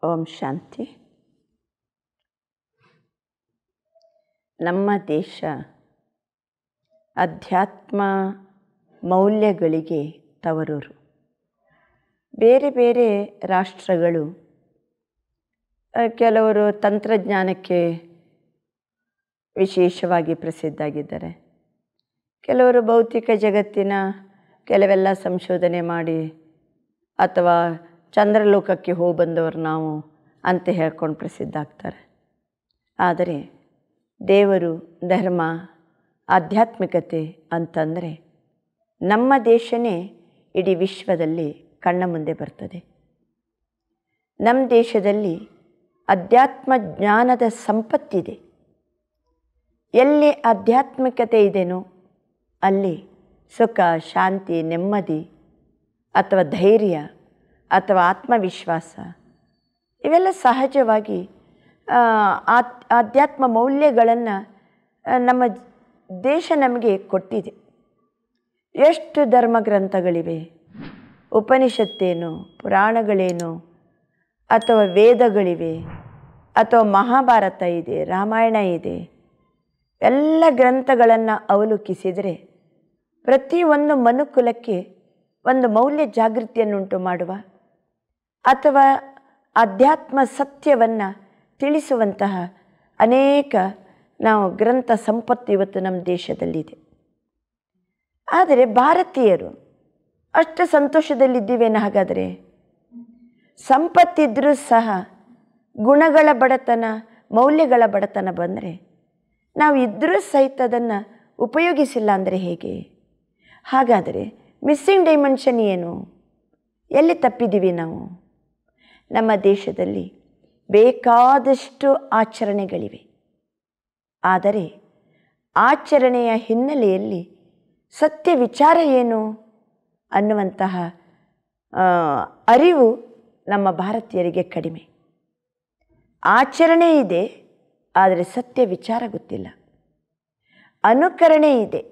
ಓಂ ಶಾಂತಿ. ನಮ್ಮ ದೇಶ ಅಧ್ಯಾತ್ಮ ಮೌಲ್ಯಗಳಿಗೆ ತವರೂರು. ಬೇರೆ ಬೇರೆ ರಾಷ್ಟ್ರಗಳು ಕೆಲವರು ತಂತ್ರಜ್ಞಾನಕ್ಕೆ ವಿಶೇಷವಾಗಿ ಪ್ರಸಿದ್ಧಾಗಿದ್ದಾರೆ. ಕೆಲವರು ಭೌತಿಕ ಜಗತ್ತಿನ ಕೆಲವೆಲ್ಲ ಸಂಶೋಧನೆ ಮಾಡಿ ಅಥವಾ ಚಂದ್ರಲೋಕಕ್ಕೆ ಹೋಗಿ ಬಂದವರು ನಾವು ಅಂತ ಹೇಳ್ಕೊಂಡು ಪ್ರಸಿದ್ಧ ಆಗ್ತಾರೆ. ಆದರೆ ದೇವರು, ಧರ್ಮ, ಆಧ್ಯಾತ್ಮಿಕತೆ ಅಂತಂದರೆ ನಮ್ಮ ದೇಶನೇ ಇಡೀ ವಿಶ್ವದಲ್ಲಿ ಕಣ್ಣ ಮುಂದೆ ಬರ್ತದೆ. ನಮ್ಮ ದೇಶದಲ್ಲಿ ಅಧ್ಯಾತ್ಮ ಜ್ಞಾನದ ಸಂಪತ್ತಿದೆ. ಎಲ್ಲಿ ಆಧ್ಯಾತ್ಮಿಕತೆ ಇದೆಯೋ ಅಲ್ಲಿ ಸುಖ, ಶಾಂತಿ, ನೆಮ್ಮದಿ ಅಥವಾ ಧೈರ್ಯ ಅಥವಾ ಆತ್ಮವಿಶ್ವಾಸ ಇವೆಲ್ಲ ಸಹಜವಾಗಿ ಆಧ್ಯಾತ್ಮ ಮೌಲ್ಯಗಳನ್ನು ನಮ್ಮ ದೇಶ ನಮಗೆ ಕೊಟ್ಟಿದೆ. ಎಷ್ಟು ಧರ್ಮಗ್ರಂಥಗಳಿವೆ, ಉಪನಿಷತ್ತೇನು, ಪುರಾಣಗಳೇನು, ಅಥವಾ ವೇದಗಳಿವೆ, ಅಥವಾ ಮಹಾಭಾರತ ಇದೆ, ರಾಮಾಯಣ ಇದೆ. ಎಲ್ಲ ಗ್ರಂಥಗಳನ್ನು ಅವಲೋಕಿಸಿದರೆ ಪ್ರತಿಯೊಂದು ಮನುಕುಲಕ್ಕೆ ಒಂದು ಮೌಲ್ಯ ಜಾಗೃತಿಯನ್ನುಂಟು ಮಾಡುವ ಅಥವಾ ಅಧ್ಯಾತ್ಮ ಸತ್ಯವನ್ನು ತಿಳಿಸುವಂತಹ ಅನೇಕ ಗ್ರಂಥ ಸಂಪತ್ತು ಇವತ್ತು ನಮ್ಮ ದೇಶದಲ್ಲಿದೆ. ಆದರೆ ಭಾರತೀಯರು ಅಷ್ಟು ಸಂತೋಷದಲ್ಲಿದ್ದೀವೇನು? ಹಾಗಾದರೆ ಸಂಪತ್ತಿದ್ದರೂ ಸಹ ಗುಣಗಳ ಬಡತನ, ಮೌಲ್ಯಗಳ ಬಡತನ ಬಂದರೆ ನಾವು ಇದ್ದರೂ ಸಹಿತ ಅದನ್ನು ಉಪಯೋಗಿಸಿಲ್ಲ ಅಂದರೆ ಹೇಗೆ? ಹಾಗಾದರೆ ಮಿಸ್ಸಿಂಗ್ ಡೈಮೆನ್ಷನ್ ಏನು? ಎಲ್ಲಿ ತಪ್ಪಿದ್ದೀವಿ ನಾವು? ನಮ್ಮ ದೇಶದಲ್ಲಿ ಬೇಕಾದಷ್ಟು ಆಚರಣೆಗಳಿವೆ. ಆದರೆ ಆಚರಣೆಯ ಹಿನ್ನೆಲೆಯಲ್ಲಿ ಸತ್ಯ ವಿಚಾರ ಏನು ಅನ್ನುವಂತಹ ಅರಿವು ನಮ್ಮ ಭಾರತೀಯರಿಗೆ ಕಡಿಮೆ. ಆಚರಣೆ ಇದೆ, ಆದರೆ ಸತ್ಯ ವಿಚಾರ ಗೊತ್ತಿಲ್ಲ. ಅನುಕರಣೆ ಇದೆ,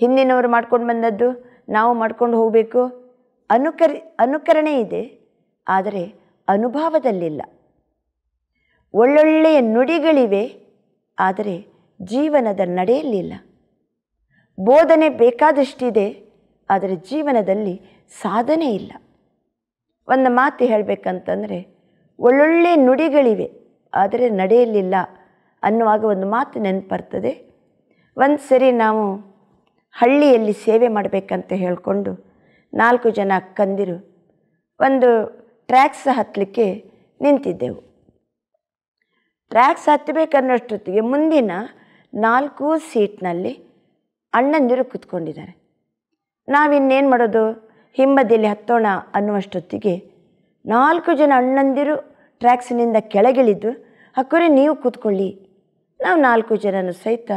ಹಿಂದಿನವರು ಮಾಡ್ಕೊಂಡು ಬಂದದ್ದು ನಾವು ಮಾಡ್ಕೊಂಡು ಹೋಗಬೇಕು. ಅನುಕರಣೆ ಇದೆ, ಆದರೆ ಅನುಭವದಲ್ಲಿಲ್ಲ. ಒಳ್ಳೊಳ್ಳೆಯ ನುಡಿಗಳಿವೆ, ಆದರೆ ಜೀವನದ ನಡೆಯಲಿಲ್ಲ. ಬೋಧನೆ ಬೇಕಾದಷ್ಟಿದೆ, ಆದರೆ ಜೀವನದಲ್ಲಿ ಸಾಧನೆ ಇಲ್ಲ. ಒಂದು ಮಾತು ಹೇಳಬೇಕಂತಂದರೆ ಒಳ್ಳೊಳ್ಳೆಯ ನುಡಿಗಳಿವೆ, ಆದರೆ ನಡೆಯಲಿಲ್ಲ ಅನ್ನುವಾಗ ಒಂದು ಮಾತು ನೆನಪರ್ತದೆ. ಒಂದು ಸರಿ ನಾವು ಹಳ್ಳಿಯಲ್ಲಿ ಸೇವೆ ಮಾಡಬೇಕಂತ ಹೇಳಿಕೊಂಡು 4 ಜನ ಅಕ್ಕಂದಿರು ಒಂದು ಟ್ರ್ಯಾಕ್ಸ್ ಹತ್ತಲಿಕ್ಕೆ ನಿಂತಿದ್ದೆವು. ಟ್ರ್ಯಾಕ್ಸ್ ಹತ್ತಬೇಕನ್ನೋಷ್ಟೊತ್ತಿಗೆ ಮುಂದಿನ 4 ಸೀಟ್ನಲ್ಲಿ ಅಣ್ಣಂದಿರು ಕೂತ್ಕೊಂಡಿದ್ದಾರೆ. ನಾವಿನ್ನೇನು ಮಾಡೋದು, ಹಿಂಬದಿಯಲ್ಲಿ ಹತ್ತೋಣ ಅನ್ನುವಷ್ಟೊತ್ತಿಗೆ 4 ಜನ ಅಣ್ಣಂದಿರು ಟ್ರ್ಯಾಕ್ಸಿನಿಂದ ಕೆಳಗಿಳಿದು, ಅಕ್ಕರೆ ನೀವು ಕೂತ್ಕೊಳ್ಳಿ. ನಾವು 4 ಜನನು ಸಹಿತ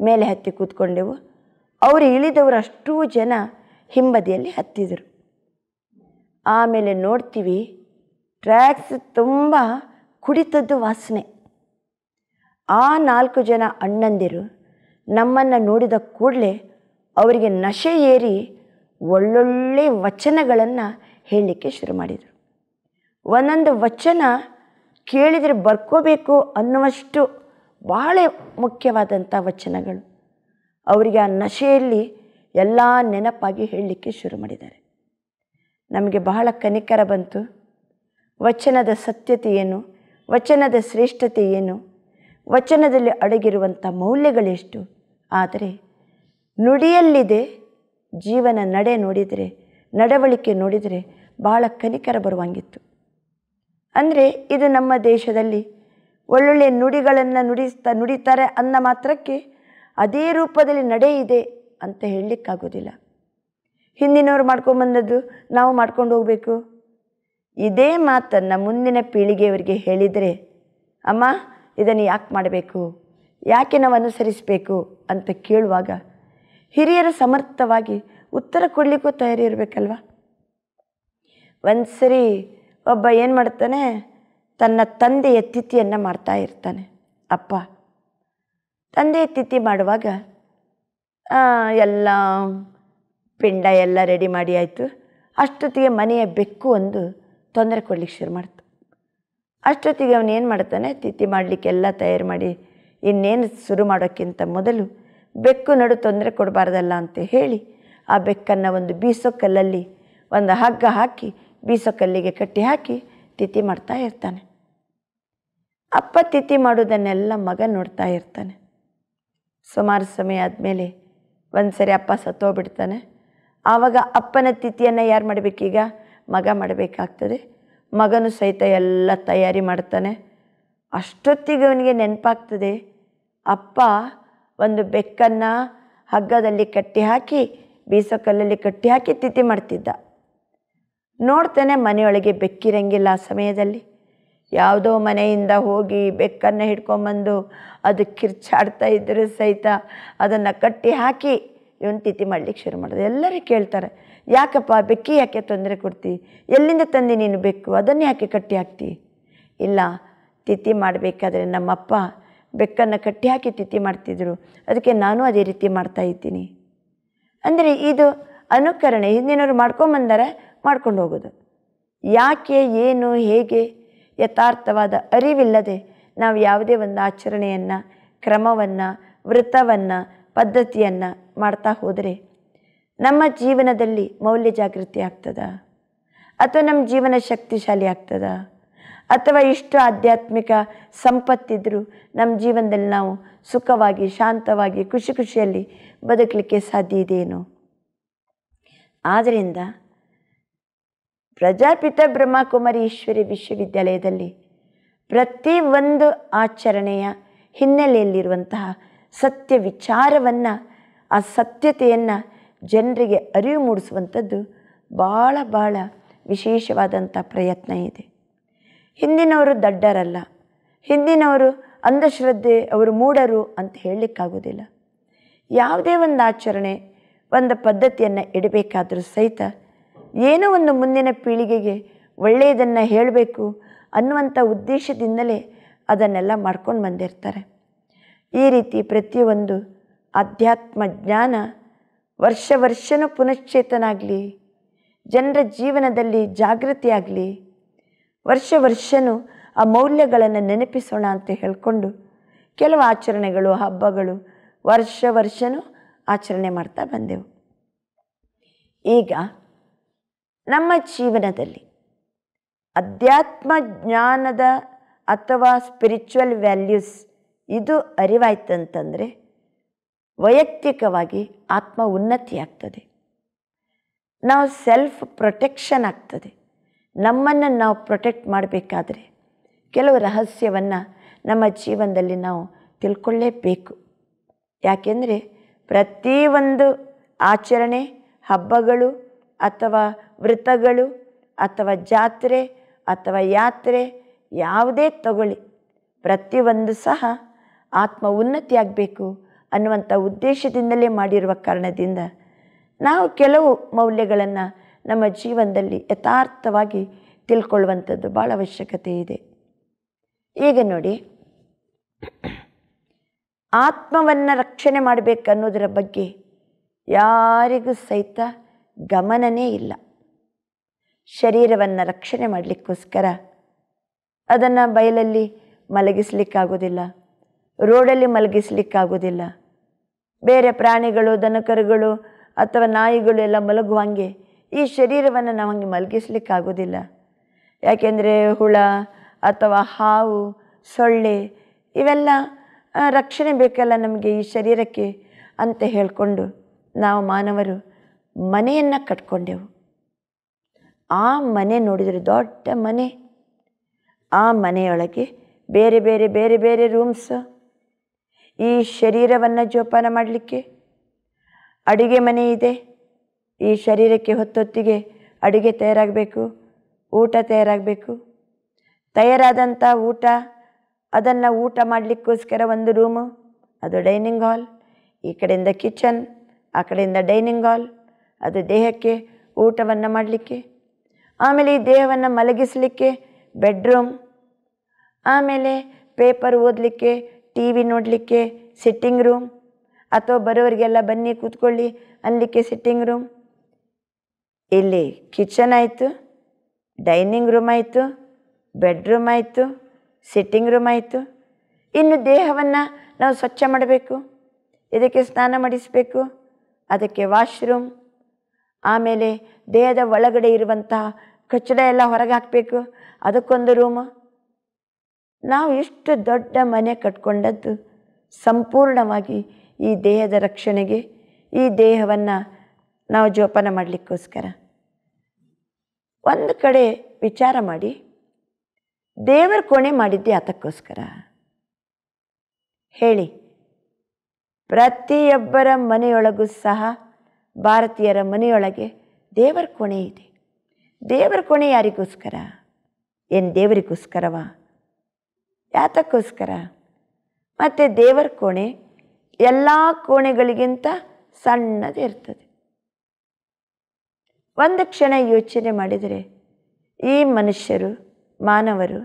ಮೇಲೆ ಹತ್ತಿ ಕೂತ್ಕೊಂಡೆವು. ಅವರು ಇಳಿದವರು ಅಷ್ಟೂ ಜನ ಹಿಂಬದಿಯಲ್ಲಿ ಹತ್ತಿದರು. ಆಮೇಲೆ ನೋಡ್ತೀವಿ, ಟ್ರ್ಯಾಕ್ಸ್ ತುಂಬ ಕುಡಿತದ್ದು ವಾಸನೆ. ಆ 4 ಜನ ಅಣ್ಣಂದಿರು ನಮ್ಮನ್ನು ನೋಡಿದ ಕೂಡಲೇ ಅವರಿಗೆ ನಶೆ ಏರಿ ಒಳ್ಳೊಳ್ಳೆ ವಚನಗಳನ್ನು ಹೇಳಲಿಕ್ಕೆ ಶುರು ಮಾಡಿದರು. ಒಂದೊಂದು ವಚನ ಕೇಳಿದರೆ ಬರ್ಕೋಬೇಕು ಅನ್ನುವಷ್ಟು ಬಹಳ ಮುಖ್ಯವಾದಂಥ ವಚನಗಳು. ಅವರಿಗೆ ಆ ನಶೆಯಲ್ಲಿ ಎಲ್ಲ ನೆನಪಾಗಿ ಹೇಳಲಿಕ್ಕೆ ಶುರು ಮಾಡಿದ್ದಾರೆ. ನಮಗೆ ಬಹಳ ಕನಿಕರ ಬಂತು. ವಚನದ ಸತ್ಯತೆ ಏನು, ವಚನದ ಶ್ರೇಷ್ಠತೆ ಏನು, ವಚನದಲ್ಲಿ ಅಡಗಿರುವಂಥ ಮೌಲ್ಯಗಳೆಷ್ಟು. ಆದರೆ ನುಡಿಯಲ್ಲಿದೆ, ಜೀವನ ನಡವಳಿಕೆ ನೋಡಿದರೆ ಬಹಳ ಕನಿಕರ ಬರುವಂಗಿತ್ತು. ಅಂದರೆ ಇದು ನಮ್ಮ ದೇಶದಲ್ಲಿ ಒಳ್ಳೊಳ್ಳೆಯ ನುಡಿಗಳನ್ನು ನುಡಿತಾರೆ ಅಂದ ಮಾತ್ರಕ್ಕೆ ಅದೇ ರೂಪದಲ್ಲಿ ನಡೆ ಇದೆ ಅಂತ ಹೇಳಲಿಕ್ಕಾಗೋದಿಲ್ಲ. ಹಿಂದಿನವರು ಮಾಡ್ಕೊಂಬಂದದ್ದು ನಾವು ಮಾಡ್ಕೊಂಡು ಹೋಗಬೇಕು. ಇದೇ ಮಾತನ್ನು ಮುಂದಿನ ಪೀಳಿಗೆಯವರಿಗೆ ಹೇಳಿದರೆ, ಅಮ್ಮ ಇದನ್ನು ಯಾಕೆ ಮಾಡಬೇಕು, ಯಾಕೆ ನಾವು ಅನುಸರಿಸಬೇಕು ಅಂತ ಕೇಳುವಾಗ ಹಿರಿಯರು ಸಮರ್ಥವಾಗಿ ಉತ್ತರ ಕೊಡಲಿಕ್ಕೂ ತಯಾರಿ ಇರಬೇಕಲ್ವ. ಒಂದು ಸರಿ ಒಬ್ಬ ಏನು ಮಾಡ್ತಾನೆ, ತನ್ನ ತಂದೆಯ ತಿಥಿಯನ್ನು ಮಾಡ್ತಾ ಇರ್ತಾನೆ. ಅಪ್ಪ ತಂದೆಯ ತಿಥಿ ಮಾಡುವಾಗ ಎಲ್ಲ ಪಿಂಡ ಎಲ್ಲ ರೆಡಿ ಮಾಡಿ ಆಯಿತು. ಅಷ್ಟೊತ್ತಿಗೆ ಮನೆಯ ಬೆಕ್ಕು ಒಂದು ತೊಂದರೆ ಕೊಡಲಿಕ್ಕೆ ಶುರು ಮಾಡ್ತು. ಅಷ್ಟೊತ್ತಿಗೆ ಅವನು ಏನು ಮಾಡ್ತಾನೆ, ತಿಥಿ ಮಾಡಲಿಕ್ಕೆಲ್ಲ ತಯಾರು ಮಾಡಿ ಇನ್ನೇನು ಶುರು ಮಾಡೋಕ್ಕಿಂತ ಮೊದಲು ಬೆಕ್ಕು ನಡು ತೊಂದರೆ ಕೊಡಬಾರ್ದಲ್ಲ ಅಂತ ಹೇಳಿ ಆ ಬೆಕ್ಕನ್ನು ಒಂದು ಬೀಸೋ ಕಲ್ಲಲ್ಲಿ ಒಂದು ಹಗ್ಗ ಹಾಕಿ ಬೀಸೋ ಕಲ್ಲಿಗೆ ಕಟ್ಟಿ ಹಾಕಿ ತಿಥಿ ಮಾಡ್ತಾ ಇರ್ತಾನೆ. ಅಪ್ಪ ತಿಥಿ ಮಾಡೋದನ್ನೆಲ್ಲ ಮಗ ನೋಡ್ತಾ ಇರ್ತಾನೆ. ಸುಮಾರು ಸಮಯ ಆದಮೇಲೆ ಒಂದು ಸರಿ ಅಪ್ಪ ಸತ್ತೋಗ್ಬಿಡ್ತಾನೆ. ಆವಾಗ ಅಪ್ಪನ ತಿಥಿಯನ್ನು ಯಾರು ಮಾಡಬೇಕೀಗ? ಮಗ ಮಾಡಬೇಕಾಗ್ತದೆ. ಮಗನು ಸಹಿತ ಎಲ್ಲ ತಯಾರಿ ಮಾಡ್ತಾನೆ. ಅಷ್ಟೊತ್ತಿಗೆ ಅವನಿಗೆ ನೆನಪಾಗ್ತದೆ, ಅಪ್ಪ ಒಂದು ಬೆಕ್ಕನ್ನು ಹಗ್ಗದಲ್ಲಿ ಕಟ್ಟಿ ಹಾಕಿ ಬೀಸೋ ಕಲ್ಲಲ್ಲಿ ಕಟ್ಟಿ ಹಾಕಿ ತಿಥಿ ಮಾಡ್ತಿದ್ದ. ನೋಡ್ತಾನೆ ಮನೆಯೊಳಗೆ ಬೆಕ್ಕಿರಂಗಿಲ್ಲ. ಆ ಸಮಯದಲ್ಲಿ ಯಾವುದೋ ಮನೆಯಿಂದ ಹೋಗಿ ಬೆಕ್ಕನ್ನು ಹಿಡ್ಕೊಂಬಂದು ಅದು ಕಿರ್ಚಾಡ್ತಾ ಇದ್ದರೂ ಸಹಿತ ಅದನ್ನು ಕಟ್ಟಿ ಹಾಕಿ ಇವನು ತಿಥಿ ಮಾಡಲಿಕ್ಕೆ ಶುರು ಮಾಡೋದು. ಎಲ್ಲರೂ ಕೇಳ್ತಾರೆ, ಯಾಕಪ್ಪ ಬೆಕ್ಕಿ ಯಾಕೆ ತೊಂದರೆ ಕೊಡ್ತಿ? ಎಲ್ಲಿಂದ ತಂದು ನೀನು ಬೆಕ್ಕು? ಅದನ್ನು ಯಾಕೆ ಕಟ್ಟಿ ಹಾಕ್ತಿ? ಇಲ್ಲ, ತಿಥಿ ಮಾಡಬೇಕಾದ್ರೆ ನಮ್ಮಪ್ಪ ಬೆಕ್ಕನ್ನು ಕಟ್ಟಿ ಹಾಕಿ ತಿಥಿ ಮಾಡ್ತಿದ್ರು, ಅದಕ್ಕೆ ನಾನು ಅದೇ ರೀತಿ ಮಾಡ್ತಾ ಇದ್ದೀನಿ. ಅಂದರೆ ಇದು ಅನುಕರಣೆ. ಹಿಂದಿನವರು ಮಾಡ್ಕೊಂಬಂದರೆ ಮಾಡ್ಕೊಂಡು ಹೋಗೋದು. ಯಾಕೆ, ಏನು, ಹೇಗೆ ಯಥಾರ್ಥವಾದ ಅರಿವಿಲ್ಲದೆ ನಾವು ಯಾವುದೇ ಒಂದು ಆಚರಣೆಯನ್ನು, ಕ್ರಮವನ್ನು, ವ್ರತವನ್ನು, ಪದ್ಧತಿಯನ್ನು ಮಾಡ್ತಾ ಹೋದರೆ ನಮ್ಮ ಜೀವನದಲ್ಲಿ ಮೌಲ್ಯ ಜಾಗೃತಿ ಆಗ್ತದ? ಅಥವಾ ನಮ್ಮ ಜೀವನ ಶಕ್ತಿಶಾಲಿ ಆಗ್ತದ? ಅಥವಾ ಇಷ್ಟು ಆಧ್ಯಾತ್ಮಿಕ ಸಂಪತ್ತಿದ್ದರೂ ನಮ್ಮ ಜೀವನದಲ್ಲಿ ನಾವು ಸುಖವಾಗಿ, ಶಾಂತವಾಗಿ, ಖುಷಿ ಖುಷಿಯಲ್ಲಿ ಬದುಕಲಿಕ್ಕೆ ಸಾಧ್ಯ ಇದೆಯೇನು? ಆದ್ದರಿಂದ ಪ್ರಜಾಪಿತ ಬ್ರಹ್ಮಕುಮಾರಿ ಈಶ್ವರಿ ವಿಶ್ವವಿದ್ಯಾಲಯದಲ್ಲಿ ಪ್ರತಿಯೊಂದು ಆಚರಣೆಯ ಹಿನ್ನೆಲೆಯಲ್ಲಿರುವಂತಹ ಸತ್ಯ ವಿಚಾರವನ್ನು, ಆ ಸತ್ಯತೆಯನ್ನು ಜನರಿಗೆ ಅರಿವು ಮೂಡಿಸುವಂಥದ್ದು ಭಾಳ ಭಾಳ ವಿಶೇಷವಾದಂಥ ಪ್ರಯತ್ನ ಇದೆ. ಹಿಂದಿನವರು ದಡ್ಡರಲ್ಲ, ಹಿಂದಿನವರು ಅಂಧಶ್ರದ್ಧೆ, ಅವರು ಮೂಢರು ಅಂತ ಹೇಳಲಿಕ್ಕಾಗೋದಿಲ್ಲ. ಯಾವುದೇ ಒಂದು ಆಚರಣೆ, ಒಂದು ಪದ್ಧತಿಯನ್ನು ಇಡಬೇಕಾದರೂ ಸಹಿತ ಏನೋ ಒಂದು ಮುಂದಿನ ಪೀಳಿಗೆಗೆ ಒಳ್ಳೆಯದನ್ನು ಹೇಳಬೇಕು ಅನ್ನುವಂಥ ಉದ್ದೇಶದಿಂದಲೇ ಅದನ್ನೆಲ್ಲ ಮಾಡ್ಕೊಂಡು ಬಂದಿರ್ತಾರೆ. ಈ ರೀತಿ ಪ್ರತಿಯೊಂದು ಆಧ್ಯಾತ್ಮ ಜ್ಞಾನ ವರ್ಷನೂ ಪುನಶ್ಚೇತನಾಗಲಿ, ಜನರ ಜೀವನದಲ್ಲಿ ಜಾಗೃತಿ ಆಗಲಿ, ವರ್ಷನೂ ಆ ಮೌಲ್ಯಗಳನ್ನು ನೆನಪಿಸೋಣ ಅಂತ ಹೇಳಿಕೊಂಡು ಕೆಲವು ಆಚರಣೆಗಳು, ಹಬ್ಬಗಳು ವರ್ಷನೂ ಆಚರಣೆ ಮಾಡ್ತಾ ಬಂದೆವು. ಈಗ ನಮ್ಮ ಜೀವನದಲ್ಲಿ ಅಧ್ಯಾತ್ಮ ಜ್ಞಾನದ ಅಥವಾ ಸ್ಪಿರಿಚುವಲ್ ವ್ಯಾಲ್ಯೂಸ್ ಇದು ಅರಿವಾಯ್ತಂತಂದರೆ ವೈಯಕ್ತಿಕವಾಗಿ ಆತ್ಮ ಉನ್ನತಿ ಆಗ್ತದೆ. ನಾವು ಸೆಲ್ಫ್ ಪ್ರೊಟೆಕ್ಷನ್ ಆಗ್ತದೆ. ನಮ್ಮನ್ನು ನಾವು ಪ್ರೊಟೆಕ್ಟ್ ಮಾಡಬೇಕಾದ್ರೆ ಕೆಲವು ರಹಸ್ಯವನ್ನು ನಮ್ಮ ಜೀವನದಲ್ಲಿ ನಾವು ತಿಳ್ಕೊಳ್ಳೇಬೇಕು. ಯಾಕೆಂದರೆ ಪ್ರತಿಯೊಂದು ಆಚರಣೆ, ಹಬ್ಬಗಳು ಅಥವಾ ವ್ರತಗಳು ಅಥವಾ ಜಾತ್ರೆ ಅಥವಾ ಯಾತ್ರೆ ಯಾವುದೇ ತಗೊಳ್ಳಿ, ಪ್ರತಿಯೊಂದು ಸಹ ಆತ್ಮ ಉನ್ನತಿ ಆಗಬೇಕು ಅನ್ನುವಂಥ ಉದ್ದೇಶದಿಂದಲೇ ಮಾಡಿರುವ ಕಾರಣದಿಂದ ನಾವು ಕೆಲವು ಮೌಲ್ಯಗಳನ್ನು ನಮ್ಮ ಜೀವನದಲ್ಲಿ ಯಥಾರ್ಥವಾಗಿ ತಿಳ್ಕೊಳ್ಳುವಂಥದ್ದು ಭಾಳ ಅವಶ್ಯಕತೆ ಇದೆ. ಈಗ ನೋಡಿ, ಆತ್ಮವನ್ನು ರಕ್ಷಣೆ ಮಾಡಬೇಕನ್ನೋದರ ಬಗ್ಗೆ ಯಾರಿಗೂ ಸಹಿತ ಗಮನನೇ ಇಲ್ಲ. ಶರೀರವನ್ನು ರಕ್ಷಣೆ ಮಾಡಲಿಕ್ಕೋಸ್ಕರ ಅದನ್ನು ಬಯಲಲ್ಲಿ ಮಲಗಿಸ್ಲಿಕ್ಕಾಗೋದಿಲ್ಲ, ರೋಡಲ್ಲಿ ಮಲಗಿಸ್ಲಿಕ್ಕಾಗೋದಿಲ್ಲ. ಬೇರೆ ಪ್ರಾಣಿಗಳು, ದನಕರುಗಳು ಅಥವಾ ನಾಯಿಗಳು ಎಲ್ಲ ಮಲಗುವಂಗೆ ಈ ಶರೀರವನ್ನು ನಾವು ಹಂಗೆ ಮಲಗಿಸ್ಲಿಕ್ಕಾಗೋದಿಲ್ಲ. ಯಾಕೆಂದರೆ ಹುಳ ಅಥವಾ ಹಾವು, ಸೊಳ್ಳೆ ಇವೆಲ್ಲ ರಕ್ಷಣೆ ಬೇಕಲ್ಲ ನಮಗೆ ಈ ಶರೀರಕ್ಕೆ ಅಂತ ಹೇಳಿಕೊಂಡು ನಾವು ಮಾನವರು ಮನೆಯನ್ನು ಕಟ್ಕೊಂಡೆವು. ಆ ಮನೆ ನೋಡಿದರೆ ದೊಡ್ಡ ಮನೆ. ಆ ಮನೆಯೊಳಗೆ ಬೇರೆ ಬೇರೆ ಬೇರೆ ಬೇರೆ ರೂಮ್ಸ್. ಈ ಶರೀರವನ್ನು ಜೋಪಾನ ಮಾಡಲಿಕ್ಕೆ ಅಡುಗೆ ಮನೆ ಇದೆ. ಈ ಶರೀರಕ್ಕೆ ಹೊತ್ತೊತ್ತಿಗೆ ಅಡುಗೆ ತಯಾರಾಗಬೇಕು, ಊಟ ತಯಾರಾಗಬೇಕು. ತಯಾರಾದಂಥ ಊಟ, ಅದನ್ನು ಊಟ ಮಾಡಲಿಕ್ಕೋಸ್ಕರ ಒಂದು ರೂಮು, ಅದು ಡೈನಿಂಗ್ ಹಾಲ್. ಈ ಕಡೆಯಿಂದ ಕಿಚನ್, ಆ ಕಡೆಯಿಂದ ಡೈನಿಂಗ್ ಹಾಲ್. ಅದು ದೇಹಕ್ಕೆ ಊಟವನ್ನು ಮಾಡಲಿಕ್ಕೆ. ಆಮೇಲೆ ಈ ದೇಹವನ್ನು ಮಲಗಿಸಲಿಕ್ಕೆ ಬೆಡ್ರೂಮ್. ಆಮೇಲೆ ಪೇಪರ್ ಓದಲಿಕ್ಕೆ, ಟಿ ವಿ ನೋಡಲಿಕ್ಕೆ ಸಿಟ್ಟಿಂಗ್ ರೂಮ್, ಅಥವಾ ಬರೋರಿಗೆಲ್ಲ ಬನ್ನಿ ಕೂತ್ಕೊಳ್ಳಿ ಅನ್ನಲಿಕ್ಕೆ ಸಿಟ್ಟಿಂಗ್ ರೂಮ್. ಇಲ್ಲಿ ಕಿಚನ್ ಆಯಿತು, ಡೈನಿಂಗ್ ರೂಮ್ ಆಯಿತು, ಬೆಡ್ರೂಮ್ ಆಯಿತು, ಸಿಟ್ಟಿಂಗ್ ರೂಮ್ ಆಯಿತು. ಇನ್ನು ದೇಹವನ್ನು ನಾವು ಸ್ವಚ್ಛ ಮಾಡಬೇಕು, ಇದಕ್ಕೆ ಸ್ನಾನ ಮಾಡಿಸಬೇಕು, ಅದಕ್ಕೆ ವಾಶ್ರೂಮ್, ಆಮೇಲೆ ದೇಹದ ಒಳಗಡೆ ಇರುವಂತಹ ಕಚ್ಚಡ ಎಲ್ಲ ಹೊರಗೆ ಹಾಕಬೇಕು, ಅದಕ್ಕೊಂದು ರೂಮು. ನಾವು ಇಷ್ಟು ದೊಡ್ಡ ಮನೆ ಕಟ್ಕೊಂಡದ್ದು ಸಂಪೂರ್ಣವಾಗಿ ಈ ದೇಹದ ರಕ್ಷಣೆಗೆ, ಈ ದೇಹವನ್ನು ನಾವು ಜೋಪಾನ ಮಾಡಲಿಕ್ಕೋಸ್ಕರ. ಒಂದು ಕಡೆ ವಿಚಾರ ಮಾಡಿ, ದೇವರ ಕೋಣೆ ಮಾಡಿದ್ದೆ ಅದಕ್ಕೋಸ್ಕರ ಹೇಳಿ. ಪ್ರತಿಯೊಬ್ಬರ ಮನೆಯೊಳಗೂ ಸಹ, ಭಾರತೀಯರ ಮನೆಯೊಳಗೆ ದೇವರ ಕೋಣೆ ಇದೆ. ದೇವರ ಕೋಣೆ ಯಾರಿಗೋಸ್ಕರ? ಏನು ದೇವರಿಗೋಸ್ಕರವಾ? ಯಾತಕ್ಕೋಸ್ಕರ? ಮತ್ತು ದೇವರ ಕೋಣೆ ಎಲ್ಲ ಕೋಣೆಗಳಿಗಿಂತ ಸಣ್ಣದೇ ಇರ್ತದೆ. ಒಂದು ಕ್ಷಣ ಯೋಚನೆ ಮಾಡಿದರೆ, ಈ ಮನುಷ್ಯರು, ಮಾನವರು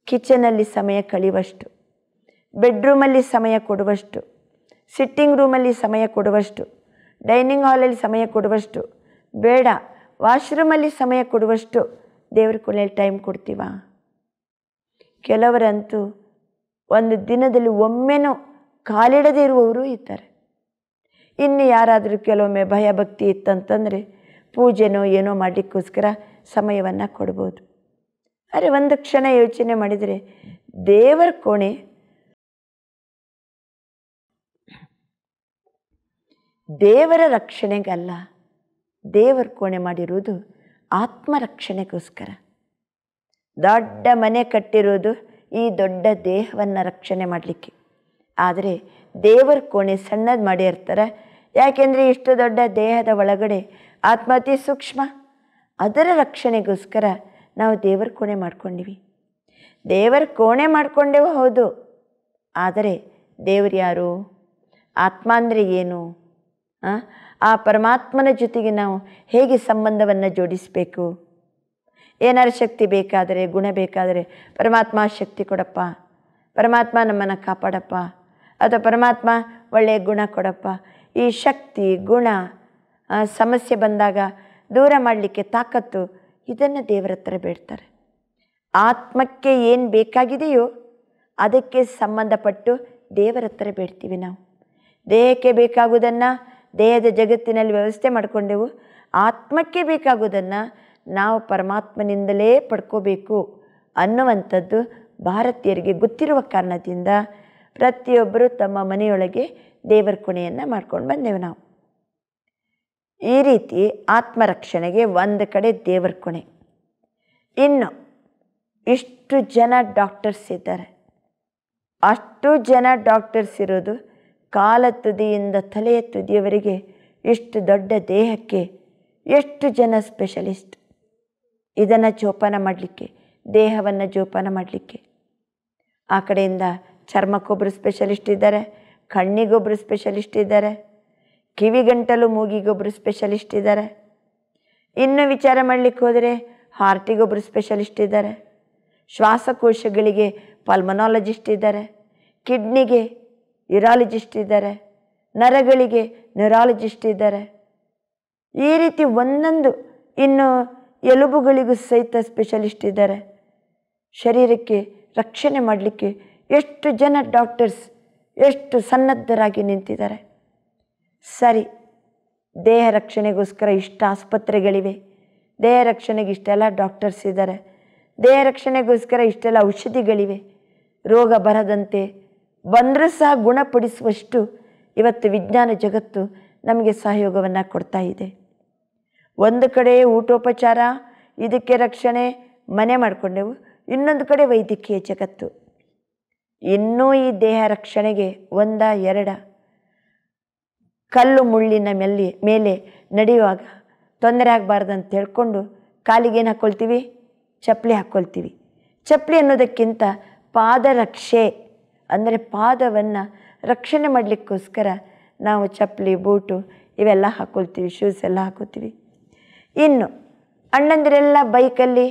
ಕಿಚನಲ್ಲಿ ಸಮಯ ಕಳೆಯುವಷ್ಟು, ಬೆಡ್ರೂಮಲ್ಲಿ ಸಮಯ ಕೊಡುವಷ್ಟು, ಸಿಟ್ಟಿಂಗ್ ರೂಮಲ್ಲಿ ಸಮಯ ಕೊಡುವಷ್ಟು, ಡೈನಿಂಗ್ ಹಾಲಲ್ಲಿ ಸಮಯ ಕೊಡುವಷ್ಟು ಬೇಡ, ವಾಶ್ರೂಮಲ್ಲಿ ಸಮಯ ಕೊಡುವಷ್ಟು ದೇವ್ರ ಕೋಣೆಯಲ್ಲಿ ಟೈಮ್ ಕೊಡ್ತೀವ? ಕೆಲವರಂತೂ ಒಂದು ದಿನದಲ್ಲಿ ಒಮ್ಮೆನೂ ಕಾಲಿಡದೇ ಇರುವವರು ಇದ್ದಾರೆ. ಇನ್ನು ಯಾರಾದರೂ ಕೆಲವೊಮ್ಮೆ ಭಯಭಕ್ತಿ ಇತ್ತಂತಂದರೆ ಪೂಜೆನೋ ಏನೋ ಮಾಡಲಿಕ್ಕೋಸ್ಕರ ಸಮಯವನ್ನು ಕೊಡ್ಬೋದು. ಆದರೆ ಒಂದು ಕ್ಷಣ ಯೋಚನೆ ಮಾಡಿದರೆ, ದೇವರ ಕೋಣೆ ದೇವರ ರಕ್ಷಣೆಗಲ್ಲ, ದೇವರ ಕೋಣೆ ಮಾಡಿರುವುದು ಆತ್ಮರಕ್ಷಣೆಗೋಸ್ಕರ. ದೊಡ್ಡ ಮನೆ ಕಟ್ಟಿರೋದು ಈ ದೊಡ್ಡ ದೇಹವನ್ನು ರಕ್ಷಣೆ ಮಾಡಲಿಕ್ಕೆ. ಆದರೆ ದೇವರ ಕೋಣೆ ಸಣ್ಣದು ಮಾಡಿ ಇರ್ತಾರೆ. ಯಾಕೆಂದರೆ ಇಷ್ಟು ದೊಡ್ಡ ದೇಹದ ಒಳಗಡೆ ಆತ್ಮ ಅತಿ ಸೂಕ್ಷ್ಮ, ಅದರ ರಕ್ಷಣೆಗೋಸ್ಕರ ನಾವು ದೇವರ ಕೋಣೆ ಮಾಡ್ಕೊಂಡಿವಿ. ದೇವರ ಕೋಣೆ ಮಾಡ್ಕೊಂಡೇವು ಹೌದು, ಆದರೆ ದೇವರು ಯಾರು? ಆತ್ಮ ಅಂದರೆ ಏನು? ಆ ಪರಮಾತ್ಮನ ಜೊತೆಗೆ ನಾವು ಹೇಗೆ ಸಂಬಂಧವನ್ನು ಜೋಡಿಸಬೇಕು? ಏನಾರು ಶಕ್ತಿ ಬೇಕಾದರೆ, ಗುಣ ಬೇಕಾದರೆ, ಪರಮಾತ್ಮ ಶಕ್ತಿ ಕೊಡಪ್ಪ, ಪರಮಾತ್ಮ ನಮ್ಮನ್ನು ಕಾಪಾಡಪ್ಪ, ಅಥವಾ ಪರಮಾತ್ಮ ಒಳ್ಳೆಯ ಗುಣ ಕೊಡಪ್ಪ. ಈ ಶಕ್ತಿ, ಗುಣ, ಸಮಸ್ಯೆ ಬಂದಾಗ ದೂರ ಮಾಡಲಿಕ್ಕೆ ತಾಕತ್ತು, ಇದನ್ನು ದೇವರ ಹತ್ರ ಬೇಡ್ತಾರೆ. ಆತ್ಮಕ್ಕೆ ಏನು ಬೇಕಾಗಿದೆಯೋ ಅದಕ್ಕೆ ಸಂಬಂಧಪಟ್ಟು ದೇವರ ಹತ್ರ ಬೇಡ್ತೀವಿ ನಾವು. ದೇಹಕ್ಕೆ ಬೇಕಾಗುವುದನ್ನು ದೇಹದ ಜಗತ್ತಿನಲ್ಲಿ ವ್ಯವಸ್ಥೆ ಮಾಡಿಕೊಂಡೆವು. ಆತ್ಮಕ್ಕೆ ಬೇಕಾಗುವುದನ್ನು ನಾವು ಪರಮಾತ್ಮನಿಂದಲೇ ಪಡ್ಕೋಬೇಕು ಅನ್ನುವಂಥದ್ದು ಭಾರತೀಯರಿಗೆ ಗೊತ್ತಿರುವ ಕಾರಣದಿಂದ ಪ್ರತಿಯೊಬ್ಬರು ತಮ್ಮ ಮನೆಯೊಳಗೆ ದೇವರ ಕೋಣೆಯನ್ನು ಮಾಡ್ಕೊಂಡು ಬಂದೆವು ನಾವು. ಈ ರೀತಿ ಆತ್ಮರಕ್ಷಣೆಗೆ ಒಂದು ಕಡೆ ದೇವರ ಕೋಣೆ. ಇನ್ನು ಇಷ್ಟು ಜನ ಡಾಕ್ಟರ್ಸ್ ಇದ್ದಾರೆ. ಅಷ್ಟು ಜನ ಡಾಕ್ಟರ್ಸ್ ಇರೋದು ಕಾಲ ತುದಿಯಿಂದ ತಲೆಯ ತುದಿಯವರೆಗೆ ಇಷ್ಟು ದೊಡ್ಡ ದೇಹಕ್ಕೆ ಎಷ್ಟು ಜನ ಸ್ಪೆಷಲಿಸ್ಟ್ ಇದನ್ನು ಜೋಪಾನ ಮಾಡಲಿಕ್ಕೆ, ದೇಹವನ್ನು ಜೋಪಾನ ಮಾಡಲಿಕ್ಕೆ. ಆ ಕಡೆಯಿಂದ ಚರ್ಮಕ್ಕೊಬ್ಬರು ಸ್ಪೆಷಲಿಸ್ಟ್ ಇದ್ದಾರೆ, ಕಣ್ಣಿಗೊಬ್ಬರು ಸ್ಪೆಷಲಿಸ್ಟ್ ಇದ್ದಾರೆ, ಕಿವಿಗಂಟಲು ಮೂಗಿಗೊಬ್ಬರು ಸ್ಪೆಷಲಿಸ್ಟ್ ಇದ್ದಾರೆ. ಇನ್ನು ವಿಚಾರ ಮಾಡಲಿಕ್ಕೆ ಹೋದರೆ ಹಾರ್ಟಿಗೊಬ್ಬರು ಸ್ಪೆಷಲಿಸ್ಟ್ ಇದ್ದಾರೆ, ಶ್ವಾಸಕೋಶಗಳಿಗೆ ಪಲ್ಮನಾಲಜಿಸ್ಟ್ ಇದ್ದಾರೆ, ಕಿಡ್ನಿಗೆ ಯೂರಾಲಜಿಸ್ಟ್ ಇದ್ದಾರೆ, ನರಗಳಿಗೆ ನ್ಯೂರಾಲಜಿಸ್ಟ್ ಇದ್ದಾರೆ. ಈ ರೀತಿ ಒಂದೊಂದು, ಇನ್ನು ಎಲುಬುಗಳಿಗೂ ಸಹಿತ ಸ್ಪೆಷಲಿಸ್ಟ್ ಇದ್ದಾರೆ. ಶರೀರಕ್ಕೆ ರಕ್ಷಣೆ ಮಾಡಲಿಕ್ಕೆ ಎಷ್ಟು ಜನ ಡಾಕ್ಟರ್ಸ್ ಎಷ್ಟು ಸನ್ನದ್ಧರಾಗಿ ನಿಂತಿದ್ದಾರೆ. ಸರಿ, ದೇಹ ರಕ್ಷಣೆಗೋಸ್ಕರ ಇಷ್ಟು ಆಸ್ಪತ್ರೆಗಳಿವೆ, ದೇಹ ರಕ್ಷಣೆಗೆ ಇಷ್ಟೆಲ್ಲ ಡಾಕ್ಟರ್ಸ್ ಇದ್ದಾರೆ, ದೇಹ ರಕ್ಷಣೆಗೋಸ್ಕರ ಇಷ್ಟೆಲ್ಲ ಔಷಧಿಗಳಿವೆ. ರೋಗ ಬರದಂತೆ ಬಂದರೂ ಸಹ ಗುಣಪಡಿಸುವಷ್ಟು ಇವತ್ತು ವಿಜ್ಞಾನ ಜಗತ್ತು ನಮಗೆ ಸಹಯೋಗವನ್ನು ಕೊಡ್ತಾ ಇದೆ. ಒಂದು ಕಡೆ ಊಟೋಪಚಾರ, ಇದಕ್ಕೆ ರಕ್ಷಣೆ ಮನೆ ಮಾಡಿಕೊಂಡೆವು, ಇನ್ನೊಂದು ಕಡೆ ವೈದ್ಯಕೀಯ ಜಗತ್ತು. ಇನ್ನೂ ಈ ದೇಹ ರಕ್ಷಣೆಗೆ ಒಂದ ಎರಡ ಕಲ್ಲು ಮುಳ್ಳಿನ ಮೇಲೆ ನಡೆಯುವಾಗ ತೊಂದರೆ ಆಗಬಾರ್ದಂತ ಹೇಳ್ಕೊಂಡು ಕಾಲಿಗೇನು ಹಾಕ್ಕೊಳ್ತೀವಿ? ಚಪ್ಪಲಿ ಹಾಕ್ಕೊಳ್ತೀವಿ. ಚಪ್ಪಲಿ ಅನ್ನೋದಕ್ಕಿಂತ ಪಾದರಕ್ಷೆ ಅಂದರೆ ಪಾದವನ್ನು ರಕ್ಷಣೆ ಮಾಡಲಿಕ್ಕೋಸ್ಕರ ನಾವು ಚಪ್ಪಲಿ, ಬೂಟು ಇವೆಲ್ಲ ಹಾಕ್ಕೊಳ್ತೀವಿ, ಶೂಸ್ ಎಲ್ಲ ಹಾಕೋತೀವಿ. ಇನ್ನು ಅಣ್ಣಂದಿರೆಲ್ಲ ಬೈಕಲ್ಲಿ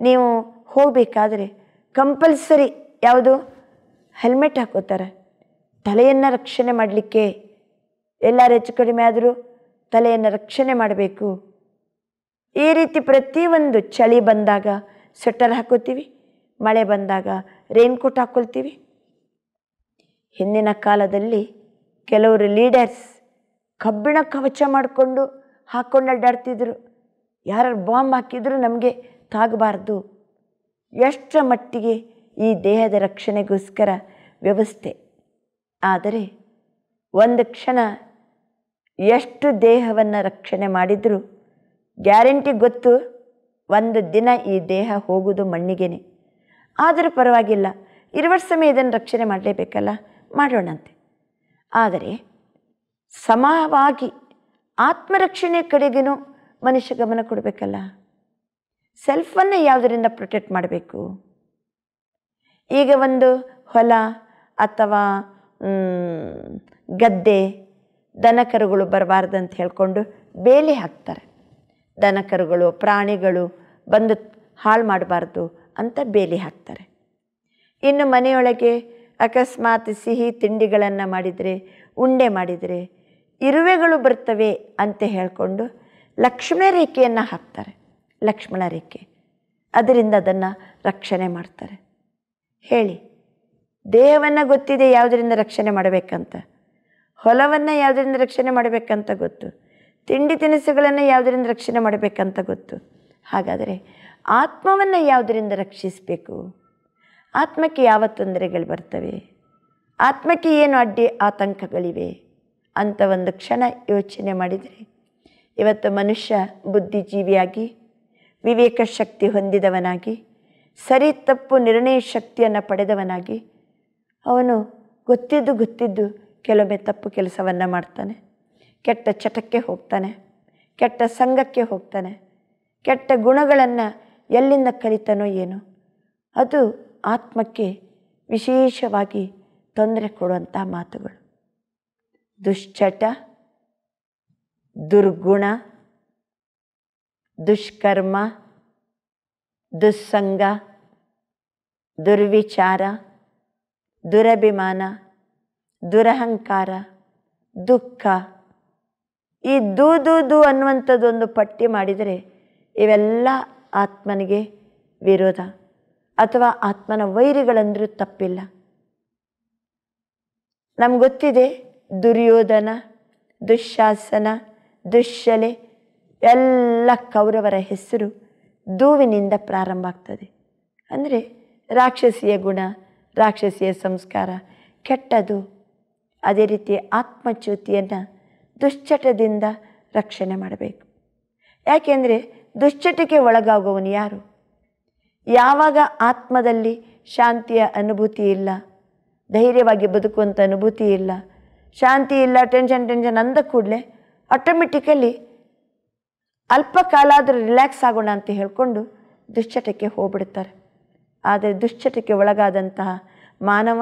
ನೀವು ಹೋಗಬೇಕಾದ್ರೆ ಕಂಪಲ್ಸರಿ ಯಾವುದು? ಹೆಲ್ಮೆಟ್ ಹಾಕೋತಾರೆ. ತಲೆಯನ್ನು ರಕ್ಷಣೆ ಮಾಡಲಿಕ್ಕೆ ಎಲ್ಲರೂ ಹೆಚ್ಚು ಕಡಿಮೆ ಆದರೂ ತಲೆಯನ್ನು ರಕ್ಷಣೆ ಮಾಡಬೇಕು. ಈ ರೀತಿ ಪ್ರತಿಯೊಂದು ಚಳಿ ಬಂದಾಗ ಸ್ವೆಟರ್ ಹಾಕೋತೀವಿ, ಮಳೆ ಬಂದಾಗ ರೇನ್ಕೋಟ್ ಹಾಕ್ಕೊಳ್ತೀವಿ. ಹಿಂದಿನ ಕಾಲದಲ್ಲಿ ಕೆಲವರು ಲೀಡರ್ಸ್ ಕಬ್ಬಿಣ ಕವಚ ಮಾಡಿಕೊಂಡು ಹಾಕ್ಕೊಂಡು ಅಡ್ಡಾಡ್ತಿದ್ರು. ಯಾರು ಬಾಂಬ್ ಹಾಕಿದ್ರು ನಮಗೆ ತಾಗಬಾರ್ದು. ಎಷ್ಟರ ಮಟ್ಟಿಗೆ ಈ ದೇಹದ ರಕ್ಷಣೆಗೋಸ್ಕರ ವ್ಯವಸ್ಥೆ. ಆದರೆ ಒಂದು ಕ್ಷಣ ಎಷ್ಟು ದೇಹವನ್ನು ರಕ್ಷಣೆ ಮಾಡಿದರೂ ಗ್ಯಾರಂಟಿ ಗೊತ್ತು, ಒಂದು ದಿನ ಈ ದೇಹ ಹೋಗೋದು ಮಣ್ಣಿಗೆನೆ. ಆದರೂ ಪರವಾಗಿಲ್ಲ, ಇರುವ ಸಮಯ ಇದನ್ನು ರಕ್ಷಣೆ ಮಾಡಲೇಬೇಕಲ್ಲ, ಮಾಡೋಣಂತೆ. ಆದರೆ ಸಮವಾಗಿ ಆತ್ಮರಕ್ಷಣೆ ಕಡೆಗೂ ಮನುಷ್ಯ ಗಮನ ಕೊಡಬೇಕಲ್ಲ. ಸೆಲ್ಫನ್ನು ಯಾವುದರಿಂದ ಪ್ರೊಟೆಕ್ಟ್ ಮಾಡಬೇಕು? ಈಗ ಒಂದು ಹೊಲ ಅಥವಾ ಗದ್ದೆ, ದನಕರುಗಳು ಬರಬಾರ್ದಂತ ಹೇಳ್ಕೊಂಡು ಬೇಲಿ ಹಾಕ್ತಾರೆ. ದನಕರುಗಳು ಪ್ರಾಣಿಗಳು ಬಂದು ಹಾಳು ಮಾಡಬಾರ್ದು ಅಂತ ಬೇಲಿ ಹಾಕ್ತಾರೆ. ಇನ್ನು ಮನೆಯೊಳಗೆ ಅಕಸ್ಮಾತ್ ಸಿಹಿ ತಿಂಡಿಗಳನ್ನು ಮಾಡಿದರೆ, ಉಂಡೆ ಮಾಡಿದರೆ ಇರುವೆಗಳು ಬರ್ತವೆ ಅಂತ ಹೇಳಿಕೊಂಡು ಲಕ್ಷ್ಮಣ ರೇಖೆಯನ್ನು ಹಾಕ್ತಾರೆ. ಲಕ್ಷ್ಮಣ ರೇಖೆ, ಅದರಿಂದ ಅದನ್ನು ರಕ್ಷಣೆ ಮಾಡ್ತಾರೆ. ಹೇಳಿ, ದೇಹವನ್ನು ಗೊತ್ತಿದೆ ಯಾವುದರಿಂದ ರಕ್ಷಣೆ ಮಾಡಬೇಕಂತ, ಹೊಲವನ್ನು ಯಾವುದರಿಂದ ರಕ್ಷಣೆ ಮಾಡಬೇಕಂತ ಗೊತ್ತು, ತಿಂಡಿ ತಿನಿಸುಗಳನ್ನು ಯಾವುದರಿಂದ ರಕ್ಷಣೆ ಮಾಡಬೇಕಂತ ಗೊತ್ತು. ಹಾಗಾದರೆ ಆತ್ಮವನ್ನು ಯಾವುದರಿಂದ ರಕ್ಷಿಸಬೇಕು? ಆತ್ಮಕ್ಕೆ ಯಾವ ತೊಂದರೆಗಳು ಬರ್ತವೆ? ಆತ್ಮಕ್ಕೆ ಏನು ಅಡ್ಡಿ ಆತಂಕಗಳಿವೆ ಅಂತ ಒಂದು ಕ್ಷಣ ಯೋಚನೆ ಮಾಡಿದರೆ, ಇವತ್ತು ಮನುಷ್ಯ ಬುದ್ಧಿಜೀವಿಯಾಗಿ ವಿವೇಕ ಶಕ್ತಿ ಹೊಂದಿದವನಾಗಿ ಸರಿ ತಪ್ಪು ನಿರ್ಣಯ ಶಕ್ತಿಯನ್ನು ಪಡೆದವನಾಗಿ ಅವನು ಗೊತ್ತಿದ್ದು ಕೆಲವೊಮ್ಮೆ ತಪ್ಪು ಕೆಲಸವನ್ನು ಮಾಡ್ತಾನೆ, ಕೆಟ್ಟ ಚಟಕ್ಕೆ ಹೋಗ್ತಾನೆ, ಕೆಟ್ಟ ಸಂಘಕ್ಕೆ ಹೋಗ್ತಾನೆ, ಕೆಟ್ಟ ಗುಣಗಳನ್ನು ಎಲ್ಲಿಂದ ಕಲಿತಾನೋ ಏನೋ. ಅದು ಆತ್ಮಕ್ಕೆ ವಿಶೇಷವಾಗಿ ತೊಂದರೆ ಕೊಡುವಂಥ ಮಾತುಗಳು. ದುಶ್ಚಟ, ದುರ್ಗುಣ, ದುಷ್ಕರ್ಮ, ದುಸ್ಸಂಗ, ದುರ್ವಿಚಾರ, ದುರಭಿಮಾನ, ದುರಹಂಕಾರ, ದುಃಖ, ಈ ದೂ ಅನ್ನುವಂಥದ್ದೊಂದು ಪಟ್ಟಿ ಮಾಡಿದರೆ ಇವೆಲ್ಲ ಆತ್ಮನಿಗೆ ವಿರೋಧ ಅಥವಾ ಆತ್ಮನ ವೈರಿಗಳಂದರೂ ತಪ್ಪಿಲ್ಲ. ನಮ್ಗೆ ಗೊತ್ತಿದೆ, ದುರ್ಯೋಧನ, ದುಶ್ಯಾಸನ, ದುಶ್ಶಲೆ ಎಲ್ಲ ಕೌರವರ ಹೆಸರು ದೂವಿನಿಂದ ಪ್ರಾರಂಭ ಆಗ್ತದೆ. ಅಂದರೆ ರಾಕ್ಷಸಿಯ ಗುಣ, ರಾಕ್ಷಸಿಯ ಸಂಸ್ಕಾರ ಕೆಟ್ಟದು. ಅದೇ ರೀತಿ ಆತ್ಮಚ್ಯುತಿಯನ್ನು ದುಶ್ಚಟದಿಂದ ರಕ್ಷಣೆ ಮಾಡಬೇಕು. ಯಾಕೆಂದರೆ ದುಶ್ಚಟಕ್ಕೆ ಒಳಗಾಗುವವನು ಯಾರು? ಯಾವಾಗ ಆತ್ಮದಲ್ಲಿ ಶಾಂತಿಯ ಅನುಭೂತಿ ಇಲ್ಲ, ಧೈರ್ಯವಾಗಿ ಬದುಕುವಂಥ ಅನುಭೂತಿ ಇಲ್ಲ, ಶಾಂತಿ ಇಲ್ಲ, ಟೆನ್ಷನ್ ಅಂದ ಕೂಡಲೇ ಆಟೋಮೆಟಿಕಲಿ ಅಲ್ಪ ಕಾಲ ಆದರೂ ರಿಲ್ಯಾಕ್ಸ್ ಆಗೋಣ ಅಂತ ಹೇಳ್ಕೊಂಡು ದುಶ್ಚಟಕ್ಕೆ ಹೋಗ್ಬಿಡ್ತಾರೆ. ಆದರೆ ದುಶ್ಚಟಕ್ಕೆ ಒಳಗಾದಂತಹ ಮಾನವ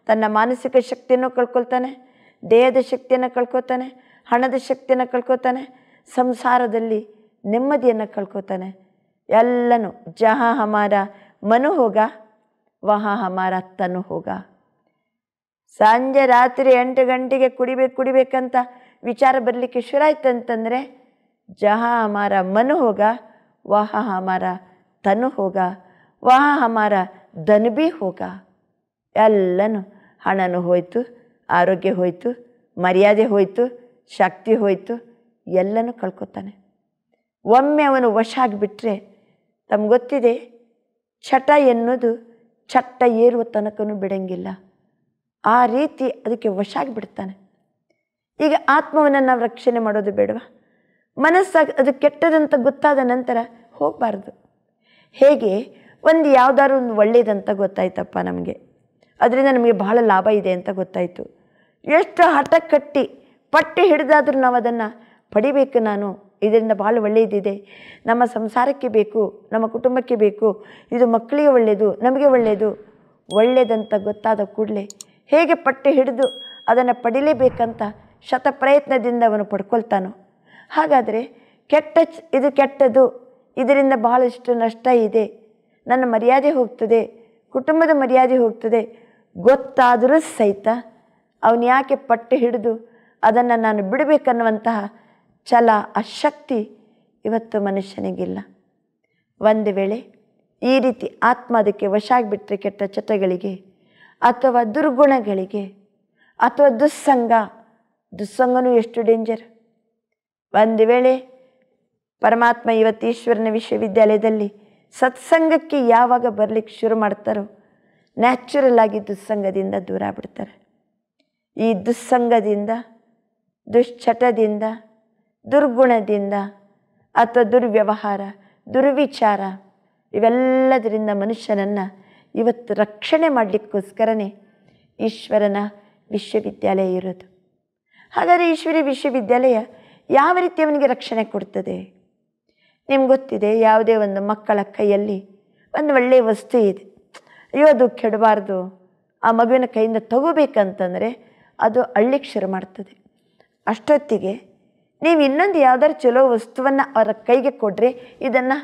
ತನ್ನ ಮಾನಸಿಕ ಶಕ್ತಿಯನ್ನು ಕಳ್ಕೊಳ್ತಾನೆ, ದೇಹದ ಶಕ್ತಿಯನ್ನು ಕಳ್ಕೊತಾನೆ, ಹಣದ ಶಕ್ತಿಯನ್ನು ಕಳ್ಕೊತಾನೆ, ಸಂಸಾರದಲ್ಲಿ ನೆಮ್ಮದಿಯನ್ನು ಕಳ್ಕೊತಾನೆ. ಎಲ್ಲನೂ ಜಹಾ ಹಮಾರ ಮನು ಹೋಗ ವಹಾ ಹಮಾರ ತನು ಹೋಗ. ಸಂಜೆ ರಾತ್ರಿ 8 ಗಂಟೆಗೆ ಕುಡಿಬೇಕಂತ ವಿಚಾರ ಬರಲಿಕ್ಕೆ ಶುರು ಆಯ್ತು ಅಂತಂದರೆ ಜಹಾ ಹಮಾರ ಮನು ಹೋಗ ವಹಾ ಹಮಾರ ತನು ಹೋಗ ವಹಾ ಹಮಾರ ಧನ ಭೀ ಹೋಗ. ಎಲ್ಲನೂ ಹಣನೂ ಹೋಯ್ತು, ಆರೋಗ್ಯ ಹೋಯ್ತು, ಮರ್ಯಾದೆ ಹೋಯ್ತು, ಶಕ್ತಿ ಹೋಯ್ತು, ಎಲ್ಲನೂ ಕಳ್ಕೊತಾನೆ. ಒಮ್ಮೆ ಅವನು ವಶ ಆಗಿಬಿಟ್ರೆ ತಮ್ಗೆ ಗೊತ್ತಿದೆ, ಚಟ ಎನ್ನುವುದು ಚಟ್ಟ ಏರುವ ತನಕನೂ ಬಿಡಂಗಿಲ್ಲ. ಆ ರೀತಿ ಅದಕ್ಕೆ ವಶ ಆಗಿಬಿಡ್ತಾನೆ. ಈಗ ಆತ್ಮವನ್ನು ನಾವು ರಕ್ಷಣೆ ಮಾಡೋದು ಬೇಡವಾ? ಮನಸ್ಸಾಗಿ ಅದು ಕೆಟ್ಟದಂತ ಗೊತ್ತಾದ ನಂತರ ಹೋಗಬಾರ್ದು. ಹೇಗೆ ಒಂದು ಯಾವುದಾದ್ರು ಒಂದು ಒಳ್ಳೆಯದಂತ ಗೊತ್ತಾಯ್ತಪ್ಪ ನಮಗೆ, ಅದರಿಂದ ನಮಗೆ ಬಹಳ ಲಾಭ ಇದೆ ಅಂತ ಗೊತ್ತಾಯಿತು, ಎಷ್ಟು ಹಠ ಕಟ್ಟಿ ಪಟ್ಟಿ ಹಿಡಿದಾದ್ರೂ ನಾವು ಅದನ್ನು ಪಡಿಬೇಕು, ನಾನು ಇದರಿಂದ ಭಾಳ ಒಳ್ಳೆಯದಿದೆ, ನಮ್ಮ ಸಂಸಾರಕ್ಕೆ ಬೇಕು, ನಮ್ಮ ಕುಟುಂಬಕ್ಕೆ ಬೇಕು, ಇದು ಮಕ್ಕಳಿಗೆ ಒಳ್ಳೆಯದು, ನಮಗೆ ಒಳ್ಳೆಯದಂತ ಗೊತ್ತಾದ ಕೂಡಲೇ ಹೇಗೆ ಪಟ್ಟಿ ಹಿಡಿದು ಅದನ್ನು ಪಡಿಲೇಬೇಕಂತ ಶತ ಪ್ರಯತ್ನದಿಂದ ಅವನು ಪಡ್ಕೊಳ್ತಾನೋ, ಹಾಗಾದರೆ ಇದು ಕೆಟ್ಟದು, ಇದರಿಂದ ಬಹಳಷ್ಟು ನಷ್ಟ ಇದೆ, ನನ್ನ ಮರ್ಯಾದೆ ಹೋಗ್ತದೆ, ಕುಟುಂಬದ ಮರ್ಯಾದೆ ಹೋಗ್ತದೆ ಗೊತ್ತಾದರೂ ಸಹಿತ ಅವನು ಯಾಕೆ ಪಟ್ಟಿ ಹಿಡಿದು ಅದನ್ನು ನಾನು ಬಿಡಬೇಕನ್ನುವಂತಹ ಛಲ, ಆ ಶಕ್ತಿ ಇವತ್ತು ಮನುಷ್ಯನಿಗಿಲ್ಲ. ಒಂದು ವೇಳೆ ಈ ರೀತಿ ಆತ್ಮ ಅದಕ್ಕೆ ವಶ ಆಗಿಬಿಟ್ರೆ ಕೆಟ್ಟ ಚಟಗಳಿಗೆ ಅಥವಾ ದುರ್ಗುಣಗಳಿಗೆ ಅಥವಾ ದುಸ್ಸಂಗನೂ ಎಷ್ಟು ಡೇಂಜರ್. ಒಂದು ವೇಳೆ ಪರಮಾತ್ಮ ಇವತ್ತು ಈಶ್ವರನ ವಿಶ್ವವಿದ್ಯಾಲಯದಲ್ಲಿ ಸತ್ಸಂಗಕ್ಕೆ ಯಾವಾಗ ಬರಲಿಕ್ಕೆ ಶುರು ಮಾಡ್ತಾರೋ ನ್ಯಾಚುರಲ್ ಆಗಿ ದುಸ್ಸಂಗದಿಂದ ದೂರ ಆಗ್ಬಿಡ್ತಾರೆ. ಈ ದುಸ್ಸಂಗದಿಂದ, ದುಶ್ಚಟದಿಂದ, ದುರ್ಗುಣದಿಂದ ಅಥವಾ ದುರ್ವ್ಯವಹಾರ, ದುರ್ವಿಚಾರ ಇವೆಲ್ಲದರಿಂದ ಮನುಷ್ಯನನ್ನು ಇವತ್ತು ರಕ್ಷಣೆ ಮಾಡಲಿಕ್ಕೋಸ್ಕರನೇ ಈಶ್ವರನ ವಿಶ್ವವಿದ್ಯಾಲಯ ಇರೋದು. ಹಾಗಾದರೆ ಈಶ್ವರಿ ವಿಶ್ವವಿದ್ಯಾಲಯ ಯಾವ ರೀತಿ ಅವನಿಗೆ ರಕ್ಷಣೆ ಕೊಡ್ತದೆ? ನಿಮ್ಗೆ ಗೊತ್ತಿದೆ, ಯಾವುದೇ ಒಂದು ಮಕ್ಕಳ ಕೈಯಲ್ಲಿ ಒಂದು ಒಳ್ಳೆಯ ವಸ್ತು ಇದೆ, ಅಯ್ಯೋ ಅದು ಕೆಡಬಾರ್ದು, ಆ ಮಗುವಿನ ಕೈಯಿಂದ ತಗೋಬೇಕಂತಂದರೆ ಅದು ಅಳ್ಳಿಕ್ಕೆ ಶುರು ಮಾಡ್ತದೆ. ಅಷ್ಟೊತ್ತಿಗೆ ನೀವು ಇನ್ನೊಂದು ಯಾವ್ದಾದ್ರು ಚಲೋ ವಸ್ತುವನ್ನು ಅವರ ಕೈಗೆ ಕೊಡ್ರಿ, ಇದನ್ನು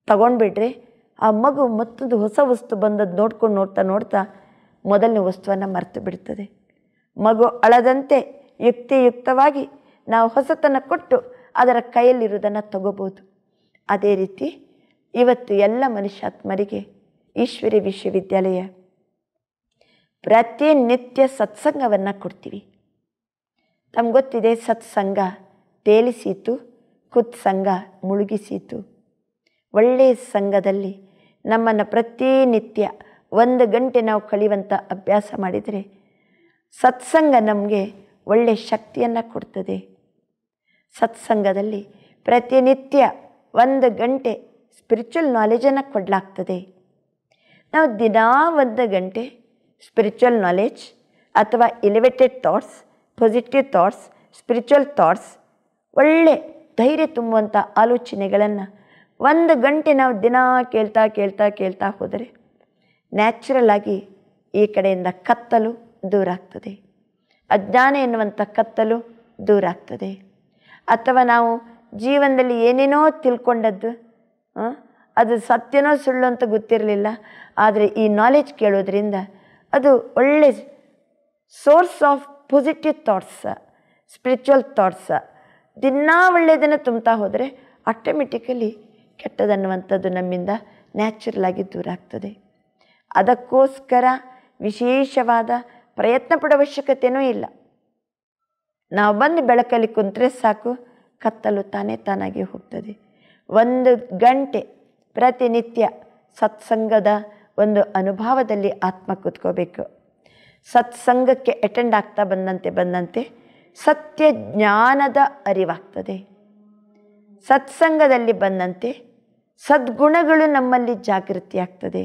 ತಗೊಂಡ್ಬಿಡ್ರಿ, ಆ ಮಗು ಮತ್ತೊಂದು ಹೊಸ ವಸ್ತು ಬಂದದ್ದು ನೋಡ್ಕೊಂಡು ನೋಡ್ತಾ ಮೊದಲನೇ ವಸ್ತುವನ್ನು ಮರೆತು ಬಿಡ್ತದೆ. ಮಗು ಅಳದಂತೆ ಯುಕ್ತಿಯುಕ್ತವಾಗಿ ನಾವು ಹೊಸತನ್ನು ಕೊಟ್ಟು ಅದರ ಕೈಯಲ್ಲಿರುವುದನ್ನು ತಗೋಬೋದು. ಅದೇ ರೀತಿ ಇವತ್ತು ಎಲ್ಲ ಮನುಷ್ಯಾತ್ಮರಿಗೆ ಈಶ್ವರಿ ವಿಶ್ವವಿದ್ಯಾಲಯ ಪ್ರತಿನಿತ್ಯ ಸತ್ಸಂಗವನ್ನು ಕೊಡ್ತೀವಿ. ತಮ್ಗೆ ಗೊತ್ತಿದೆ, ಸತ್ಸಂಗ ತೇಲಿಸೀತು, ಕುತ್ಸಂಗ ಮುಳುಗಿಸೀತು. ಒಳ್ಳೆಯ ಸಂಘದಲ್ಲಿ ನಮ್ಮನ್ನು ಪ್ರತಿನಿತ್ಯ 1 ಗಂಟೆ ನಾವು ಕಳೆಯುವಂಥ ಅಭ್ಯಾಸ ಮಾಡಿದರೆ ಸತ್ಸಂಗ ನಮಗೆ ಒಳ್ಳೆಯ ಶಕ್ತಿಯನ್ನು ಕೊಡ್ತದೆ. ಸತ್ಸಂಗದಲ್ಲಿ ಪ್ರತಿನಿತ್ಯ 1 ಗಂಟೆ ಸ್ಪಿರಿಚುವಲ್ ನಾಲೆಜನ್ನು ಕೊಡಲಾಗ್ತದೆ. ನಾವು ದಿನಾ 1 ಗಂಟೆ ಸ್ಪಿರಿಚುವಲ್ ನಾಲೆಜ್ ಅಥವಾ elevated thoughts, positive thoughts, spiritual thoughts, ಒಳ್ಳೆ ಧೈರ್ಯ ತುಂಬುವಂಥ ಆಲೋಚನೆಗಳನ್ನು 1 ಗಂಟೆ ನಾವು ದಿನ ಕೇಳ್ತಾ ಹೋದರೆ ನ್ಯಾಚುರಲ್ ಆಗಿ ಈ ಕಡೆಯಿಂದ ಕತ್ತಲು ದೂರ ಆಗ್ತದೆ, ಅಜ್ಞಾನ ಎನ್ನುವಂಥ ಕತ್ತಲು ದೂರ ಆಗ್ತದೆ. ಅಥವಾ ನಾವು ಜೀವನದಲ್ಲಿ ಏನೇನೋ ತಿಳ್ಕೊಂಡದ್ದು ಅದು ಸತ್ಯನೋ ಸುಳ್ಳು ಅಂತ ಗೊತ್ತಿರಲಿಲ್ಲ, ಆದರೆ ಈ ನಾಲೆಜ್ ಕೇಳೋದ್ರಿಂದ ಅದು ಒಳ್ಳೆ ಸೋರ್ಸ್ ಆಫ್ ಪಾಸಿಟಿವ್ ಥಾಟ್ಸ, ಸ್ಪಿರಿಚುವಲ್ ಥಾಟ್ಸ ದಿನ ಒಳ್ಳೆಯದನ್ನು ತುಂಬ್ತಾ ಹೋದರೆ ಆಟೋಮೆಟಿಕಲಿ ಕೆಟ್ಟದನ್ನುವಂಥದ್ದು ನಮ್ಮಿಂದ ನ್ಯಾಚುರಲ್ ಆಗಿ ದೂರ ಆಗ್ತದೆ. ಅದಕ್ಕೋಸ್ಕರ ವಿಶೇಷವಾದ ಪ್ರಯತ್ನ ಪಡೋ ಅವಶ್ಯಕತೆಯೂ ಇಲ್ಲ. ನಾವು ಬಂದು ಬೆಳಕಲ್ಲಿ ಕುಂತರೆ ಸಾಕು, ಕತ್ತಲು ತಾನಾಗಿ ಹೋಗ್ತದೆ. 1 ಗಂಟೆ ಪ್ರತಿನಿತ್ಯ ಸತ್ಸಂಗದ ಒಂದು ಅನುಭವದಲ್ಲಿ ಆತ್ಮ ಕೂತ್ಕೋಬೇಕು. ಸತ್ಸಂಗಕ್ಕೆ ಅಟೆಂಡ್ ಆಗ್ತಾ ಬಂದಂತೆ ಸತ್ಯ ಜ್ಞಾನದ ಅರಿವಾಗ್ತದೆ. ಸತ್ಸಂಗದಲ್ಲಿ ಬಂದಂತೆ ಸದ್ಗುಣಗಳು ನಮ್ಮಲ್ಲಿ ಜಾಗೃತಿ ಆಗ್ತದೆ.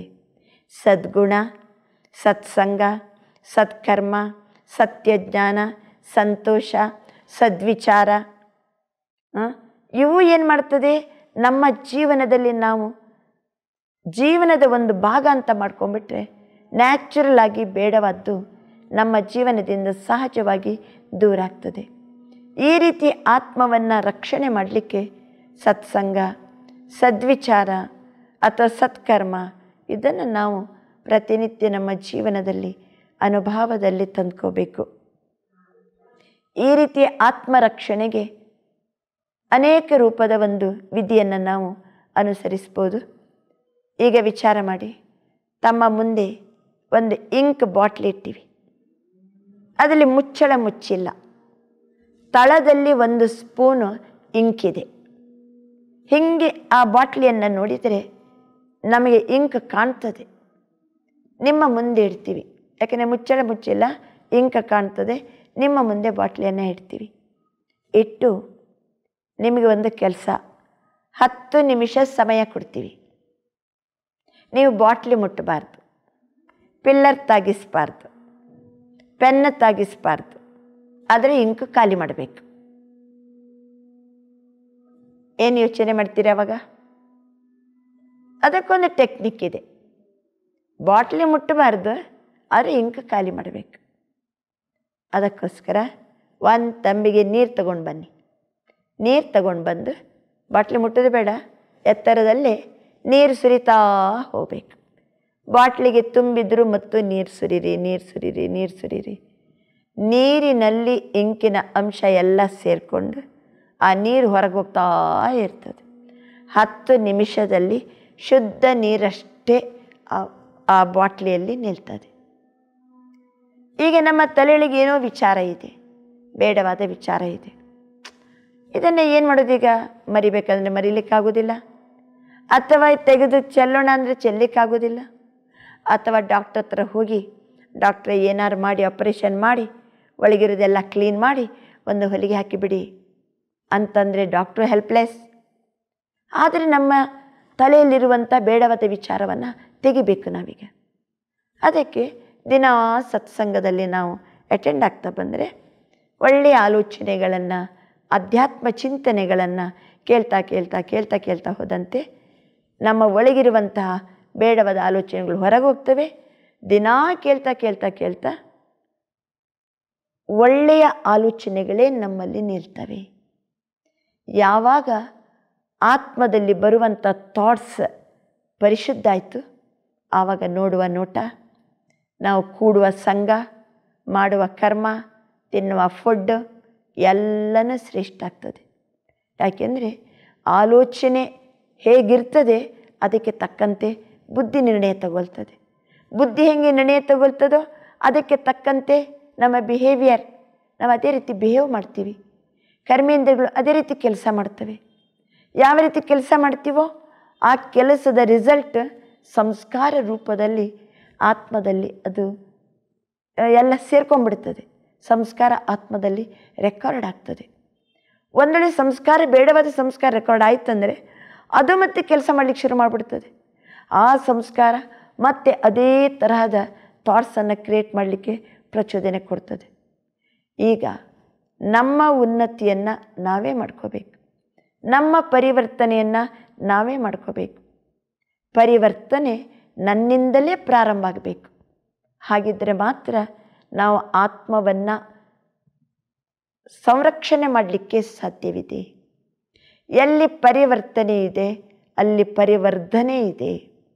ಸದ್ಗುಣ, ಸತ್ಸಂಗ, ಸತ್ಕರ್ಮ, ಸತ್ಯಜ್ಞಾನ, ಸಂತೋಷ, ಸದ್ವಿಚಾರ ಇವು ಏನು ಮಾಡ್ತದೆ, ನಮ್ಮ ಜೀವನದಲ್ಲಿ ನಾವು ಜೀವನದ ಒಂದು ಭಾಗ ಅಂತ ಮಾಡ್ಕೊಂಡ್ಬಿಟ್ರೆ ನ್ಯಾಚುರಲ್ ಆಗಿ ಬೇಡವಾದ್ದು ನಮ್ಮ ಜೀವನದಿಂದ ಸಹಜವಾಗಿ ದೂರ ಆಗ್ತದೆ. ಈ ರೀತಿ ಆತ್ಮವನ್ನು ರಕ್ಷಣೆ ಮಾಡಲಿಕ್ಕೆ ಸತ್ಸಂಗ, ಸದ್ವಿಚಾರ ಅಥವಾ ಸತ್ಕರ್ಮ ಇದನ್ನು ನಾವು ಪ್ರತಿನಿತ್ಯ ನಮ್ಮ ಜೀವನದಲ್ಲಿ ಅನುಭವದಲ್ಲಿ ತಂದ್ಕೋಬೇಕು. ಈ ರೀತಿ ಆತ್ಮರಕ್ಷಣೆಗೆ ಅನೇಕ ರೂಪದ ಒಂದು ವಿಧಿಯನ್ನು ನಾವು ಅನುಸರಿಸ್ಬೋದು. ಈಗ ವಿಚಾರ ಮಾಡಿ, ತಮ್ಮ ಮುಂದೆ ಒಂದು ಇಂಕ್ ಬಾಟ್ಲಿ ಇಟ್ಟಿವಿ, ಅದರಲ್ಲಿ ಮುಚ್ಚಳ ಮುಚ್ಚಿಲ್ಲ, ತಳದಲ್ಲಿ 1 ಸ್ಪೂನು ಇಂಕಿದೆ. ಹೀಗೆ ಆ ಬಾಟ್ಲಿಯನ್ನು ನೋಡಿದರೆ ನಮಗೆ ಇಂಕ್ ಕಾಣ್ತದೆ. ನಿಮ್ಮ ಮುಂದೆ ಇಡ್ತೀವಿ, ಯಾಕೆಂದರೆ ಮುಚ್ಚಳ ಮುಚ್ಚಿಲ್ಲ, ಇಂಕ್ ಕಾಣ್ತದೆ. ನಿಮ್ಮ ಮುಂದೆ ಬಾಟ್ಲಿಯನ್ನು ಇಡ್ತೀವಿ. ಇಟ್ಟು ನಿಮಗೆ ಒಂದು ಕೆಲಸ, 10 ನಿಮಿಷ ಸಮಯ ಕೊಡ್ತೀವಿ. ನೀವು ಬಾಟ್ಲಿ ಮುಟ್ಟಬಾರ್ದು, ಪಿಲ್ಲರ್ ತಾಗಿಸಬಾರ್ದು, ಪೆನ್ ತಾಗಿಸಬಾರ್ದು, ಆದರೆ ಇಂಕ್ ಖಾಲಿ ಮಾಡಬೇಕು. ಏನು ಯೋಚನೆ ಮಾಡ್ತೀರಿ ಅವಾಗ? ಅದಕ್ಕೊಂದು ಟೆಕ್ನಿಕ್ ಇದೆ. ಬಾಟ್ಲಿ ಮುಟ್ಟಬಾರ್ದು, ಆದರೆ ಇಂಕ್ ಖಾಲಿ ಮಾಡಬೇಕು. ಅದಕ್ಕೋಸ್ಕರ 1 ತಂಬಿಗೆ ನೀರು ತಗೊಂಡು ಬನ್ನಿ. ನೀರು ತಗೊಂಡು ಬಂದು ಬಾಟ್ಲಿ ಮುಟ್ಟೋದು ಬೇಡ, ಎತ್ತರದಲ್ಲೇ ನೀರು ಸುರಿತಾ ಹೋಗಬೇಕು. ಬಾಟ್ಲಿಗೆ ತುಂಬಿದ್ರು ಮತ್ತು ನೀರು ಸುರಿರಿ. ನೀರಿನಲ್ಲಿ ಇಂಕಿನ ಅಂಶ ಎಲ್ಲ ಸೇರಿಕೊಂಡು ಆ ನೀರು ಹೊರಗೆ ಹೋಗ್ತಾ ಇರ್ತದೆ. 10 ನಿಮಿಷದಲ್ಲಿ ಶುದ್ಧ ನೀರಷ್ಟೇ ಆ ಬಾಟ್ಲಿಯಲ್ಲಿ ನಿಲ್ತದೆ. ಈಗ ನಮ್ಮ ತಲೆಯೊಳಗೆ ಏನೋ ವಿಚಾರ ಇದೆ, ಬೇಡವಾದ ವಿಚಾರ ಇದೆ. ಇದನ್ನು ಏನು ಮಾಡೋದೀಗ? ಮರಿಬೇಕಂದ್ರೆ ಮರಿಲಿಕ್ಕಾಗೋದಿಲ್ಲ, ಅಥವಾ ತೆಗೆದು ಚೆಲ್ಲೋಣ ಅಂದರೆ ಚೆಲ್ಲಲಿಕ್ಕಾಗೋದಿಲ್ಲ, ಅಥವಾ ಡಾಕ್ಟ್ರ್ ಹತ್ರ ಹೋಗಿ ಡಾಕ್ಟ್ರೆ ಏನಾರು ಮಾಡಿ ಆಪರೇಷನ್ ಮಾಡಿ ಒಳಗಿರೋದೆಲ್ಲ ಕ್ಲೀನ್ ಮಾಡಿ ಒಂದು ಹೊಲಿಗೆ ಹಾಕಿಬಿಡಿ ಅಂತಂದರೆ ಡಾಕ್ಟ್ರು ಹೆಲ್ಪ್ಲೆಸ್. ಆದರೆ ನಮ್ಮ ತಲೆಯಲ್ಲಿರುವಂಥ ಬೇಡವಾದ ವಿಚಾರವನ್ನು ತೆಗಿಬೇಕು ನಾವೀಗ. ಅದಕ್ಕೆ ದಿನ ಸತ್ಸಂಗದಲ್ಲಿ ನಾವು ಅಟೆಂಡ್ ಆಗ್ತಾ ಬಂದರೆ ಒಳ್ಳೆಯ ಆಲೋಚನೆಗಳನ್ನು, ಅಧ್ಯಾತ್ಮ ಚಿಂತನೆಗಳನ್ನು ಕೇಳ್ತಾ ಕೇಳ್ತಾ ಕೇಳ್ತಾ ಕೇಳ್ತಾ ಹೋದಂತೆ ನಮ್ಮ ಒಳಗಿರುವಂತಹ ಬೇಡವಾದ ಆಲೋಚನೆಗಳು ಹೊರಗೆ ಹೋಗ್ತವೆ. ದಿನ ಕೇಳ್ತಾ ಕೇಳ್ತಾ ಕೇಳ್ತಾ ಒಳ್ಳೆಯ ಆಲೋಚನೆಗಳೇ ನಮ್ಮಲ್ಲಿ ನಿಲ್ತವೆ. ಯಾವಾಗ ಆತ್ಮದಲ್ಲಿ ಬರುವಂಥ ಥಾಟ್ಸ್ ಪರಿಶುದ್ಧ ಆಯಿತು, ಆವಾಗ ನೋಡುವ ನೋಟ, ನಾವು ಕೂಡುವ ಸಂಘ, ಮಾಡುವ ಕರ್ಮ, ತಿನ್ನುವ ಫುಡ್ ಎಲ್ಲನೂ ಶ್ರೇಷ್ಠ ಆಗ್ತದೆ. ಯಾಕೆಂದರೆ ಆಲೋಚನೆ ಹೇಗಿರ್ತದೆ ಅದಕ್ಕೆ ತಕ್ಕಂತೆ ಬುದ್ಧಿ ನಿರ್ಣಯ ತಗೊಳ್ತದೆ. ಬುದ್ಧಿ ಹೇಗೆ ನಿರ್ಣಯ ತಗೊಳ್ತದೋ ಅದಕ್ಕೆ ತಕ್ಕಂತೆ ನಮ್ಮ ಬಿಹೇವಿಯರ್, ನಾವು ಅದೇ ರೀತಿ ಬಿಹೇವ್ ಮಾಡ್ತೀವಿ. ಕರ್ಮೇಂದ್ರಿಯಗಳು ಅದೇ ರೀತಿ ಕೆಲಸ ಮಾಡ್ತವೆ. ಯಾವ ರೀತಿ ಕೆಲಸ ಮಾಡ್ತೀವೋ ಆ ಕೆಲಸದ ರಿಸಲ್ಟ್ ಸಂಸ್ಕಾರ ರೂಪದಲ್ಲಿ ಆತ್ಮದಲ್ಲಿ ಅದು ಎಲ್ಲ ಸೇರ್ಕೊಂಡ್ಬಿಡ್ತದೆ. ಸಂಸ್ಕಾರ ಆತ್ಮದಲ್ಲಿ ರೆಕಾರ್ಡ್ ಆಗ್ತದೆ. ಒಂದೊಳ್ಳೆ ಸಂಸ್ಕಾರ, ಬೇಡವಾದ ಸಂಸ್ಕಾರ ರೆಕಾರ್ಡ್ ಆಯ್ತಂದರೆ ಅದು ಮತ್ತೆ ಕೆಲಸ ಮಾಡಲಿಕ್ಕೆ ಶುರು ಮಾಡಿಬಿಡ್ತದೆ. ಆ ಸಂಸ್ಕಾರ ಮತ್ತೆ ಅದೇ ತರಹದ ಥಾಟ್ಸನ್ನು ಕ್ರಿಯೇಟ್ ಮಾಡಲಿಕ್ಕೆ ಪ್ರಚೋದನೆ ಕೊಡ್ತದೆ. ಈಗ ನಮ್ಮ ಉನ್ನತಿಯನ್ನು ನಾವೇ ಮಾಡ್ಕೋಬೇಕು, ನಮ್ಮ ಪರಿವರ್ತನೆಯನ್ನು ನಾವೇ ಮಾಡ್ಕೋಬೇಕು. ಪರಿವರ್ತನೆ ನನ್ನಿಂದಲೇ ಪ್ರಾರಂಭ ಆಗಬೇಕು. ಹಾಗಿದ್ದರೆ ಮಾತ್ರ ನಾವು ಆತ್ಮವನ್ನು ಸಂರಕ್ಷಣೆ ಮಾಡಲಿಕ್ಕೆ ಸಾಧ್ಯವಿದೆ. ಎಲ್ಲಿ ಪರಿವರ್ತನೆ ಇದೆ ಅಲ್ಲಿ ಪರಿವರ್ಧನೆ ಇದೆ,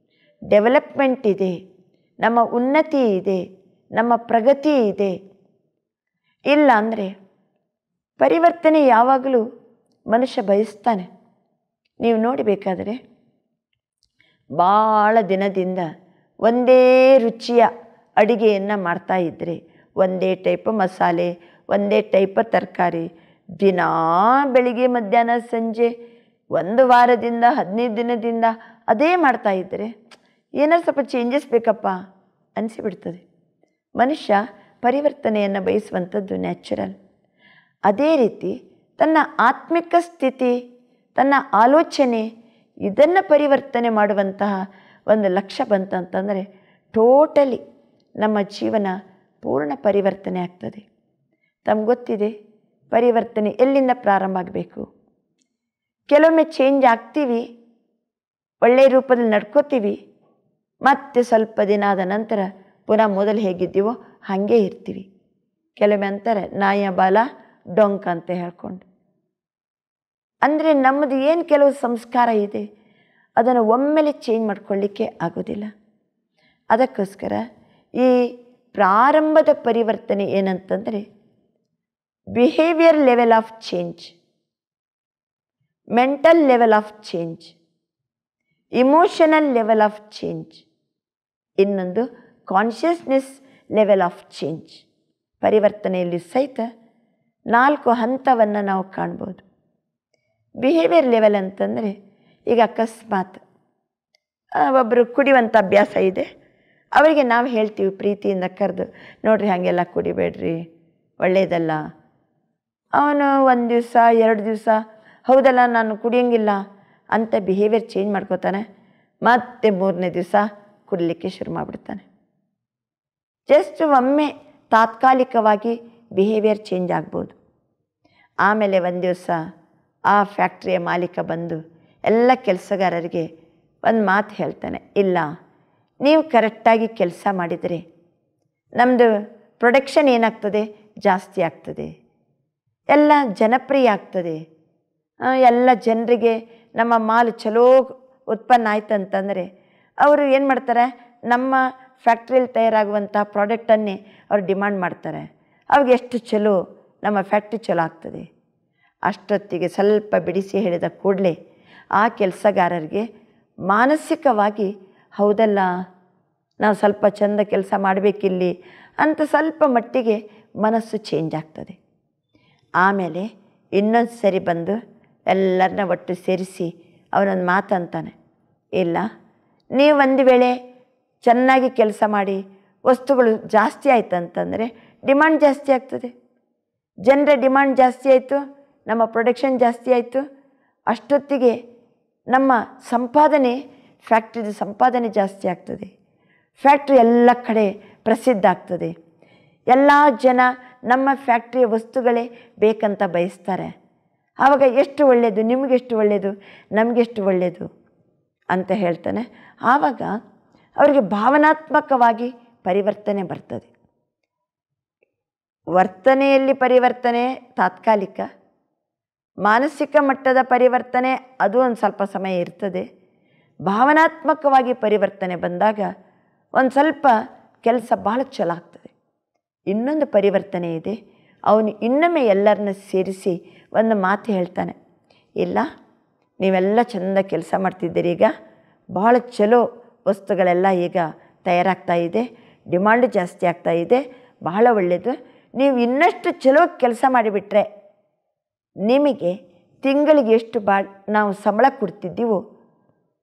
ಡೆವಲಪ್ಮೆಂಟ್ ಇದೆ, ನಮ್ಮ ಉನ್ನತಿ ಇದೆ, ನಮ್ಮ ಪ್ರಗತಿ ಇದೆ. ಇಲ್ಲ ಅಂದರೆ ಪರಿವರ್ತನೆ ಯಾವಾಗಲೂ ಮನುಷ್ಯ ಬಯಸ್ತಾನೆ. ನೀವು ನೋಡಬೇಕಾದರೆ ಭಾಳ ದಿನದಿಂದ ಒಂದೇ ರುಚಿಯ ಅಡುಗೆಯನ್ನು ಮಾಡ್ತಾ ಇದ್ದರೆ, ಒಂದೇ ಟೈಪ್ ಮಸಾಲೆ, ಒಂದೇ ಟೈಪ್ ತರಕಾರಿ, ದಿನ ಬೆಳಿಗ್ಗೆ ಮಧ್ಯಾಹ್ನ ಸಂಜೆ 1 ವಾರದಿಂದ 15 ದಿನದಿಂದ ಅದೇ ಮಾಡ್ತಾ ಇದ್ದರೆ ಏನಾರು ಸ್ವಲ್ಪ ಚೇಂಜಸ್ ಬೇಕಪ್ಪ ಅನಿಸಿಬಿಡ್ತದೆ. ಮನುಷ್ಯ ಪರಿವರ್ತನೆಯನ್ನು ಬಯಸುವಂಥದ್ದು ನ್ಯಾಚುರಲ್. ಅದೇ ರೀತಿ ತನ್ನ ಆತ್ಮಿಕ ಸ್ಥಿತಿ, ತನ್ನ ಆಲೋಚನೆ, ಇದನ್ನು ಪರಿವರ್ತನೆ ಮಾಡುವಂತಹ ಒಂದು ಲಕ್ಷ್ಯ ಬಂತಂತಂದರೆ ಟೋಟಲಿ ನಮ್ಮ ಜೀವನ ಪೂರ್ಣ ಪರಿವರ್ತನೆ ಆಗ್ತದೆ. ತಮ್ಗೆ ಗೊತ್ತಿದೆ ಪರಿವರ್ತನೆ ಎಲ್ಲಿಂದ ಪ್ರಾರಂಭ ಆಗಬೇಕು. ಕೆಲವೊಮ್ಮೆ ಚೇಂಜ್ ಆಗ್ತೀವಿ, ಒಳ್ಳೆಯ ರೂಪದಲ್ಲಿ ನಡ್ಕೋತೀವಿ, ಮತ್ತೆ ಸ್ವಲ್ಪ ದಿನ ಆದ ನಂತರ ಪುನಃ ಮೊದಲು ಹೇಗಿದ್ದೀವೋ ಹಾಗೇ ಇರ್ತೀವಿ. ಕೆಲವೊಮ್ಮೆ ಅಂತಾರೆ ನಾಯ ಬಾಲ ಡೊಂಕ ಅಂತ ಹೇಳ್ಕೊಂಡು. ಅಂದರೆ ನಮ್ಮದು ಏನು ಕೆಲವು ಸಂಸ್ಕಾರ ಇದೆ ಅದನ್ನು ಒಮ್ಮೆಲೆ ಚೇಂಜ್ ಮಾಡ್ಕೊಳ್ಳಿಕ್ಕೆ ಆಗೋದಿಲ್ಲ. ಅದಕ್ಕೋಸ್ಕರ ಈ ಪ್ರಾರಂಭದ ಪರಿವರ್ತನೆ ಏನಂತಂದರೆ behaviour level of change, mental level of change, emotional level of change, ಇನ್ನೊಂದು ಕಾನ್ಷಿಯಸ್ನೆಸ್ ಲೆವೆಲ್ ಆಫ್ ಚೇಂಜ್. ಪರಿವರ್ತನೆಯಲ್ಲಿ ಸಹಿತ 4 ಹಂತವನ್ನು ನಾವು ಕಾಣ್ಬೋದು. ಬಿಹೇವಿಯರ್ ಲೆವೆಲ್ ಅಂತಂದರೆ ಈಗ ಅಕಸ್ಮಾತ್ ಒಬ್ಬರು ಕುಡಿಯುವಂಥ ಅಭ್ಯಾಸ ಇದೆ, ಅವರಿಗೆ ನಾವು ಹೇಳ್ತೀವಿ ಪ್ರೀತಿಯಿಂದ ಕರೆದು, ನೋಡ್ರಿ ಹಾಗೆಲ್ಲ ಕುಡಿಬೇಡ್ರಿ, ಒಳ್ಳೆಯದಲ್ಲ. ಅವನು 1 ದಿವಸ 2 ದಿವಸ ಹೌದಲ್ಲ ನಾನು ಕುಡಿಯೋಂಗಿಲ್ಲ ಅಂತ ಬಿಹೇವಿಯರ್ ಚೇಂಜ್ ಮಾಡ್ಕೋತಾನೆ. ಮತ್ತೆ 3ನೇ ದಿವಸ ಕುಡಲಿಕ್ಕೆ ಶುರು ಮಾಡಿಬಿಡ್ತಾನೆ. ಜಸ್ಟ್ ಒಮ್ಮೆ ತಾತ್ಕಾಲಿಕವಾಗಿ ಬಿಹೇವಿಯರ್ ಚೇಂಜ್ ಆಗ್ಬೋದು. ಆಮೇಲೆ 1 ದಿವಸ ಆ ಫ್ಯಾಕ್ಟ್ರಿಯ ಮಾಲೀಕ ಬಂದು ಎಲ್ಲ ಕೆಲಸಗಾರರಿಗೆ ಒಂದು ಮಾತು ಹೇಳ್ತಾನೆ, ಇಲ್ಲ ನೀವು ಕರೆಕ್ಟಾಗಿ ಕೆಲಸ ಮಾಡಿದರೆ ನಮ್ಮದು ಪ್ರೊಡಕ್ಷನ್ ಏನಾಗ್ತದೆ, ಜಾಸ್ತಿ ಆಗ್ತದೆ, ಎಲ್ಲ ಜನಪ್ರಿಯ ಆಗ್ತದೆ, ಎಲ್ಲ ಜನರಿಗೆ ನಮ್ಮ ಮಾಲ್ ಚಲೋ ಉತ್ಪನ್ನ ಆಯ್ತು ಅಂತಂದರೆ ಅವರು ಏನು ಮಾಡ್ತಾರೆ, ನಮ್ಮ ಫ್ಯಾಕ್ಟ್ರಿಯಲ್ಲಿ ತಯಾರಾಗುವಂಥ ಪ್ರಾಡಕ್ಟನ್ನೇ ಅವ್ರು ಡಿಮಾಂಡ್ ಮಾಡ್ತಾರೆ. ಅವಾಗ ಎಷ್ಟು ಚಲೋ ನಮ್ಮ ಫ್ಯಾಕ್ಟ್ರಿ ಚಲೋ ಆಗ್ತದೆ. ಅಷ್ಟೊತ್ತಿಗೆ ಸ್ವಲ್ಪ ಬಿಡಿಸಿ ಹೇಳಿದ ಕೂಡಲೇ ಆ ಕೆಲಸಗಾರರಿಗೆ ಮಾನಸಿಕವಾಗಿ ಹೌದಲ್ಲ, ನಾವು ಸ್ವಲ್ಪ ಚೆಂದ ಕೆಲಸ ಮಾಡಬೇಕಿಲ್ಲಿ ಅಂತ ಸ್ವಲ್ಪ ಮಟ್ಟಿಗೆ ಮನಸ್ಸು ಚೇಂಜ್ ಆಗ್ತದೆ. ಆಮೇಲೆ ಇನ್ನೊಂದು ಸರಿ ಬಂದು ಎಲ್ಲರನ್ನ ಒಟ್ಟು ಸೇರಿಸಿ ಅವನೊಂದು ಮಾತಂತಾನೆ, ಇಲ್ಲ ನೀವು ಒಂದು ವೇಳೆ ಚೆನ್ನಾಗಿ ಕೆಲಸ ಮಾಡಿ ವಸ್ತುಗಳು ಜಾಸ್ತಿ ಆಯ್ತು ಅಂತಂದರೆ ಡಿಮಾಂಡ್ ಜಾಸ್ತಿ ಆಗ್ತದೆ. ಜನರ ಡಿಮಾಂಡ್ ಜಾಸ್ತಿ ಆಯಿತು, ನಮ್ಮ ಪ್ರೊಡಕ್ಷನ್ ಜಾಸ್ತಿ ಆಯಿತು. ಅಷ್ಟೊತ್ತಿಗೆ ನಮ್ಮ ಸಂಪಾದನೆ, ಫ್ಯಾಕ್ಟ್ರಿದ ಸಂಪಾದನೆ ಜಾಸ್ತಿ ಆಗ್ತದೆ. ಫ್ಯಾಕ್ಟ್ರಿ ಎಲ್ಲ ಕಡೆ ಪ್ರಸಿದ್ಧ ಆಗ್ತದೆ. ಎಲ್ಲ ಜನ ನಮ್ಮ ಫ್ಯಾಕ್ಟ್ರಿಯ ವಸ್ತುಗಳೇ ಬೇಕಂತ ಬಯಸ್ತಾರೆ. ಆವಾಗ ಎಷ್ಟು ಒಳ್ಳೆಯದು, ನಿಮಗೆಷ್ಟು ಒಳ್ಳೆಯದು, ನಮಗೆಷ್ಟು ಒಳ್ಳೆಯದು ಅಂತ ಹೇಳ್ತಾನೆ. ಆವಾಗ ಅವರಿಗೆ ಭಾವನಾತ್ಮಕವಾಗಿ ಪರಿವರ್ತನೆ ಬರ್ತದೆ. ವರ್ತನೆಯಲ್ಲಿ ಪರಿವರ್ತನೆ ತಾತ್ಕಾಲಿಕ, ಮಾನಸಿಕ ಮಟ್ಟದ ಪರಿವರ್ತನೆ ಅದು ಒಂದು ಸ್ವಲ್ಪ ಸಮಯ ಇರ್ತದೆ. ಭಾವನಾತ್ಮಕವಾಗಿ ಪರಿವರ್ತನೆ ಬಂದಾಗ ಒಂದು ಸ್ವಲ್ಪ ಕೆಲಸ ಭಾಳ ಚಲೋ ಆಗ್ತದೆ. ಇನ್ನೊಂದು ಪರಿವರ್ತನೆ ಇದೆ. ಅವನು ಇನ್ನೊಮ್ಮೆ ಎಲ್ಲರನ್ನ ಸೇರಿಸಿ ಒಂದು ಮಾತು ಹೇಳ್ತಾನೆ, ಇಲ್ಲ ನೀವೆಲ್ಲ ಚೆಂದ ಕೆಲಸ ಮಾಡ್ತಿದ್ದೀರಿ, ಈಗ ಭಾಳ ಚಲೋ ವಸ್ತುಗಳೆಲ್ಲ ಈಗ ತಯಾರಾಗ್ತಾ ಇದೆ, ಡಿಮಾಂಡ್ ಜಾಸ್ತಿ ಆಗ್ತಾ ಇದೆ, ಬಹಳ ಒಳ್ಳೆಯದು. ನೀವು ಇನ್ನಷ್ಟು ಚಲೋ ಕೆಲಸ ಮಾಡಿಬಿಟ್ರೆ ನಿಮಗೆ ತಿಂಗಳಿಗೆ ಎಷ್ಟು ನಾವು ಸಂಬಳ ಕೊಡ್ತಿದ್ದೀವೋ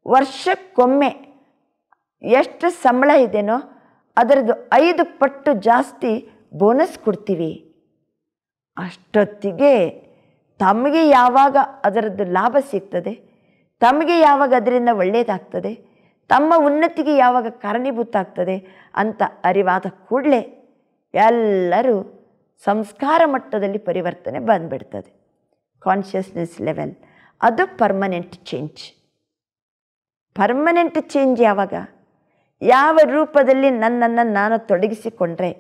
ವರ್ಷಕ್ಕೊಮ್ಮೆ ಎಷ್ಟು ಸಂಬಳ ಇದೆಯೋ ಅದರದ್ದು 5 ಪಟ್ಟು ಜಾಸ್ತಿ ಬೋನಸ್ ಕೊಡ್ತೀವಿ. ಅಷ್ಟೊತ್ತಿಗೆ ತಮಗೆ ಯಾವಾಗ ಅದರದ್ದು ಲಾಭ ಸಿಗ್ತದೆ, ತಮಗೆ ಯಾವಾಗ ಅದರಿಂದ ಒಳ್ಳೆಯದಾಗ್ತದೆ, ತಮ್ಮ ಉನ್ನತಿಗೆ ಯಾವಾಗ ಕಾರಣೀಭೂತ ಆಗ್ತದೆ ಅಂತ ಅರಿವಾದ ಕೂಡಲೇ ಎಲ್ಲರೂ ಸಂಸ್ಕಾರ ಮಟ್ಟದಲ್ಲಿ ಪರಿವರ್ತನೆ ಬಂದುಬಿಡ್ತದೆ. ಕಾನ್ಷಿಯಸ್ನೆಸ್ ಲೆವೆಲ್ ಅದು ಪರ್ಮನೆಂಟ್ ಚೇಂಜ್. ಪರ್ಮನೆಂಟ್ ಚೇಂಜ್ ಯಾವಾಗ, ಯಾವ ರೂಪದಲ್ಲಿ ನನ್ನನ್ನು ನಾನು ತೊಡಗಿಸಿಕೊಂಡ್ರೆ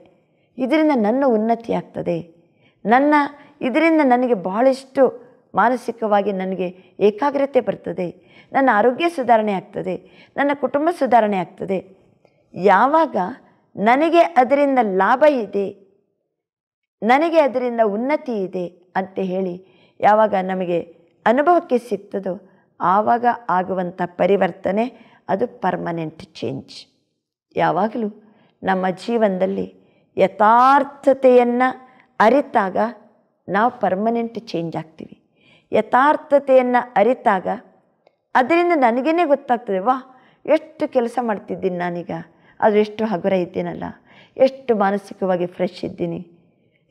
ಇದರಿಂದ ನನ್ನ ಉನ್ನತಿ ಆಗ್ತದೆ, ಇದರಿಂದ ನನಗೆ ಭಾಳಷ್ಟು ಮಾನಸಿಕವಾಗಿ ನನಗೆ ಏಕಾಗ್ರತೆ ಬರ್ತದೆ, ನನ್ನ ಆರೋಗ್ಯ ಸುಧಾರಣೆ ಆಗ್ತದೆ, ನನ್ನ ಕುಟುಂಬ ಸುಧಾರಣೆ ಆಗ್ತದೆ. ಯಾವಾಗ ನನಗೆ ಅದರಿಂದ ಲಾಭ ಇದೆ, ನನಗೆ ಅದರಿಂದ ಉನ್ನತಿ ಇದೆ ಅಂತ ಹೇಳಿ ಯಾವಾಗ ನಮಗೆ ಅನುಭವಕ್ಕೆ ಸಿಗ್ತದೋ ಆವಾಗ ಆಗುವಂಥ ಪರಿವರ್ತನೆ ಅದು ಪರ್ಮನೆಂಟ್ ಚೇಂಜ್. ಯಾವಾಗಲೂ ನಮ್ಮ ಜೀವನದಲ್ಲಿ ಯಥಾರ್ಥತೆಯನ್ನು ಅರಿತಾಗ ನಾವು ಪರ್ಮನೆಂಟ್ ಚೇಂಜ್ ಆಗ್ತೀವಿ. ಯಥಾರ್ಥತೆಯನ್ನು ಅರಿತಾಗ ಅದರಿಂದ ನನಗೇ ಗೊತ್ತಾಗ್ತದೆ, ವಾ ಎಷ್ಟು ಕೆಲಸ ಮಾಡ್ತಿದ್ದೀನಿ ನಾನೀಗ, ಅದು ಎಷ್ಟು ಹಗುರ ಇದ್ದೀನಲ್ಲ, ಎಷ್ಟು ಮಾನಸಿಕವಾಗಿ ಫ್ರೆಶ್ ಇದ್ದೀನಿ,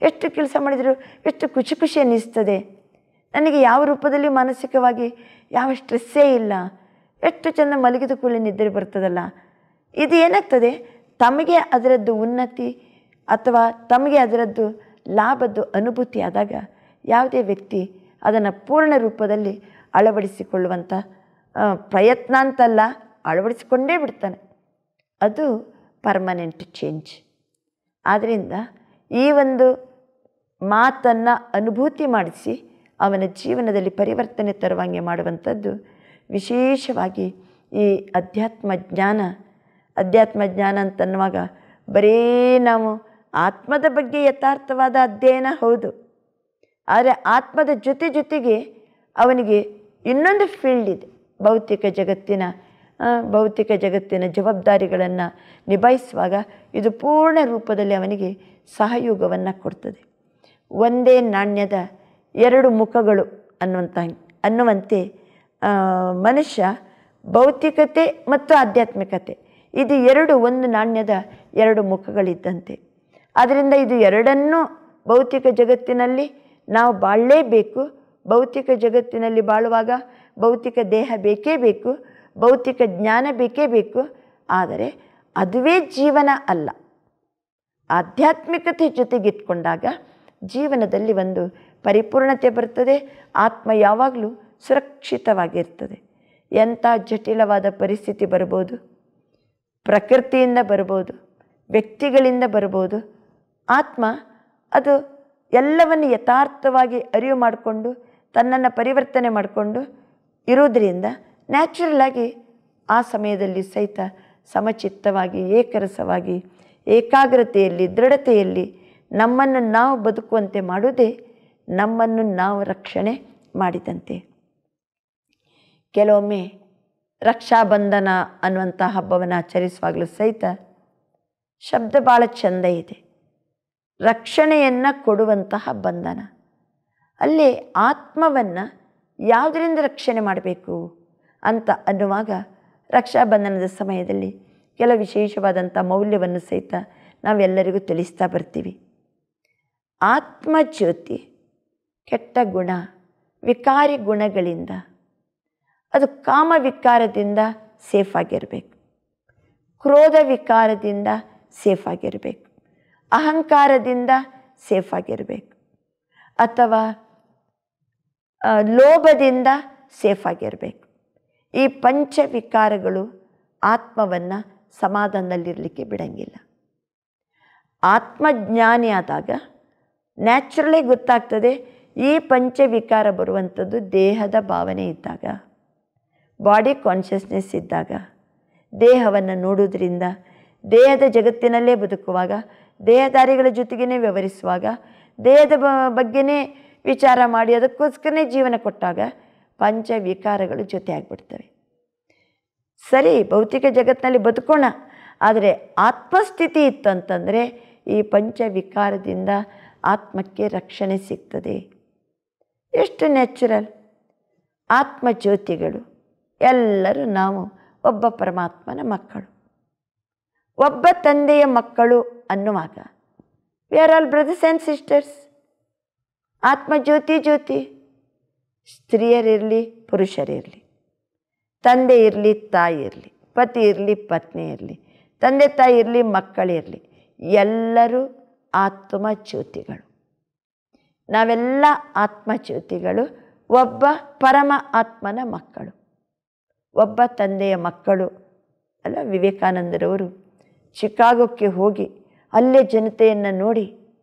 ಎಷ್ಟು ಕೆಲಸ ಮಾಡಿದರೂ ಎಷ್ಟು ಖುಷಿ ಖುಷಿ ಅನ್ನಿಸ್ತದೆ, ನನಗೆ ಯಾವ ರೂಪದಲ್ಲಿ ಮಾನಸಿಕವಾಗಿ ಯಾವ ಸ್ಟ್ರೆಸ್ಸೇ ಇಲ್ಲ, ಎಷ್ಟು ಚೆಂದ ಮಲಗಿದ ಕೂಡಲೇ ನಿದ್ರೆ ಬರ್ತದಲ್ಲ. ಇದು ಏನಾಗ್ತದೆ, ತಮಗೆ ಅದರದ್ದು ಉನ್ನತಿ ಅಥವಾ ತಮಗೆ ಅದರದ್ದು ಲಾಭದ್ದು ಅನುಭೂತಿ ಆದಾಗ ಯಾವುದೇ ವ್ಯಕ್ತಿ ಅದನ್ನು ಪೂರ್ಣ ರೂಪದಲ್ಲಿ ಅಳವಡಿಸಿಕೊಳ್ಳುವಂಥ ಪ್ರಯತ್ನ ಅಂತಲ್ಲ, ಅಳವಡಿಸಿಕೊಂಡೇ ಬಿಡ್ತಾನೆ. ಅದು ಪರ್ಮನೆಂಟ್ ಚೇಂಜ್. ಆದ್ದರಿಂದ ಈ ಒಂದು ಮಾತನ್ನು ಅನುಭೂತಿ ಮಾಡಿಸಿ ಅವನ ಜೀವನದಲ್ಲಿ ಪರಿವರ್ತನೆ ತರುವಂಗೆ ಮಾಡುವಂಥದ್ದು ವಿಶೇಷವಾಗಿ ಈ ಅಧ್ಯಾತ್ಮ ಜ್ಞಾನ ಅಂತನ್ನುವಾಗ ಬರೀ ನಾವು ಆತ್ಮದ ಬಗ್ಗೆ ಯಥಾರ್ಥವಾದ ಅಧ್ಯಯನ ಹೌದು, ಆದರೆ ಆತ್ಮದ ಜೊತೆಗೆ ಅವನಿಗೆ ಇನ್ನೊಂದು ಫೀಲ್ಡ್ ಇದೆ. ಭೌತಿಕ ಜಗತ್ತಿನ ಜವಾಬ್ದಾರಿಗಳನ್ನು ನಿಭಾಯಿಸುವಾಗ ಇದು ಪೂರ್ಣ ರೂಪದಲ್ಲಿ ಅವನಿಗೆ ಸಹಯೋಗವನ್ನು ಕೊಡ್ತದೆ. ಒಂದೇ ನಾಣ್ಯದ 2 ಮುಖಗಳು ಅನ್ನುವಂತೆ ಮನುಷ್ಯ ಭೌತಿಕತೆ ಮತ್ತು ಆಧ್ಯಾತ್ಮಿಕತೆ ಇದು 2 ಒಂದು ನಾಣ್ಯದ 2 ಮುಖಗಳಿದ್ದಂತೆ. ಆದ್ದರಿಂದ ಇದು ಎರಡನ್ನೂ ಭೌತಿಕ ಜಗತ್ತಿನಲ್ಲಿ ನಾವು ಬಾಳಲೇಬೇಕು. ಭೌತಿಕ ಜಗತ್ತಿನಲ್ಲಿ ಬಾಳುವಾಗ ಭೌತಿಕ ದೇಹ ಬೇಕೇ ಬೇಕು, ಭೌತಿಕ ಜ್ಞಾನ ಬೇಕೇ ಬೇಕು. ಆದರೆ ಅದುವೇ ಜೀವನ ಅಲ್ಲ. ಆಧ್ಯಾತ್ಮಿಕತೆ ಜೊತೆಗಿಟ್ಕೊಂಡಾಗ ಜೀವನದಲ್ಲಿ ಒಂದು ಪರಿಪೂರ್ಣತೆ ಬರ್ತದೆ. ಆತ್ಮ ಯಾವಾಗಲೂ ಸುರಕ್ಷಿತವಾಗಿರ್ತದೆ. ಎಂಥ ಜಟಿಲವಾದ ಪರಿಸ್ಥಿತಿ ಬರ್ಬೋದು, ಪ್ರಕೃತಿಯಿಂದ ಬರ್ಬೋದು, ವ್ಯಕ್ತಿಗಳಿಂದ ಬರ್ಬೋದು, ಆತ್ಮ ಅದು ಎಲ್ಲವನ್ನು ಯಥಾರ್ಥವಾಗಿ ಅರಿವು ಮಾಡಿಕೊಂಡು ತನ್ನನ್ನು ಪರಿವರ್ತನೆ ಮಾಡಿಕೊಂಡು ಇರೋದರಿಂದ ನ್ಯಾಚುರಲ್ ಆಗಿ ಆ ಸಮಯದಲ್ಲಿ ಸಹಿತ ಸಮಚಿತ್ತವಾಗಿ, ಏಕರಸವಾಗಿ, ಏಕಾಗ್ರತೆಯಲ್ಲಿ, ದೃಢತೆಯಲ್ಲಿ ನಮ್ಮನ್ನು ನಾವು ಬದುಕುವಂತೆ ಮಾಡುವುದೇ ನಮ್ಮನ್ನು ನಾವು ರಕ್ಷಣೆ ಮಾಡಿದಂತೆ. ಕೆಲವೊಮ್ಮೆ ರಕ್ಷಾಬಂಧನ ಅನ್ನುವಂಥ ಹಬ್ಬವನ್ನು ಆಚರಿಸುವಾಗಲೂ ಸಹಿತ ಶಬ್ದ ಭಾಳ ಚೆಂದ ಇದೆ. ರಕ್ಷಣೆಯನ್ನು ಕೊಡುವಂತಹ ಬಂಧನ. ಅಲ್ಲಿ ಆತ್ಮವನ್ನು ಯಾವುದರಿಂದ ರಕ್ಷಣೆ ಮಾಡಬೇಕು ಅಂತ ಅನ್ನುವಾಗ ರಕ್ಷಾಬಂಧನದ ಸಮಯದಲ್ಲಿ ಕೆಲವು ವಿಶೇಷವಾದಂಥ ಮೌಲ್ಯವನ್ನು ಸಹಿತ ನಾವೆಲ್ಲರಿಗೂ ತಿಳಿಸ್ತಾ ಬರ್ತೀವಿ. ಆತ್ಮಜ್ಯೋತಿ ಕೆಟ್ಟ ಗುಣ, ವಿಕಾರಿ ಗುಣಗಳಿಂದ, ಅದು ಕಾಮ ವಿಕಾರದಿಂದ ಸೇಫ್ ಆಗಿರಬೇಕು, ಕ್ರೋಧ ವಿಕಾರದಿಂದ ಸೇಫ್ ಆಗಿರಬೇಕು, ಅಹಂಕಾರದಿಂದ ಸೇಫ್ ಆಗಿರಬೇಕು, ಅಥವಾ ಲೋಭದಿಂದ ಸೇಫ್ ಆಗಿರಬೇಕು. ಈ ಪಂಚವಿಕಾರಗಳು ಆತ್ಮವನ್ನು ಸಮಾಧಾನದಲ್ಲಿರಲಿಕ್ಕೆ ಬಿಡಂಗಿಲ್ಲ. ಆತ್ಮಜ್ಞಾನಿ ಆದಾಗ ನ್ಯಾಚುರಲಿ ಗೊತ್ತಾಗ್ತದೆ. ಈ ಪಂಚವಿಕಾರ ಬರುವಂಥದ್ದು ದೇಹದ ಭಾವನೆ ಇದ್ದಾಗ, ಬಾಡಿ ಕಾನ್ಷಿಯಸ್ನೆಸ್ ಇದ್ದಾಗ, ದೇಹವನ್ನು ನೋಡೋದ್ರಿಂದ, ದೇಹದ ಜಗತ್ತಿನಲ್ಲೇ ಬದುಕುವಾಗ, ದೇಹದಾರಿಗಳ ಜೊತೆಗೇ ವ್ಯವಹರಿಸುವಾಗ, ದೇಹದ ಬಗ್ಗೆನೇ ವಿಚಾರ ಮಾಡಿ ಅದಕ್ಕೋಸ್ಕರನೇ ಜೀವನ ಕೊಟ್ಟಾಗ ಪಂಚವಿಕಾರಗಳು ಜೊತೆ ಆಗಿಬಿಡ್ತವೆ. ಸರಿ, ಭೌತಿಕ ಜಗತ್ತಿನಲ್ಲಿ ಬದುಕೋಣ, ಆದರೆ ಆತ್ಮಸ್ಥಿತಿ ಇತ್ತು ಅಂತಂದರೆ ಈ ಪಂಚವಿಕಾರದಿಂದ ಆತ್ಮಕ್ಕೆ ರಕ್ಷಣೆ ಸಿಗ್ತದೆ. ಎಷ್ಟು ನ್ಯಾಚುರಲ್. ಆತ್ಮಜ್ಯೋತಿಗಳು ಎಲ್ಲರೂ ನಾವು ಒಬ್ಬ ಪರಮಾತ್ಮನ ಮಕ್ಕಳು, ಒಬ್ಬ ತಂದೆಯ ಮಕ್ಕಳು ಅನ್ನುವಾಗ we are all brothers and sisters. ಆತ್ಮಜ್ಯೋತಿ ಜ್ಯೋತಿ, ಸ್ತ್ರೀಯರಿರಲಿ ಪುರುಷರಿರಲಿ, ತಂದೆ ಇರಲಿ ತಾಯಿ ಇರಲಿ, ಪತಿ ಇರಲಿ ಪತ್ನಿ ಇರಲಿ, ತಂದೆ ತಾಯಿ ಇರಲಿ ಮಕ್ಕಳಿರಲಿ, ಎಲ್ಲರೂ ಆತ್ಮಜ್ಯೋತಿಗಳು. ನಾವೆಲ್ಲ ಆತ್ಮಜ್ಯೋತಿಗಳು, ಒಬ್ಬ ಪರಮ ಆತ್ಮನ ಮಕ್ಕಳು, ಒಬ್ಬ ತಂದೆಯ ಮಕ್ಕಳು ಅಲ್ಲ. ವಿವೇಕಾನಂದರವರು ಚಿಕಾಗೋಕ್ಕೆ ಹೋಗಿ ಅಲ್ಲೇ ಜನತೆಯನ್ನು ನೋಡಿ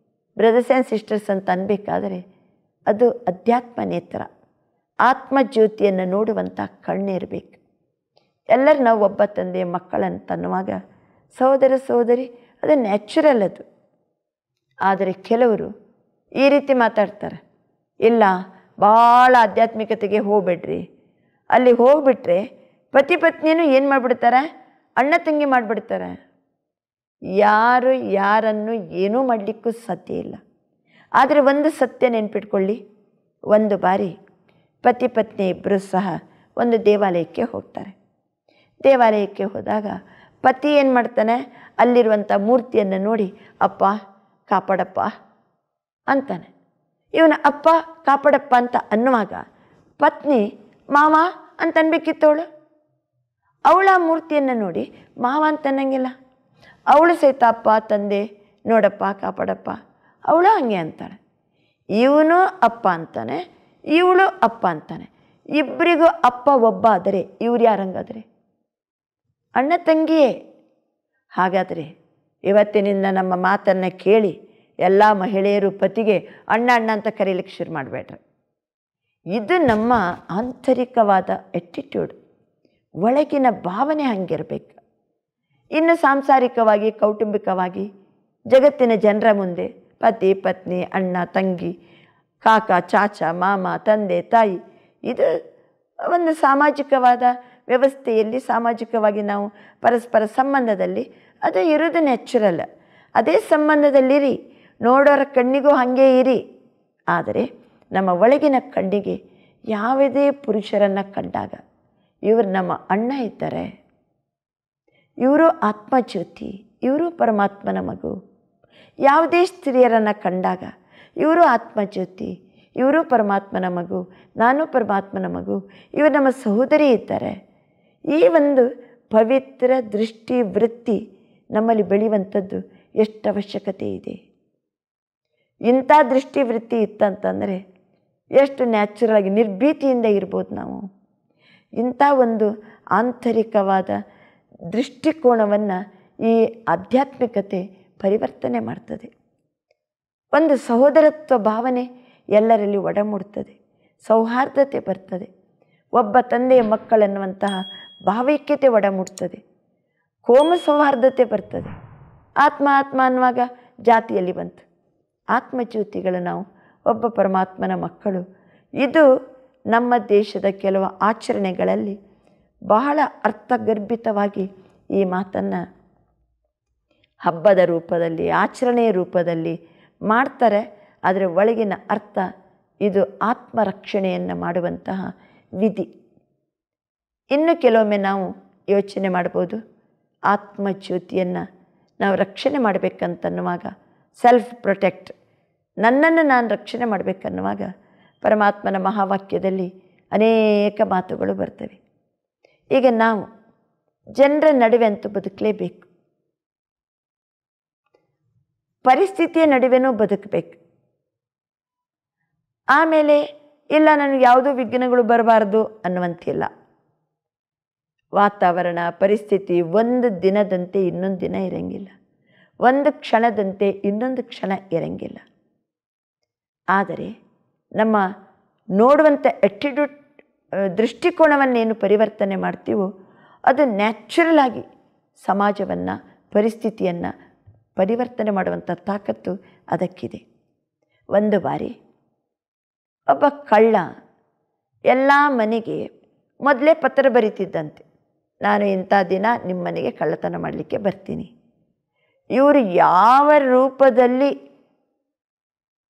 ಬ್ರದರ್ಸ್ ಆ್ಯಂಡ್ ಸಿಸ್ಟರ್ಸ್ ಅಂತ ಅನ್ಬೇಕಾದರೆ ಅದು ಅಧ್ಯಾತ್ಮ ನೇತ್ರ, ಆತ್ಮಜ್ಯೋತಿಯನ್ನು ನೋಡುವಂಥ ಕಣ್ಣಿರಬೇಕು. ಎಲ್ಲರೂ ನಾವು ಒಬ್ಬ ತಂದೆಯ ಮಕ್ಕಳಂತ ಅನ್ನುವಾಗ ಸಹೋದರ ಸಹೋದರಿ, ಅದು ನ್ಯಾಚುರಲ್ ಅದು. ಆದರೆ ಕೆಲವರು ಈ ರೀತಿ ಮಾತಾಡ್ತಾರೆ, ಇಲ್ಲ ಭಾಳ ಆಧ್ಯಾತ್ಮಿಕತೆಗೆ ಹೋಗ್ಬೇಡ್ರಿ, ಅಲ್ಲಿ ಹೋಗ್ಬಿಟ್ರೆ ಪತಿ ಪತ್ನಿಯೂ ಏನು ಮಾಡಿಬಿಡ್ತಾರೆ, ಅಣ್ಣ ತಂಗಿ ಮಾಡಿಬಿಡ್ತಾರೆ. ಯಾರು ಯಾರನ್ನು ಏನೂ ಮಾಡಲಿಕ್ಕೂ ಸಾಧ್ಯ ಇಲ್ಲ. ಆದರೆ ಒಂದು ಸತ್ಯ ನೆನ್ಪಿಟ್ಕೊಳ್ಳಿ, ಒಂದು ಬಾರಿ ಪತಿ ಪತ್ನಿ ಇಬ್ಬರು ಸಹ ಒಂದು ದೇವಾಲಯಕ್ಕೆ ಹೋಗ್ತಾರೆ. ದೇವಾಲಯಕ್ಕೆ ಹೋದಾಗ ಪತಿ ಏನು ಮಾಡ್ತಾನೆ, ಅಲ್ಲಿರುವಂಥ ಮೂರ್ತಿಯನ್ನು ನೋಡಿ ಅಪ್ಪ ಕಾಪಾಡಪ್ಪ ಅಂತಾನೆ. ಇವನ ಅಪ್ಪ ಕಾಪಾಡಪ್ಪ ಅಂತ ಅನ್ನುವಾಗ ಪತ್ನಿ ಮಾವ ಅಂತ ಅನ್ಬೇಕಿತ್ತವಳು. ಅವಳ ಮೂರ್ತಿಯನ್ನು ನೋಡಿ ಮಾವ ಅಂತ ಅನ್ನಂಗಿಲ್ಲ. ಅವಳು ಸಹಿತ ಅಪ್ಪ ತಂದೆ ನೋಡಪ್ಪ ಕಾಪಾಡಪ್ಪ, ಅವಳು ಹಂಗೆ ಅಂತಾಳೆ. ಇವನು ಅಪ್ಪ ಅಂತಾನೆ, ಇವಳು ಅಪ್ಪ ಅಂತಾನೆ. ಇಬ್ಬರಿಗೂ ಅಪ್ಪ ಒಬ್ಬ ಆದರೆ ಇವ್ರು ಯಾರಂಗಾದರೆ ಅಣ್ಣ ತಂಗಿಯೇ. ಹಾಗಾದರೆ ಇವತ್ತಿನಿಂದ ನಮ್ಮ ಮಾತನ್ನು ಕೇಳಿ ಎಲ್ಲ ಮಹಿಳೆಯರು ಪತಿಗೆ ಅಣ್ಣ ಅಣ್ಣ ಅಂತ ಕರೀಲಿಕ್ಕೆ ಶುರು ಮಾಡಬೇಡ್ರಿ. ಇದು ನಮ್ಮ ಆಂತರಿಕವಾದ ಎಟಿಟ್ಯೂಡ್, ಒಳಗಿನ ಭಾವನೆ ಹಂಗಿರಬೇಕು. ಇನ್ನು ಸಾಂಸಾರಿಕವಾಗಿ ಕೌಟುಂಬಿಕವಾಗಿ ಜಗತ್ತಿನ ಜನರ ಮುಂದೆ ಪತಿ ಪತ್ನಿ ಅಣ್ಣ ತಂಗಿ ಕಾಕ ಚಾಚ ಮಾಮ ತಂದೆ ತಾಯಿ, ಇದು ಒಂದು ಸಾಮಾಜಿಕವಾದ ವ್ಯವಸ್ಥೆಯಲ್ಲಿ ಸಾಮಾಜಿಕವಾಗಿ ನಾವು ಪರಸ್ಪರ ಸಂಬಂಧದಲ್ಲಿ ಅದು ಇರೋದು ನ್ಯಾಚುರಲ್. ಅದೇ ಸಂಬಂಧದಲ್ಲಿರಿ, ನೋಡೋರ ಕಣ್ಣಿಗೂ ಹಾಗೇ ಇರಿ. ಆದರೆ ನಮ್ಮ ಒಳಗಿನ ಕಣ್ಣಿಗೆ ಯಾವುದೇ ಪುರುಷರನ್ನು ಕಂಡಾಗ ಇವರು ನಮ್ಮ ಅಣ್ಣ ಇದ್ದಾರೆ, ಇವರು ಆತ್ಮಜ್ಯೋತಿ, ಇವರು ಪರಮಾತ್ಮನ ಮಗು. ಯಾವುದೇ ಸ್ತ್ರೀಯರನ್ನು ಕಂಡಾಗ ಇವರು ಆತ್ಮಜ್ಯೋತಿ, ಇವರು ಪರಮಾತ್ಮನ ಮಗು, ನಾನು ಪರಮಾತ್ಮನ ಮಗು, ಇವರು ನಮ್ಮ ಸಹೋದರಿ ಇದ್ದಾರೆ. ಈ ಒಂದು ಪವಿತ್ರ ದೃಷ್ಟಿ ವೃತ್ತಿ ನಮ್ಮಲ್ಲಿ ಬೆಳೆಯುವಂಥದ್ದು ಎಷ್ಟು ಅವಶ್ಯಕತೆ ಇದೆ. ಇಂಥ ದೃಷ್ಟಿ ವೃತ್ತಿ ಇತ್ತಂತಂದರೆ ಎಷ್ಟು ನ್ಯಾಚುರಲ್ ಆಗಿ ನಿರ್ಭೀತಿಯಿಂದ ಇರ್ಬೋದು ನಾವು. ಇಂಥ ಒಂದು ಆಂತರಿಕವಾದ ದೃಷ್ಟಿಕೋನವನ್ನು ಈ ಆಧ್ಯಾತ್ಮಿಕತೆ ಪರಿವರ್ತನೆ ಮಾಡ್ತದೆ. ಒಂದು ಸಹೋದರತ್ವ ಭಾವನೆ ಎಲ್ಲರಲ್ಲಿ ಒಡಮೂಡ್ತದೆ, ಸೌಹಾರ್ದತೆ ಬರ್ತದೆ, ಒಬ್ಬ ತಂದೆಯ ಮಕ್ಕಳೆನ್ನುವಂತಹ ಭಾವೈಕ್ಯತೆ ಒಡಮೂಡ್ತದೆ, ಕೋಮ ಸೌಹಾರ್ದತೆ ಬರ್ತದೆ. ಆತ್ಮ ಆತ್ಮ ಅನ್ನುವಾಗ ಜಾತಿಯಲ್ಲಿ ಬಂತು. ಆತ್ಮಜ್ಯೋತಿಗಳು ನಾವು, ಒಬ್ಬ ಪರಮಾತ್ಮನ ಮಕ್ಕಳು. ಇದು ನಮ್ಮ ದೇಶದ ಕೆಲವು ಆಚರಣೆಗಳಲ್ಲಿ ಬಹಳ ಅರ್ಥಗರ್ಭಿತವಾಗಿ ಈ ಮಾತನ್ನು ಹಬ್ಬದ ರೂಪದಲ್ಲಿ, ಆಚರಣೆಯ ರೂಪದಲ್ಲಿ ಮಾಡ್ತಾರೆ. ಆದರೆ ಒಳಗಿನ ಅರ್ಥ ಇದು ಆತ್ಮರಕ್ಷಣೆಯನ್ನು ಮಾಡುವಂತಹ ವಿಧಿ. ಇನ್ನು ಕೆಲವೊಮ್ಮೆ ನಾವು ಯೋಚನೆ ಮಾಡ್ಬೋದು, ಆತ್ಮಜ್ಯೋತಿಯನ್ನು ನಾವು ರಕ್ಷಣೆ ಮಾಡಬೇಕಂತನ್ನುವಾಗ, ಸೆಲ್ಫ್ ಪ್ರೊಟೆಕ್ಟ್, ನನ್ನನ್ನು ನಾನು ರಕ್ಷಣೆ ಮಾಡಬೇಕನ್ನುವಾಗ ಪರಮಾತ್ಮನ ಮಹಾವಾಕ್ಯದಲ್ಲಿ ಅನೇಕ ಮಾತುಗಳು ಬರ್ತವೆ. ಈಗ ನಾವು ಜನರ ನಡುವೆ ಅಂತೂ ಬದುಕಲೇಬೇಕು, ಪರಿಸ್ಥಿತಿಯ ನಡುವೆನೂ ಬದುಕಬೇಕು. ಆಮೇಲೆ ಇಲ್ಲ ನನಗೆ ಯಾವುದೂ ವಿಘ್ನಗಳು ಬರಬಾರ್ದು ಅನ್ನುವಂತಿಲ್ಲ. ವಾತಾವರಣ, ಪರಿಸ್ಥಿತಿ ಒಂದು ದಿನದಂತೆ ಇನ್ನೊಂದು ದಿನ ಇರಂಗಿಲ್ಲ, ಒಂದು ಕ್ಷಣದಂತೆ ಇನ್ನೊಂದು ಕ್ಷಣ ಇರಂಗಿಲ್ಲ. ಆದರೆ ನಮ್ಮ ನೋಡುವಂಥ ಆ್ಯಟಿಟ್ಯೂಡ್, ದೃಷ್ಟಿಕೋನವನ್ನೇನು ಪರಿವರ್ತನೆ ಮಾಡ್ತೀವೋ ಅದು ನ್ಯಾಚುರಲ್ ಆಗಿ ಸಮಾಜವನ್ನು, ಪರಿಸ್ಥಿತಿಯನ್ನು ಪರಿವರ್ತನೆ ಮಾಡುವಂಥ ತಾಕತ್ತು ಅದಕ್ಕಿದೆ. ಒಂದು ಬಾರಿ ಒಬ್ಬ ಕಳ್ಳ ಎಲ್ಲ ಮನೆಗೆ ಮೊದಲೇ ಪತ್ರ ಬರೀತಿದ್ದಂತೆ, ನಾನು ಇಂಥ ದಿನ ನಿಮ್ಮ ಮನೆಗೆ ಕಳ್ಳತನ ಮಾಡಲಿಕ್ಕೆ ಬರ್ತೀನಿ. ಇವರು ಯಾವ ರೂಪದಲ್ಲಿ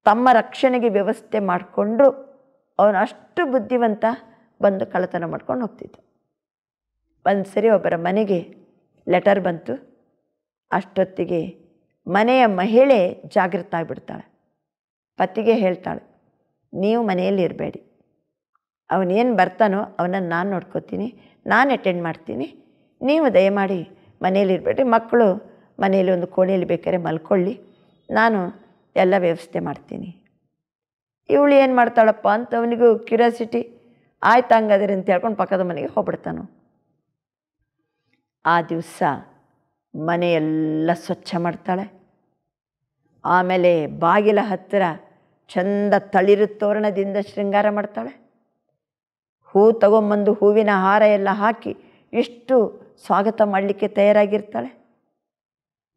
ತಮ್ಮ ರಕ್ಷಣೆಗೆ ವ್ಯವಸ್ಥೆ ಮಾಡಿಕೊಂಡ್ರು ಅವನು ಅಷ್ಟು ಬುದ್ಧಿವಂತ, ಬಂದು ಕಳ್ಳತನ ಮಾಡ್ಕೊಂಡು ಹೋಗ್ತಿದ್ದ. ಒಂದು ಸರಿ ಒಬ್ಬರ ಮನೆಗೆ ಲೆಟರ್ ಬಂತು. ಅಷ್ಟೊತ್ತಿಗೆ ಮನೆಯ ಮಹಿಳೆ ಜಾಗೃತ ಆಗಿಬಿಡ್ತಾಳೆ. ಪತಿಗೆ ಹೇಳ್ತಾಳೆ, ನೀವು ಮನೆಯಲ್ಲಿ ಇರಬೇಡಿ, ಅವನೇನು ಬರ್ತಾನೋ ಅವನನ್ನು ನಾನು ನೋಡ್ಕೋತೀನಿ, ನಾನು ಅಟೆಂಡ್ ಮಾಡ್ತೀನಿ, ನೀವು ದಯಮಾಡಿ ಮನೆಯಲ್ಲಿ ಇರಬೇಡಿ, ಮಕ್ಕಳು ಮನೆಯಲ್ಲಿ ಒಂದು ಕೋಣೆಯಲ್ಲಿ ಬೇಕಾದ್ರೆ ಮಲ್ಕೊಳ್ಳಿ, ನಾನು ಎಲ್ಲ ವ್ಯವಸ್ಥೆ ಮಾಡ್ತೀನಿ. ಇವಳು ಏನು ಮಾಡ್ತಾಳಪ್ಪ ಅಂತ ಅವನಿಗೂ ಕ್ಯೂರಿಯಾಸಿಟಿ. ಆಯ್ತು ಹಂಗಾದ್ರೆ ಅಂತ ಹೇಳ್ಕೊಂಡು ಪಕ್ಕದ ಮನೆಗೆ ಹೋಗ್ಬಿಡ್ತಾನು. ಆ ದಿವಸ ಮನೆಯೆಲ್ಲ ಸ್ವಚ್ಛ ಮಾಡ್ತಾಳೆ. ಆಮೇಲೆ ಬಾಗಿಲ ಹತ್ತಿರ ಚಂದ ತಳಿರು ತೋರಣದಿಂದ ಶೃಂಗಾರ ಮಾಡ್ತಾಳೆ. ಹೂ ತಗೊಂಬಂದು ಹೂವಿನ ಹಾರ ಎಲ್ಲ ಹಾಕಿ ಎಷ್ಟು ಸ್ವಾಗತ ಮಾಡಲಿಕ್ಕೆ ತಯಾರಾಗಿರ್ತಾಳೆ.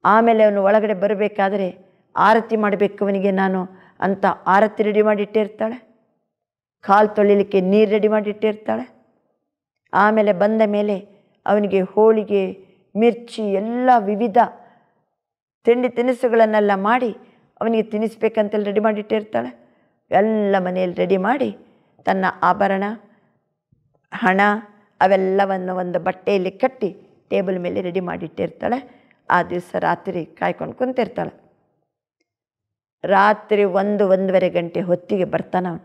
ಆಮೇಲೆ ಅವನು ಒಳಗಡೆ ಬರಬೇಕಾದ್ರೆ ಆರತಿ ಮಾಡಬೇಕು ಅವನಿಗೆ ನಾನು ಅಂತ ಆರತಿ ರೆಡಿ ಮಾಡಿಟ್ಟಿರ್ತಾಳೆ. ಕಾಲು ತೊಳಿಲಿಕ್ಕೆ ನೀರು ರೆಡಿ ಮಾಡಿಟ್ಟಿರ್ತಾಳೆ. ಆಮೇಲೆ ಬಂದ ಮೇಲೆ ಅವನಿಗೆ ಹೋಳಿಗೆ, ಮಿರ್ಚಿ, ಎಲ್ಲ ವಿವಿಧ ತಿಂಡಿ ತಿನಿಸುಗಳನ್ನೆಲ್ಲ ಮಾಡಿ ಅವನಿಗೆ ತಿನ್ನಿಸ್ಬೇಕಂತೆಲ್ಲ ರೆಡಿ ಮಾಡಿಟ್ಟಿರ್ತಾಳೆ. ಎಲ್ಲ ಮನೆಯಲ್ಲಿ ರೆಡಿ ಮಾಡಿ ತನ್ನ ಆಭರಣ, ಹಣ ಅವೆಲ್ಲವನ್ನು ಒಂದು ಬಟ್ಟೆಯಲ್ಲಿ ಕಟ್ಟಿ ಟೇಬಲ್ ಮೇಲೆ ರೆಡಿ ಮಾಡಿಟ್ಟಿರ್ತಾಳೆ. ಆ ದಿವಸ ರಾತ್ರಿ ಕಾಯ್ಕೊಂಡು ಕುಂತಿರ್ತಾಳೆ. ರಾತ್ರಿ 1-1:30 ಗಂಟೆ ಹೊತ್ತಿಗೆ ಬರ್ತಾನೆ ಅವನು.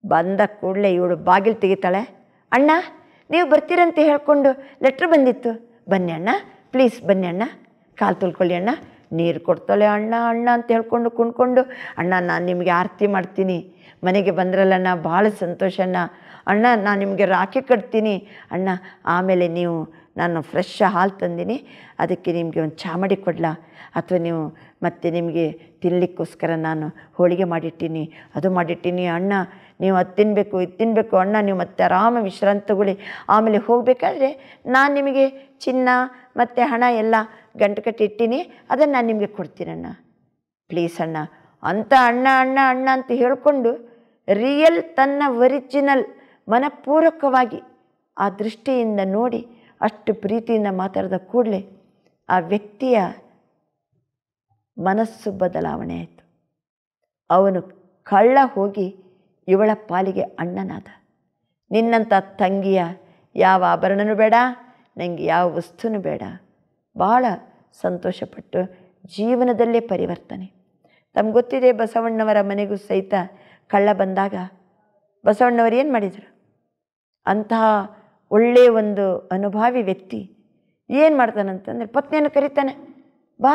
ಬಂದ ಕೂಡಲೇ ಇವಳು ಬಾಗಿಲು ತೆಗಿತಾಳೆ. ಅಣ್ಣ ನೀವು ಬರ್ತೀರಂತ ಹೇಳ್ಕೊಂಡು ಲೆಟ್ರ್ ಬಂದಿತ್ತು, ಬನ್ನಿ ಅಣ್ಣ, ಪ್ಲೀಸ್ ಬನ್ನಿ ಅಣ್ಣ, ಕಾಲು ತೊಳ್ಕೊಳ್ಳಿ ಅಣ್ಣ. ನೀರು ಕೊಡ್ತಾಳೆ. ಅಣ್ಣ ಅಣ್ಣ ಅಂತ ಹೇಳ್ಕೊಂಡು ಕುಣ್ಕೊಂಡು, ಅಣ್ಣ ನಾನು ನಿಮಗೆ ಆರತಿ ಮಾಡ್ತೀನಿ, ಮನೆಗೆ ಬಂದ್ರಲ್ಲಣ್ಣ ಭಾಳ ಸಂತೋಷ ಅಣ್ಣ, ಅಣ್ಣ ನಾನು ನಿಮಗೆ ರಾಖಿ ಕಟ್ತೀನಿ ಅಣ್ಣ, ಆಮೇಲೆ ನೀವು ನಾನು ಫ್ರೆಶ್ ಹಾಲು ತಂದೀನಿ, ಅದಕ್ಕೆ ನಿಮಗೆ ಒಂದು ಚಾ ಮಾಡಿ ಕೊಡಲಾ, ಅಥವಾ ನೀವು ಮತ್ತೆ ನಿಮಗೆ ತಿನ್ನಲಿಕ್ಕೋಸ್ಕರ ನಾನು ಹೋಳಿಗೆ ಮಾಡಿಟ್ಟೀನಿ, ಅದು ಮಾಡಿಟ್ಟೀನಿ ಅಣ್ಣ, ನೀವು ಅದು ತಿನ್ನಬೇಕು, ಇದು ತಿನ್ನಬೇಕು ಅಣ್ಣ, ನೀವು ಮತ್ತೆ ಆರಾಮ ವಿಶ್ರಾಂತಿ ತಗೊಳ್ಳಿ, ಆಮೇಲೆ ಹೋಗಬೇಕಾದ್ರೆ ನಾನು ನಿಮಗೆ ಚಿನ್ನ ಮತ್ತು ಹಣ ಎಲ್ಲ ಗಂಟು ಕಟ್ಟಿ ಇಟ್ಟೀನಿ, ಅದನ್ನು ನಾನು ನಿಮಗೆ ಕೊಡ್ತೀನಣ್ಣ, ಪ್ಲೀಸ್ ಅಣ್ಣ ಅಂತ ಅಣ್ಣ ಅಣ್ಣ ಅಣ್ಣ ಅಂತ ಹೇಳಿಕೊಂಡು ರಿಯಲ್ ತನ್ನ ಒರಿಜಿನಲ್ ಮನಪೂರ್ವಕವಾಗಿ ಆ ದೃಷ್ಟಿಯಿಂದ ನೋಡಿ ಅಷ್ಟು ಪ್ರೀತಿಯಿಂದ ಮಾತಾಡಿದ ಕೂಡಲೇ ಆ ವ್ಯಕ್ತಿಯ ಮನಸ್ಸು ಬದಲಾವಣೆ ಆಯಿತು. ಅವನು ಕಳ್ಳ ಹೋಗಿ ಇವಳ ಪಾಲಿಗೆ ಅಣ್ಣನಾದ. ನಿನ್ನಂಥ ತಂಗಿಯ ಯಾವ ಆಭರಣನೂ ಬೇಡ, ನನಗೆ ಯಾವ ವಸ್ತುನೂ ಬೇಡ. ಬಹಳ ಸಂತೋಷಪಟ್ಟು ಜೀವನದಲ್ಲೇ ಪರಿವರ್ತನೆ. ತಮ್ಗೆ ಗೊತ್ತಿದೆ, ಬಸವಣ್ಣವರ ಮನೆಗೂ ಸಹಿತ ಕಳ್ಳ ಬಂದಾಗ ಬಸವಣ್ಣವರು ಏನು ಮಾಡಿದರು? ಅಂತಹ ಒಳ್ಳೆಯ ಒಂದು ಅನುಭವಿ ವ್ಯಕ್ತಿ ಏನು ಮಾಡ್ತಾನಂತಂದರೆ ಪತ್ನಿಯನ್ನು ಕರೀತಾನೆ. ಬಾ,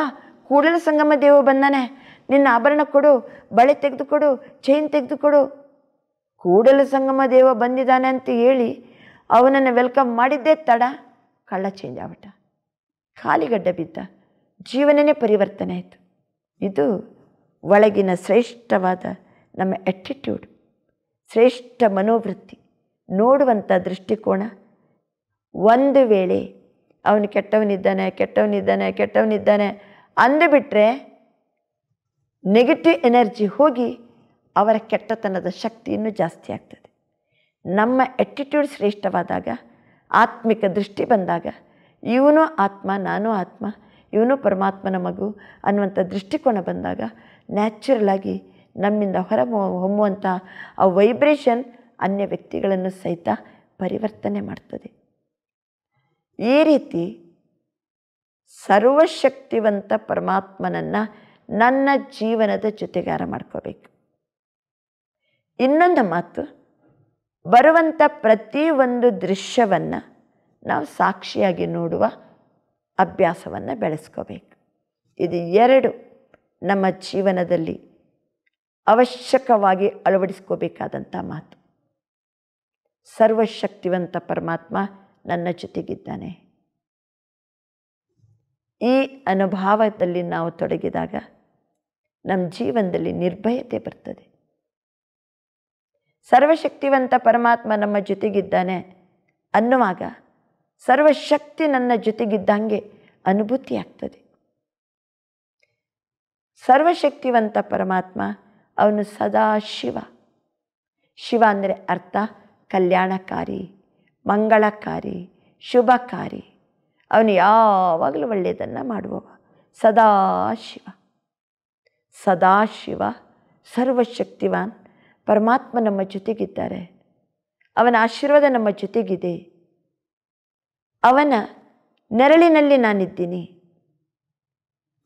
ಕೂಡಲ ಸಂಗಮ ದೇವ ಬಂದಾನೆ, ನಿನ್ನ ಆಭರಣ ಕೊಡು, ಬಳೆ ತೆಗೆದುಕೊಡು, ಚೈನ್ ತೆಗೆದುಕೊಡು. ಕೂಡಲ ಸಂಗಮ ದೇವ ಬಂದಿದ್ದಾನೆ ಅಂತ ಹೇಳಿ ಅವನನ್ನು ವೆಲ್ಕಮ್ ಮಾಡಿದ್ದೇ ತಡ, ಕಳ್ಳ ಚೇಂಜ್ ಆಗ್ಬಿಟ್ಟ, ಖಾಲಿಗಡ್ಡ ಬಿದ್ದ, ಜೀವನನೇ ಪರಿವರ್ತನೆ ಆಯಿತು. ಇದು ಒಳಗಿನ ಶ್ರೇಷ್ಠವಾದ ನಮ್ಮ ಆ್ಯಟಿಟ್ಯೂಡ್, ಶ್ರೇಷ್ಠ ಮನೋವೃತ್ತಿ, ನೋಡುವಂಥ ದೃಷ್ಟಿಕೋನ. ಒಂದು ವೇಳೆ ಅವನು ಕೆಟ್ಟವನಿದ್ದಾನೆ ಕೆಟ್ಟವನಿದ್ದಾನೆ ಕೆಟ್ಟವನಿದ್ದಾನೆ ಅಂದುಬಿಟ್ರೆ ನೆಗೆಟಿವ್ ಎನರ್ಜಿ ಹೋಗಿ ಅವರ ಕೆಟ್ಟತನದ ಶಕ್ತಿ ಇನ್ನೂ ಜಾಸ್ತಿ ಆಗ್ತದೆ. ನಮ್ಮ ಆ್ಯಟಿಟ್ಯೂಡ್ ಶ್ರೇಷ್ಠವಾದಾಗ ಆತ್ಮಿಕ ದೃಷ್ಟಿ ಬಂದಾಗ ಇವನು ಆತ್ಮ, ನಾನು ಆತ್ಮ, ಇವನು ಪರಮಾತ್ಮನ ಮಗು ಅನ್ನುವಂಥ ದೃಷ್ಟಿಕೋನ ಬಂದಾಗ ನ್ಯಾಚುರಲ್ ಆಗಿ ನಮ್ಮಿಂದ ಹೊರ ಹೊಮ್ಮುವಂಥ ಆ ವೈಬ್ರೇಷನ್ ಅನ್ಯ ವ್ಯಕ್ತಿಗಳನ್ನು ಸಹಿತ ಪರಿವರ್ತನೆ ಮಾಡ್ತದೆ. ಈ ರೀತಿ ಸರ್ವಶಕ್ತಿವಂತ ಪರಮಾತ್ಮನನ್ನು ನನ್ನ ಜೀವನದ ಜೊತೆಗಾರ ಮಾಡ್ಕೋಬೇಕು. ಇನ್ನೊಂದು ಮಾತು, ಬರುವಂಥ ಪ್ರತಿಯೊಂದು ದೃಶ್ಯವನ್ನು ನಾವು ಸಾಕ್ಷಿಯಾಗಿ ನೋಡುವ ಅಭ್ಯಾಸವನ್ನು ಬೆಳೆಸ್ಕೋಬೇಕು. ಇದು ಎರಡು ನಮ್ಮ ಜೀವನದಲ್ಲಿ ಅವಶ್ಯಕವಾಗಿ ಅಳವಡಿಸ್ಕೋಬೇಕಾದಂಥ ಮಾತು. ಸರ್ವಶಕ್ತಿವಂತ ಪರಮಾತ್ಮ ನನ್ನ ಜೊತೆಗಿದ್ದಾನೆ. ಈ ಅನುಭವದಲ್ಲಿ ನಾವು ತೊಡಗಿದಾಗ ನಮ್ಮ ಜೀವನದಲ್ಲಿ ನಿರ್ಭಯತೆ ಬರ್ತದೆ. ಸರ್ವಶಕ್ತಿವಂತ ಪರಮಾತ್ಮ ನಮ್ಮ ಜೊತೆಗಿದ್ದಾನೆ ಅನ್ನುವಾಗ ಸರ್ವಶಕ್ತಿ ನನ್ನ ಜೊತೆಗಿದ್ದಂಗೆ ಅನುಭೂತಿ ಆಗ್ತದೆ. ಸರ್ವಶಕ್ತಿವಂತ ಪರಮಾತ್ಮ ಅವನು ಸದಾ ಶಿವ. ಶಿವ ಅಂದರೆ ಅರ್ಥ ಕಲ್ಯಾಣಕಾರಿ, ಮಂಗಳಕಾರಿ, ಶುಭಕಾರಿ. ಅವನು ಯಾವಾಗಲೂ ಒಳ್ಳೆಯದನ್ನು ಮಾಡುವವ. ಸದಾಶಿವ. ಸದಾಶಿವ ಸರ್ವಶಕ್ತಿವಾನ್ ಪರಮಾತ್ಮ ನಮ್ಮ ಜೊತೆಗಿದ್ದಾರೆ. ಅವನ ಆಶೀರ್ವಾದ ನಮ್ಮ ಜೊತೆಗಿದೆ. ಅವನ ನೆರಳಿನಲ್ಲಿ ನಾನಿದ್ದೀನಿ,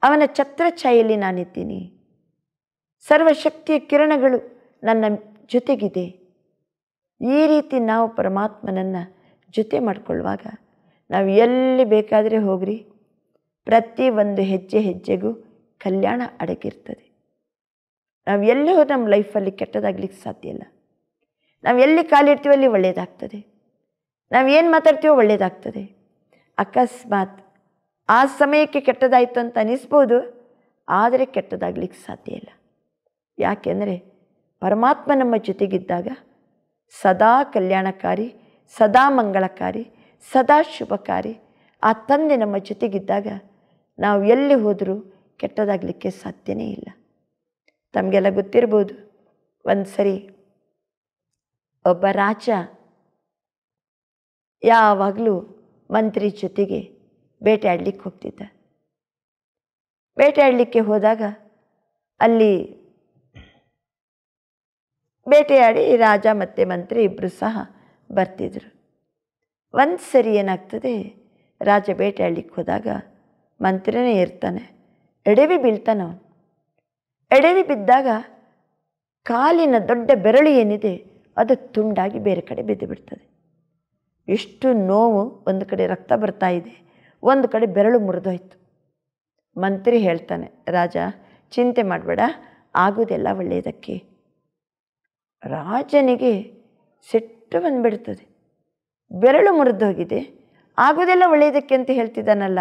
ಅವನ ಛತ್ರಛಾಯೆಯಲ್ಲಿ ನಾನಿದ್ದೀನಿ. ಸರ್ವಶಕ್ತಿಯ ಕಿರಣಗಳು ನನ್ನ ಜೊತೆಗಿದೆ. ಈ ರೀತಿ ನಾವು ಪರಮಾತ್ಮನನ್ನು ಜೊತೆ ಮಾಡಿಕೊಳ್ಳುವಾಗ ನಾವು ಎಲ್ಲಿ ಬೇಕಾದರೆ ಹೋಗ್ರಿ, ಪ್ರತಿಯೊಂದು ಹೆಜ್ಜೆ ಹೆಜ್ಜೆಗೂ ಕಲ್ಯಾಣ ಅಡಗಿರ್ತದೆ. ನಾವು ಎಲ್ಲಿ ಹೋದ್ರೆ ನಮ್ಮ ಲೈಫಲ್ಲಿ ಕೆಟ್ಟದಾಗ್ಲಿಕ್ಕೆ ಸಾಧ್ಯ ಇಲ್ಲ. ನಾವು ಎಲ್ಲಿ ಕಾಲಿಡ್ತೀವೋ ಅಲ್ಲಿ ಒಳ್ಳೆಯದಾಗ್ತದೆ. ನಾವು ಏನು ಮಾತಾಡ್ತೀವೋ ಒಳ್ಳೆಯದಾಗ್ತದೆ. ಅಕಸ್ಮಾತ್ ಆ ಸಮಯಕ್ಕೆ ಕೆಟ್ಟದಾಯಿತು ಅಂತ ಅನಿಸ್ಬೋದು, ಆದರೆ ಕೆಟ್ಟದಾಗ್ಲಿಕ್ಕೆ ಸಾಧ್ಯ ಇಲ್ಲ. ಯಾಕೆಂದರೆ ಪರಮಾತ್ಮ ನಮ್ಮ ಜೊತೆಗಿದ್ದಾಗ ಸದಾ ಕಲ್ಯಾಣಕಾರಿ, ಸದಾ ಮಂಗಳಕಾರಿ, ಸದಾ ಶುಭಕಾರಿ. ಆ ತಂದೆ ನಮ್ಮ ಜೊತೆಗಿದ್ದಾಗ ನಾವು ಎಲ್ಲಿ ಹೋದರೂ ಕೆಟ್ಟದಾಗಲಿಕ್ಕೆ ಸಾಧ್ಯನೇ ಇಲ್ಲ. ತಮಗೆಲ್ಲ ಗೊತ್ತಿರ್ಬೋದು, ಒಂದು ಸರಿ ಒಬ್ಬ ರಾಜ ಯಾವಾಗಲೂ ಮಂತ್ರಿ ಜೊತೆಗೆ ಬೇಟೆಯಾಡಲಿಕ್ಕೆ ಹೋಗ್ತಿದ್ದ. ಬೇಟೆಯಾಡಲಿಕ್ಕೆ ಹೋದಾಗ ಅಲ್ಲಿ ಬೇಟೆಯಾಡಿ ರಾಜ ಮತ್ತು ಮಂತ್ರಿ ಇಬ್ಬರು ಸಹ ಬರ್ತಿದ್ರು. ಒಂದು ಸರಿ ಏನಾಗ್ತದೆ, ರಾಜ ಬೇಟೆಯಾಡಲಿಕ್ಕೆ ಹೋದಾಗ ಮಂತ್ರಿನೇ ಇರ್ತಾನೆ, ಎಡವಿ ಬೀಳ್ತಾನೆ. ಅವನು ಎಡವಿ ಬಿದ್ದಾಗ ಕಾಲಿನ ದೊಡ್ಡ ಬೆರಳು ಏನಿದೆ ಅದು ತುಂಡಾಗಿ ಬೇರೆ ಕಡೆ ಬಿದ್ದು ಬಿಡ್ತದೆ. ಎಷ್ಟು ನೋವು, ಒಂದು ಕಡೆ ರಕ್ತ ಬರ್ತಾ ಇದೆ, ಒಂದು ಕಡೆ ಬೆರಳು ಮುರಿದೋಯ್ತು. ಮಂತ್ರಿ ಹೇಳ್ತಾನೆ, ರಾಜ ಚಿಂತೆ ಮಾಡಬೇಡ, ಆಗೋದೆಲ್ಲ ಒಳ್ಳೆಯದಕ್ಕೆ. ರಾಜನಿಗೆ ಸಿಟ್ಟು ಬಂದುಬಿಡ್ತದೆ. ಬೆರಳು ಮುರಿದೋಗಿದೆ, ಆಗೋದೆಲ್ಲ ಒಳ್ಳೆಯದಕ್ಕೆ ಅಂತ ಹೇಳ್ತಿದ್ದಾನಲ್ಲ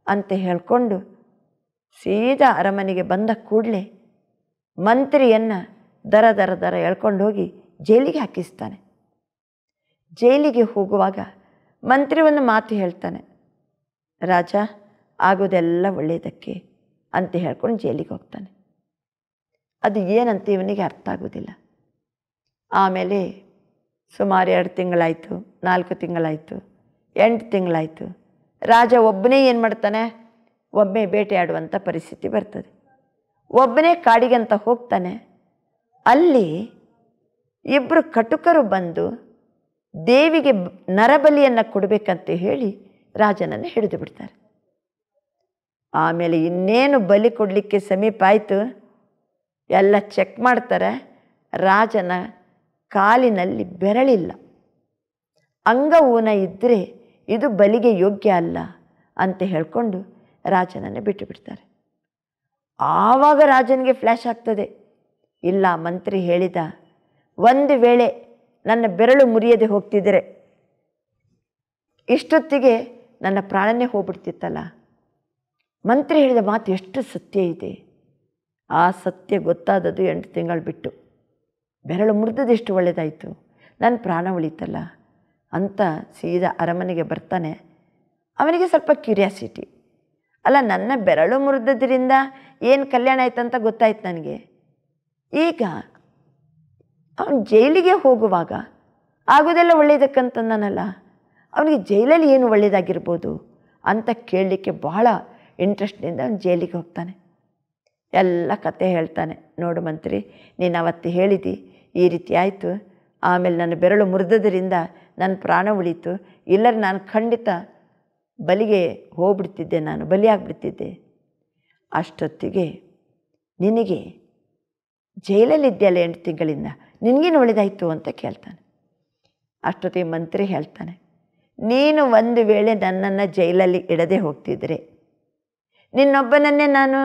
ಅಂತ ಹೇಳ್ಕೊಂಡು ಸೀದಾ ಅರಮನೆಗೆ ಬಂದ ಕೂಡಲೇ ಮಂತ್ರಿಯನ್ನು ದರ ದರ ದರ ಎಳ್ಕೊಂಡು ಹೋಗಿ ಜೈಲಿಗೆ ಹಾಕಿಸ್ತಾನೆ. ಜೈಲಿಗೆ ಹೋಗುವಾಗ ಮಂತ್ರಿ ಒಂದು ಮಾತು ಹೇಳ್ತಾನೆ, ರಾಜ ಆಗೋದೆಲ್ಲ ಒಳ್ಳೆಯದಕ್ಕೆ ಅಂತ ಹೇಳ್ಕೊಂಡು ಜೈಲಿಗೆ ಹೋಗ್ತಾನೆ. ಅದು ಏನಂತ ಇವನಿಗೆ ಅರ್ಥ ಆಗೋದಿಲ್ಲ. ಆಮೇಲೆ ಸುಮಾರು 2 ತಿಂಗಳಾಯಿತು, 4 ತಿಂಗಳಾಯಿತು, 8 ತಿಂಗಳಾಯಿತು. ರಾಜ ಒಬ್ಬನೇ ಏನು ಮಾಡ್ತಾನೆ, ಒಬ್ಬನೇ ಬೇಟೆಯಾಡುವಂಥ ಪರಿಸ್ಥಿತಿ ಬರ್ತದೆ. ಒಬ್ಬನೇ ಕಾಡಿಗಂತ ಹೋಗ್ತಾನೆ. ಅಲ್ಲಿ ಇಬ್ಬರು ಕಟುಕರು ಬಂದು ದೇವಿಗೆ ನರಬಲಿಯನ್ನು ಕೊಡಬೇಕಂತ ಹೇಳಿ ರಾಜನನ್ನು ಹಿಡಿದು ಬಿಡ್ತಾರೆ. ಆಮೇಲೆ ಇನ್ನೇನು ಬಲಿ ಕೊಡಲಿಕ್ಕೆ ಸಮೀಪ ಆಯಿತು, ಎಲ್ಲ ಚೆಕ್ ಮಾಡ್ತಾರೆ. ರಾಜನ ಕಾಲಿನಲ್ಲಿ ಬೆರಳಿಲ್ಲ, ಅಂಗಊನ ಇದ್ದರೆ ಇದು ಬಲಿಗೆ ಯೋಗ್ಯ ಅಲ್ಲ ಅಂತ ಹೇಳ್ಕೊಂಡು ರಾಜನನ್ನು ಬಿಟ್ಟು ಬಿಡ್ತಾರೆ. ಆವಾಗ ರಾಜನಿಗೆ ಫ್ಲ್ಯಾಶ್ ಆಗ್ತದೆ, ಇಲ್ಲ ಮಂತ್ರಿ ಹೇಳಿದ, ಒಂದು ವೇಳೆ ನನ್ನ ಬೆರಳು ಮುರಿಯದೆ ಹೋಗ್ತಿದ್ದರೆ ಇಷ್ಟೊತ್ತಿಗೆ ನನ್ನ ಪ್ರಾಣನೇ ಹೋಗ್ಬಿಡ್ತಿತ್ತಲ್ಲ. ಮಂತ್ರಿ ಹೇಳಿದ ಮಾತು ಎಷ್ಟು ಸತ್ಯ ಇದೆ. ಆ ಸತ್ಯ ಗೊತ್ತಾದದ್ದು 8 ತಿಂಗಳು ಬಿಟ್ಟು. ಬೆರಳು ಮುರಿದದೆಷ್ಟು ಒಳ್ಳೆಯದಾಯಿತು, ನನ್ನ ಪ್ರಾಣ ಉಳಿತಲ್ಲ ಅಂತ ಸೀದಾ ಅರಮನೆಗೆ ಬರ್ತಾನೆ. ಅವನಿಗೆ ಸ್ವಲ್ಪ ಕ್ಯೂರಿಯಾಸಿಟಿ, ಅಲ್ಲ ನನ್ನ ಬೆರಳು ಮುರಿದದ್ರಿಂದ ಏನು ಕಲ್ಯಾಣ ಆಯ್ತು ಅಂತ ಗೊತ್ತಾಯ್ತು ನನಗೆ. ಈಗ ಅವನು ಜೈಲಿಗೆ ಹೋಗುವಾಗ ಆಗೋದೆಲ್ಲ ಒಳ್ಳೆಯದಕ್ಕಂತಂದನಲ್ಲ, ಅವನಿಗೆ ಜೈಲಲ್ಲಿ ಏನು ಒಳ್ಳೆಯದಾಗಿರ್ಬೋದು ಅಂತ ಕೇಳಲಿಕ್ಕೆ ಬಹಳ ಇಂಟ್ರೆಸ್ಟ್ನಿಂದ ಅವನು ಜೈಲಿಗೆ ಹೋಗ್ತಾನೆ. ಎಲ್ಲ ಕತೆ ಹೇಳ್ತಾನೆ. ನೋಡು ಮಂತ್ರಿ, ನೀನು ಅವತ್ತು ಹೇಳಿದಿ, ಈ ರೀತಿ ಆಯಿತು, ಆಮೇಲೆ ನನ್ನ ಬೆರಳು ಮುರಿದದ್ರಿಂದ ನನ್ನ ಪ್ರಾಣ ಉಳೀತು, ಇಲ್ಲರೆ ನಾನು ಖಂಡಿತ ಬಲಿಗೆ ಹೋಗ್ಬಿಡ್ತಿದ್ದೆ, ನಾನು ಬಲಿಯಾಗ್ಬಿಡ್ತಿದ್ದೆ. ಅಷ್ಟೊತ್ತಿಗೆ ನಿನಗೆ ಜೈಲಲ್ಲಿದ್ದೆಯಲ್ಲ 8 ತಿಂಗಳಿಂದ, ನಿನಗೇನು ಒಳ್ಳೆಯದಾಯಿತು ಅಂತ ಕೇಳ್ತಾನೆ. ಅಷ್ಟೊತ್ತಿಗೆ ಮಂತ್ರಿ ಹೇಳ್ತಾನೆ, ನೀನು ಒಂದು ವೇಳೆ ನನ್ನನ್ನು ಜೈಲಲ್ಲಿ ಇಡದೆ ಹೋಗ್ತಿದ್ರೆ ನಿನ್ನೊಬ್ಬನನ್ನೇ ನಾನು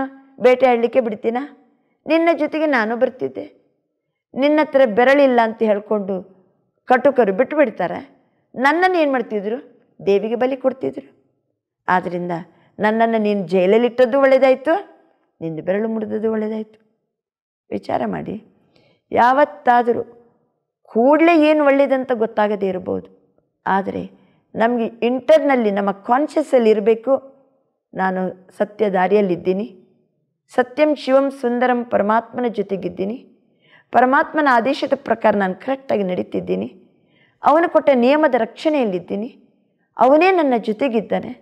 ಬೇಟೆಯಾಡಲಿಕ್ಕೆ ಬಿಡ್ತೀನ? ನಿನ್ನ ಜೊತೆಗೆ ನಾನು ಬರ್ತಿದ್ದೆ. ನಿನ್ನ ಹತ್ರ ಬೆರಳಿಲ್ಲ ಅಂತ ಹೇಳ್ಕೊಂಡು ಕಟುಕರು ಬಿಟ್ಟು ಬಿಡ್ತಾರೆ. ನನ್ನನ್ನು ಏನು ಮಾಡ್ತಿದ್ರು? ದೇವಿಗೆ ಬಲಿ ಕೊಡ್ತಿದ್ರು. ಆದ್ದರಿಂದ ನನ್ನನ್ನು ನೀನು ಜೈಲಲ್ಲಿಟ್ಟದ್ದು ಒಳ್ಳೆಯದಾಯಿತು, ನಿನ್ನ ಬೆರಳು ಮುರಿದದ್ದು ಒಳ್ಳೆಯದಾಯಿತು. ವಿಚಾರ ಮಾಡಿ. ಯಾವತ್ತಾದರೂ ಕೂಡಲೇ ಏನು ಒಳ್ಳೆಯದಂತ ಗೊತ್ತಾಗದೇ ಇರ್ಬೋದು, ಆದರೆ ನಮಗೆ ಇಂಟರ್ನಲ್ಲಿ ನಮ್ಮ ಕಾನ್ಷಿಯಸ್ಸಲ್ಲಿ ಇರಬೇಕು, ನಾನು ಸತ್ಯ ದಾರಿಯಲ್ಲಿದ್ದೀನಿ, ಸತ್ಯಂ ಶಿವಂ ಸುಂದರಂ ಪರಮಾತ್ಮನ ಜೊತೆಗಿದ್ದೀನಿ, ಪರಮಾತ್ಮನ ಆದೇಶದ ಪ್ರಕಾರ ನಾನು ಕರೆಕ್ಟಾಗಿ ನಡೀತಿದ್ದೀನಿ, ಅವನು ಕೊಟ್ಟ ನಿಯಮದ ರಕ್ಷಣೆಯಲ್ಲಿದ್ದೀನಿ, ಅವನೇ ನನ್ನ ಜೊತೆಗಿದ್ದಾನೆ,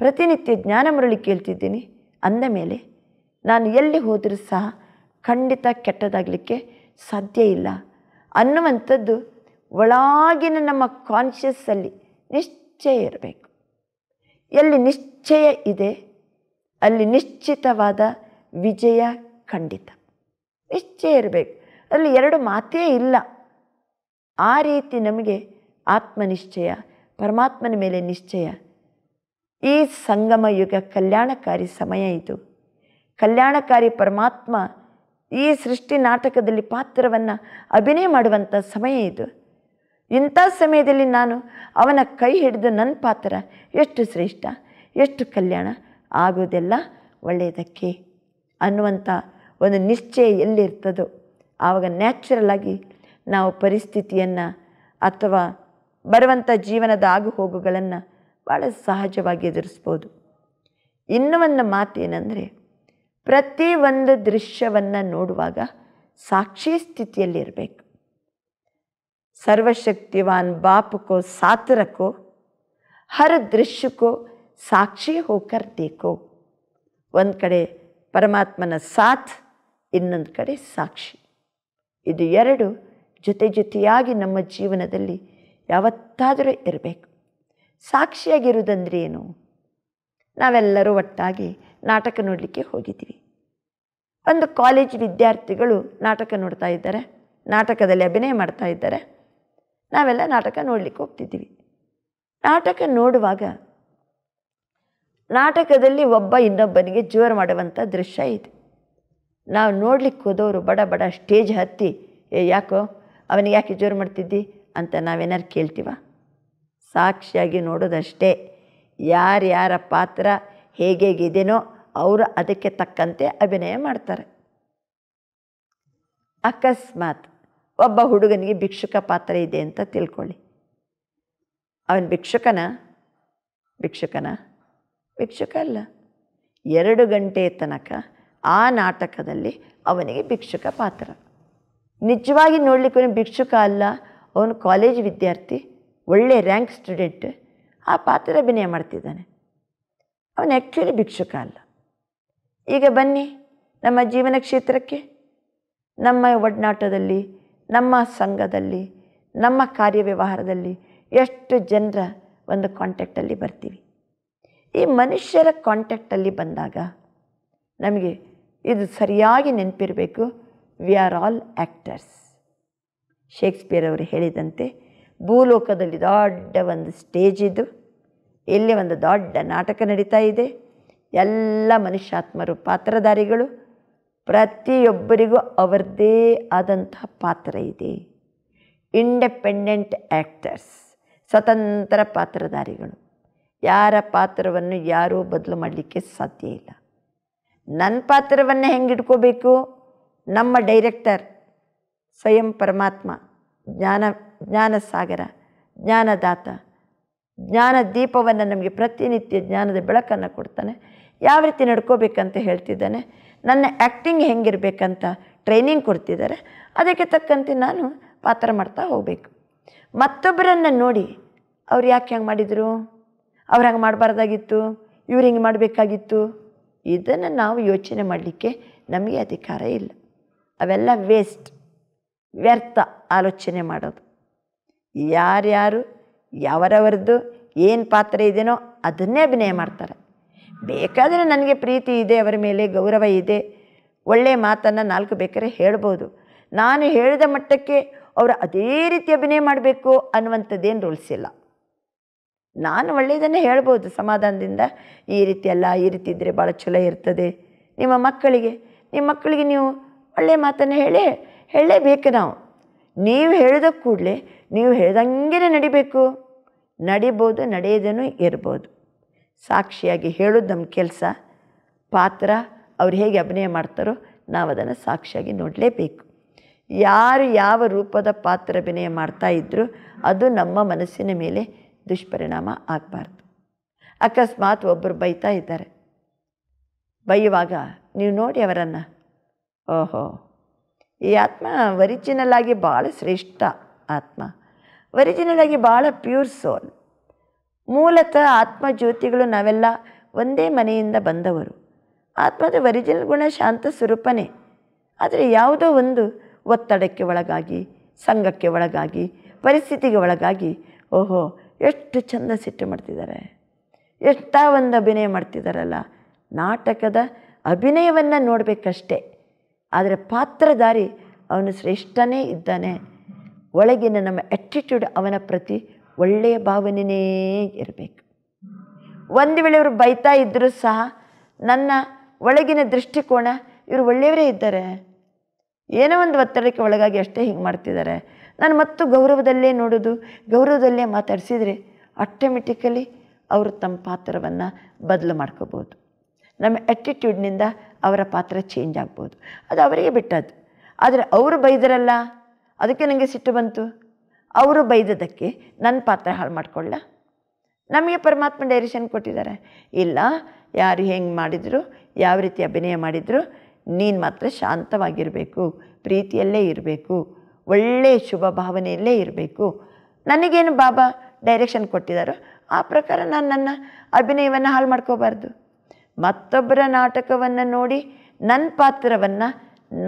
ಪ್ರತಿನಿತ್ಯ ಜ್ಞಾನ ಮುರಳಿ ಕೇಳ್ತಿದ್ದೀನಿ ಅಂದ ಮೇಲೆ ನಾನು ಎಲ್ಲಿ ಹೋದರೂ ಸಹ ಖಂಡಿತ ಕೆಟ್ಟದಾಗಲಿಕ್ಕೆ ಸಾಧ್ಯ ಇಲ್ಲ ಅನ್ನುವಂಥದ್ದು ಒಳಗಿನ ನಮ್ಮ ಕಾನ್ಷಿಯಸ್ಸಲ್ಲಿ ನಿಶ್ಚಯ ಇರಬೇಕು. ಎಲ್ಲಿ ನಿಶ್ಚಯ ಇದೆ ಅಲ್ಲಿ ನಿಶ್ಚಿತವಾದ ವಿಜಯ ಖಂಡಿತ. ನಿಶ್ಚಯ ಇರಬೇಕು, ಅಲ್ಲಿ 2 ಮಾತೇ ಇಲ್ಲ. ಆ ರೀತಿ ನಮಗೆ ಆತ್ಮನಿಶ್ಚಯ, ಪರಮಾತ್ಮನ ಮೇಲೆ ನಿಶ್ಚಯ. ಈ ಸಂಗಮ ಯುಗ ಕಲ್ಯಾಣಕಾರಿ ಸಮಯ ಇದು. ಕಲ್ಯಾಣಕಾರಿ ಪರಮಾತ್ಮ ಈ ಸೃಷ್ಟಿ ನಾಟಕದಲ್ಲಿ ಪಾತ್ರವನ್ನು ಅಭಿನಯ ಮಾಡುವಂಥ ಸಮಯ ಇದು. ಇಂಥ ಸಮಯದಲ್ಲಿ ನಾನು ಅವನ ಕೈ ಹಿಡಿದು ನನ್ನ ಪಾತ್ರ ಎಷ್ಟು ಶ್ರೇಷ್ಠ, ಎಷ್ಟು ಕಲ್ಯಾಣ ಆಗೋದೆಲ್ಲ ಒಳ್ಳೆಯದಕ್ಕೆ ಅನ್ನುವಂಥ ಒಂದು ನಿಶ್ಚಯ ಎಲ್ಲಿರ್ತದೋ ಆವಾಗ ನ್ಯಾಚುರಲ್ ಆಗಿ ನಾವು ಪರಿಸ್ಥಿತಿಯನ್ನು ಅಥವಾ ಬರುವಂಥ ಜೀವನದ ಆಗು ಹೋಗುಗಳನ್ನು ಭಾಳ ಸಹಜವಾಗಿ ಎದುರಿಸ್ಬೋದು. ಇನ್ನೂ ಒಂದು ಮಾತೇನೆಂದರೆ, ಪ್ರತಿಯೊಂದು ದೃಶ್ಯವನ್ನು ನೋಡುವಾಗ ಸಾಕ್ಷಿ ಸ್ಥಿತಿಯಲ್ಲಿರಬೇಕು. ಸರ್ವಶಕ್ತಿವಾನ್ ಬಾಪ್ ಕೋ ಸಾಥ್ ರಖೋ, ಹರ್ ದೃಶ್ಯ ಕೋ ಸಾಕ್ಷಿ ಹೋಕರ್ ದೇಖೋ. ಒಂದು ಕಡೆ ಪರಮಾತ್ಮನ ಸಾಥ್, ಇನ್ನೊಂದು ಕಡೆ ಸಾಕ್ಷಿ. ಇದು 2 ಜೊತೆ ಜೊತೆಯಾಗಿ ನಮ್ಮ ಜೀವನದಲ್ಲಿ ಯಾವತ್ತಾದರೂ ಇರಬೇಕು. ಸಾಕ್ಷಿಯಾಗಿರುವುದಂದ್ರೆ ಏನು? ನಾವೆಲ್ಲರೂ ಒಟ್ಟಾಗಿ ನಾಟಕ ನೋಡಲಿಕ್ಕೆ ಹೋಗಿದ್ದೀವಿ. ಒಂದು ಕಾಲೇಜ್ ವಿದ್ಯಾರ್ಥಿಗಳು ನಾಟಕ ನೋಡ್ತಾ ಇದ್ದಾರೆ, ನಾಟಕದಲ್ಲಿ ಅಭಿನಯ ಮಾಡ್ತಾ ಇದ್ದಾರೆ. ನಾವೆಲ್ಲ ನಾಟಕ ನೋಡಲಿಕ್ಕೆ ಹೋಗ್ತಿದ್ದೀವಿ. ನಾಟಕ ನೋಡುವಾಗ ನಾಟಕದಲ್ಲಿ ಒಬ್ಬ ಇನ್ನೊಬ್ಬನಿಗೆ ಜೋರು ಮಾಡುವಂಥ ದೃಶ್ಯ ಇದೆ. ನಾವು ನೋಡ್ಲಿಕ್ಕೆ ಹೋದವರು ಬಡ ಬಡ ಸ್ಟೇಜ್ ಹತ್ತಿ, ಯಾಕೋ ಅವನಿಗೆ ಯಾಕೆ ಜೋರು ಮಾಡ್ತಿದ್ದಿ ಅಂತ ನಾವೇನಾರು ಕೇಳ್ತೀವ? ಸಾಕ್ಷಿಯಾಗಿ ನೋಡೋದಷ್ಟೇ. ಯಾರ್ಯಾರ ಪಾತ್ರ ಹೇಗೇಗಿದೆಯೋ ಅವರು ಅದಕ್ಕೆ ತಕ್ಕಂತೆ ಅಭಿನಯ ಮಾಡ್ತಾರೆ. ಅಕಸ್ಮಾತ್ ಒಬ್ಬ ಹುಡುಗನಿಗೆ ಭಿಕ್ಷುಕ ಪಾತ್ರ ಇದೆ ಅಂತ ತಿಳ್ಕೊಳ್ಳಿ. ಅವನು ಭಿಕ್ಷುಕ ಅಲ್ಲ. 2 ಗಂಟೆ ತನಕ ಆ ನಾಟಕದಲ್ಲಿ ಅವನಿಗೆ ಭಿಕ್ಷುಕ ಪಾತ್ರ. ನಿಜವಾಗಿ ನೋಡಲಿಕ್ಕೆ ಅವನು ಭಿಕ್ಷುಕ ಅಲ್ಲ, ಅವನು ಕಾಲೇಜ್ ವಿದ್ಯಾರ್ಥಿ, ಒಳ್ಳೆ ರ್ಯಾಂಕ್ ಸ್ಟೂಡೆಂಟ್, ಆ ಪಾತ್ರ ಅಭಿನಯ ಮಾಡ್ತಿದ್ದಾನೆ. ಅವನು ಆ್ಯಕ್ಚುಲಿ ಭಿಕ್ಷುಕ ಅಲ್ಲ. ಈಗ ಬನ್ನಿ ನಮ್ಮ ಜೀವನ ಕ್ಷೇತ್ರಕ್ಕೆ, ನಮ್ಮ ಒಡನಾಟದಲ್ಲಿ, ನಮ್ಮ ಸಂಘದಲ್ಲಿ, ನಮ್ಮ ಕಾರ್ಯವ್ಯವಹಾರದಲ್ಲಿ ಎಷ್ಟು ಜನರ ಒಂದು ಕಾಂಟ್ಯಾಕ್ಟಲ್ಲಿ ಬರ್ತೀವಿ. ಈ ಮನುಷ್ಯರ ಕಾಂಟ್ಯಾಕ್ಟಲ್ಲಿ ಬಂದಾಗ ನಮಗೆ ಇದು ಸರಿಯಾಗಿ ನೆನಪಿರಬೇಕು, we are all actors. Shakespeare ಅವರು ಹೇಳಿದಂತೆ ಭೂಲೋಕದಲ್ಲಿ ದೊಡ್ಡ ಒಂದು ಸ್ಟೇಜ್ ಇದು, ಇಲ್ಲಿ ಒಂದು ದೊಡ್ಡ ನಾಟಕ ನಡೀತಾ ಇದೆ. ಎಲ್ಲ ಮನುಷ್ಯಾತ್ಮರು ಪಾತ್ರಧಾರಿಗಳು, ಪ್ರತಿಯೊಬ್ಬರಿಗೂ ಅವರದ್ದೇ ಆದಂತಹ ಪಾತ್ರ ಇದೆ. ಇಂಡಿಪೆಂಡೆಂಟ್ ಆ್ಯಕ್ಟರ್ಸ್, ಸ್ವತಂತ್ರ ಪಾತ್ರಧಾರಿಗಳು. ಯಾರ ಪಾತ್ರವನ್ನು ಯಾರೂ ಬದಲು ಮಾಡಲಿಕ್ಕೆ ಸಾಧ್ಯ ಇಲ್ಲ. ನನ್ನ ಪಾತ್ರವನ್ನು ಹೆಂಗೆ ಇಟ್ಕೋಬೇಕು? ನಮ್ಮ ಡೈರೆಕ್ಟರ್ ಸ್ವಯಂ ಪರಮಾತ್ಮ, ಜ್ಞಾನ ಸಾಗರ, ಜ್ಞಾನದಾತ, ಜ್ಞಾನ ದೀಪವನ್ನು ನಮಗೆ ಪ್ರತಿನಿತ್ಯ ಜ್ಞಾನದ ಬೆಳಕನ್ನು ಕೊಡ್ತಾನೆ. ಯಾವ ರೀತಿ ನಡ್ಕೋಬೇಕಂತ ಹೇಳ್ತಿದ್ದಾನೆ. ನನ್ನ ಆ್ಯಕ್ಟಿಂಗ್ ಹೆಂಗಿರಬೇಕಂತ ಟ್ರೈನಿಂಗ್ ಕೊಡ್ತಿದ್ದಾರೆ. ಅದಕ್ಕೆ ತಕ್ಕಂತೆ ನಾನು ಪಾತ್ರ ಮಾಡ್ತಾ ಹೋಗಬೇಕು. ಮತ್ತೊಬ್ಬರನ್ನು ನೋಡಿ ಅವ್ರು ಯಾಕೆ ಹಂಗೆ ಮಾಡಿದರು, ಅವ್ರು ಹಂಗೆ ಮಾಡಬಾರ್ದಾಗಿತ್ತು, ಇವ್ರು ಹಿಂಗೆ ಮಾಡಬೇಕಾಗಿತ್ತು, ಇದನ್ನು ನಾವು ಯೋಚನೆ ಮಾಡಲಿಕ್ಕೆ ನಮಗೆ ಅಧಿಕಾರ ಇಲ್ಲ. ಅವೆಲ್ಲ ವೇಸ್ಟ್, ವ್ಯರ್ಥ ಆಲೋಚನೆ ಮಾಡೋದು. ಯಾರ್ಯಾರು ಯಾವರವರದ್ದು ಏನು ಪಾತ್ರ ಇದೆಯೋ ಅದನ್ನೇ ಅಭಿನಯ ಮಾಡ್ತಾರೆ. ಬೇಕಾದರೆ ನನಗೆ ಪ್ರೀತಿ ಇದೆ, ಅವರ ಮೇಲೆ ಗೌರವ ಇದೆ, ಒಳ್ಳೆಯ ಮಾತನ್ನು 4 ಬೇಕಾದ್ರೆ ಹೇಳ್ಬೋದು. ನಾನು ಹೇಳಿದ ಮಟ್ಟಕ್ಕೆ ಅವರು ಅದೇ ರೀತಿ ಅಭಿನಯ ಮಾಡಬೇಕು ಅನ್ನುವಂಥದ್ದೇನು ರೂಲ್ಸ್ ಇಲ್ಲ. ನಾನು ಒಳ್ಳೆಯದನ್ನೇ ಹೇಳ್ಬೋದು ಸಮಾಧಾನದಿಂದ, ಈ ರೀತಿ ಅಲ್ಲ, ಈ ರೀತಿ ಇದ್ದರೆ ಭಾಳ ಚಲೋ ಇರ್ತದೆ. ನಿಮ್ಮ ಮಕ್ಕಳಿಗೆ ನೀವು ಒಳ್ಳೆಯ ಮಾತನ್ನು ಹೇಳಲೇಬೇಕು. ನೀವು ಹೇಳಿದ ಕೂಡಲೇ ನೀವು ಹೇಳ್ದಂಗೆ ನಡಿಬೇಕು. ನಡಿಬೋದು, ನಡೆಯೋದನ್ನು ಇರ್ಬೋದು. ಸಾಕ್ಷಿಯಾಗಿ ಹೇಳೋದು ನಮ್ಮ ಕೆಲಸ. ಪಾತ್ರ ಅವ್ರು ಹೇಗೆ ಅಭಿನಯ ಮಾಡ್ತಾರೋ ನಾವು ಅದನ್ನು ಸಾಕ್ಷಿಯಾಗಿ ನೋಡಲೇಬೇಕು. ಯಾರು ಯಾವ ರೂಪದ ಪಾತ್ರ ಅಭಿನಯ ಮಾಡ್ತಾಯಿದ್ರು ಅದು ನಮ್ಮ ಮನಸ್ಸಿನ ಮೇಲೆ ದುಷ್ಪರಿಣಾಮ ಆಗಬಾರ್ದು. ಅಕಸ್ಮಾತ್ ಒಬ್ಬರು ಬೈತಾ ಇದ್ದಾರೆ, ಬೈಯುವಾಗ ನೀವು ನೋಡಿ ಅವರನ್ನು, ಓಹೋ ಈ ಆತ್ಮ ಒರಿಜಿನಲ್ ಆಗಿ ಭಾಳ ಶ್ರೇಷ್ಠ ಆತ್ಮ, ಒರಿಜಿನಲ್ ಆಗಿ ಭಾಳ ಪ್ಯೂರ್ ಸೋಲ್. ಮೂಲತಃ ಆತ್ಮಜ್ಯೋತಿಗಳು ನಾವೆಲ್ಲ ಒಂದೇ ಮನೆಯಿಂದ ಬಂದವರು. ಆತ್ಮದ ಒರಿಜಿನಲ್ ಗುಣ ಶಾಂತ ಸ್ವರೂಪನೇ. ಆದರೆ ಯಾವುದೋ ಒಂದು ಒತ್ತಡಕ್ಕೆ ಒಳಗಾಗಿ, ಸಂಘಕ್ಕೆ ಒಳಗಾಗಿ, ಪರಿಸ್ಥಿತಿಗೆ ಒಳಗಾಗಿ, ಓಹೋ ಎಷ್ಟು ಚಂದ ಸಿಟ್ಟು ಮಾಡ್ತಿದ್ದಾರೆ, ಎಷ್ಟೋ ಒಂದು ಅಭಿನಯ ಮಾಡ್ತಿದ್ದಾರಲ್ಲ. ನಾಟಕದ ಅಭಿನಯವನ್ನು ನೋಡಬೇಕಷ್ಟೆ. ಆದರೆ ಪಾತ್ರಧಾರಿ ಅವನು ಶ್ರೇಷ್ಠನೇ ಇದ್ದಾನೆ. ಒಳಗಿನ ನಮ್ಮ ಆ್ಯಟಿಟ್ಯೂಡ್ ಅವನ ಪ್ರತಿ ಒಳ್ಳೆಯ ಭಾವನೆಯೇ ಇರಬೇಕು. ಒಂದು ವೇಳೆ ಇವರು ಬೈತಾ ಇದ್ದರೂ ಸಹ ನನ್ನ ಒಳಗಿನ ದೃಷ್ಟಿಕೋನ ಇವರು ಒಳ್ಳೆಯವರೇ ಇದ್ದಾರೆ, ಏನೋ ಒಂದು ಒತ್ತಡಕ್ಕೆ ಒಳಗಾಗಿ ಅಷ್ಟೇ ಹಿಂಗೆ ಮಾಡ್ತಿದ್ದಾರೆ, ನಾನು ಮತ್ತು ಗೌರವದಲ್ಲೇ ನೋಡೋದು, ಗೌರವದಲ್ಲೇ ಮಾತಾಡಿಸಿದರೆ ಆಟೋಮೆಟಿಕಲಿ ಅವರು ತಮ್ಮ ಪಾತ್ರವನ್ನು ಬದಲು ಮಾಡ್ಕೋಬೋದು. ನಮ್ಮ ಆ್ಯಟಿಟ್ಯೂಡ್ನಿಂದ ಅವರ ಪಾತ್ರ ಚೇಂಜ್ ಆಗ್ಬೋದು. ಅದು ಅವರಿಗೆ ಬಿಟ್ಟದ್ದು. ಆದರೆ ಅವರು ಬೈದರಲ್ಲ, ಅದಕ್ಕೆ ನನಗೆ ಸಿಟ್ಟು ಬಂತು. ಅವರು ಬೈದದಕ್ಕೆ ನನ್ನ ಪಾತ್ರ ಹಾಳು ಮಾಡಿಕೊಳ್ಳ. ನಮಗೆ ಪರಮಾತ್ಮ ಡೈರೆಕ್ಷನ್ ಕೊಟ್ಟಿದ್ದಾರೆ, ಇಲ್ಲ ಯಾರು ಹೆಂಗೆ ಮಾಡಿದರು, ಯಾವ ರೀತಿ ಅಭಿನಯ ಮಾಡಿದರು, ನೀನು ಮಾತ್ರ ಶಾಂತವಾಗಿರಬೇಕು, ಪ್ರೀತಿಯಲ್ಲೇ ಇರಬೇಕು, ಒಳ್ಳೆಯ ಶುಭ ಭಾವನೆಯಲ್ಲೇ ಇರಬೇಕು. ನನಗೇನು ಬಾಬಾ ಡೈರೆಕ್ಷನ್ ಕೊಟ್ಟಿದ್ದಾರೋ ಆ ಪ್ರಕಾರ ನಾನು ನನ್ನ ಅಭಿನಯವನ್ನು ಹಾಳು ಮಾಡ್ಕೋಬಾರ್ದು. ಮತ್ತೊಬ್ಬರ ನಾಟಕವನ್ನು ನೋಡಿ ನನ್ನ ಪಾತ್ರವನ್ನು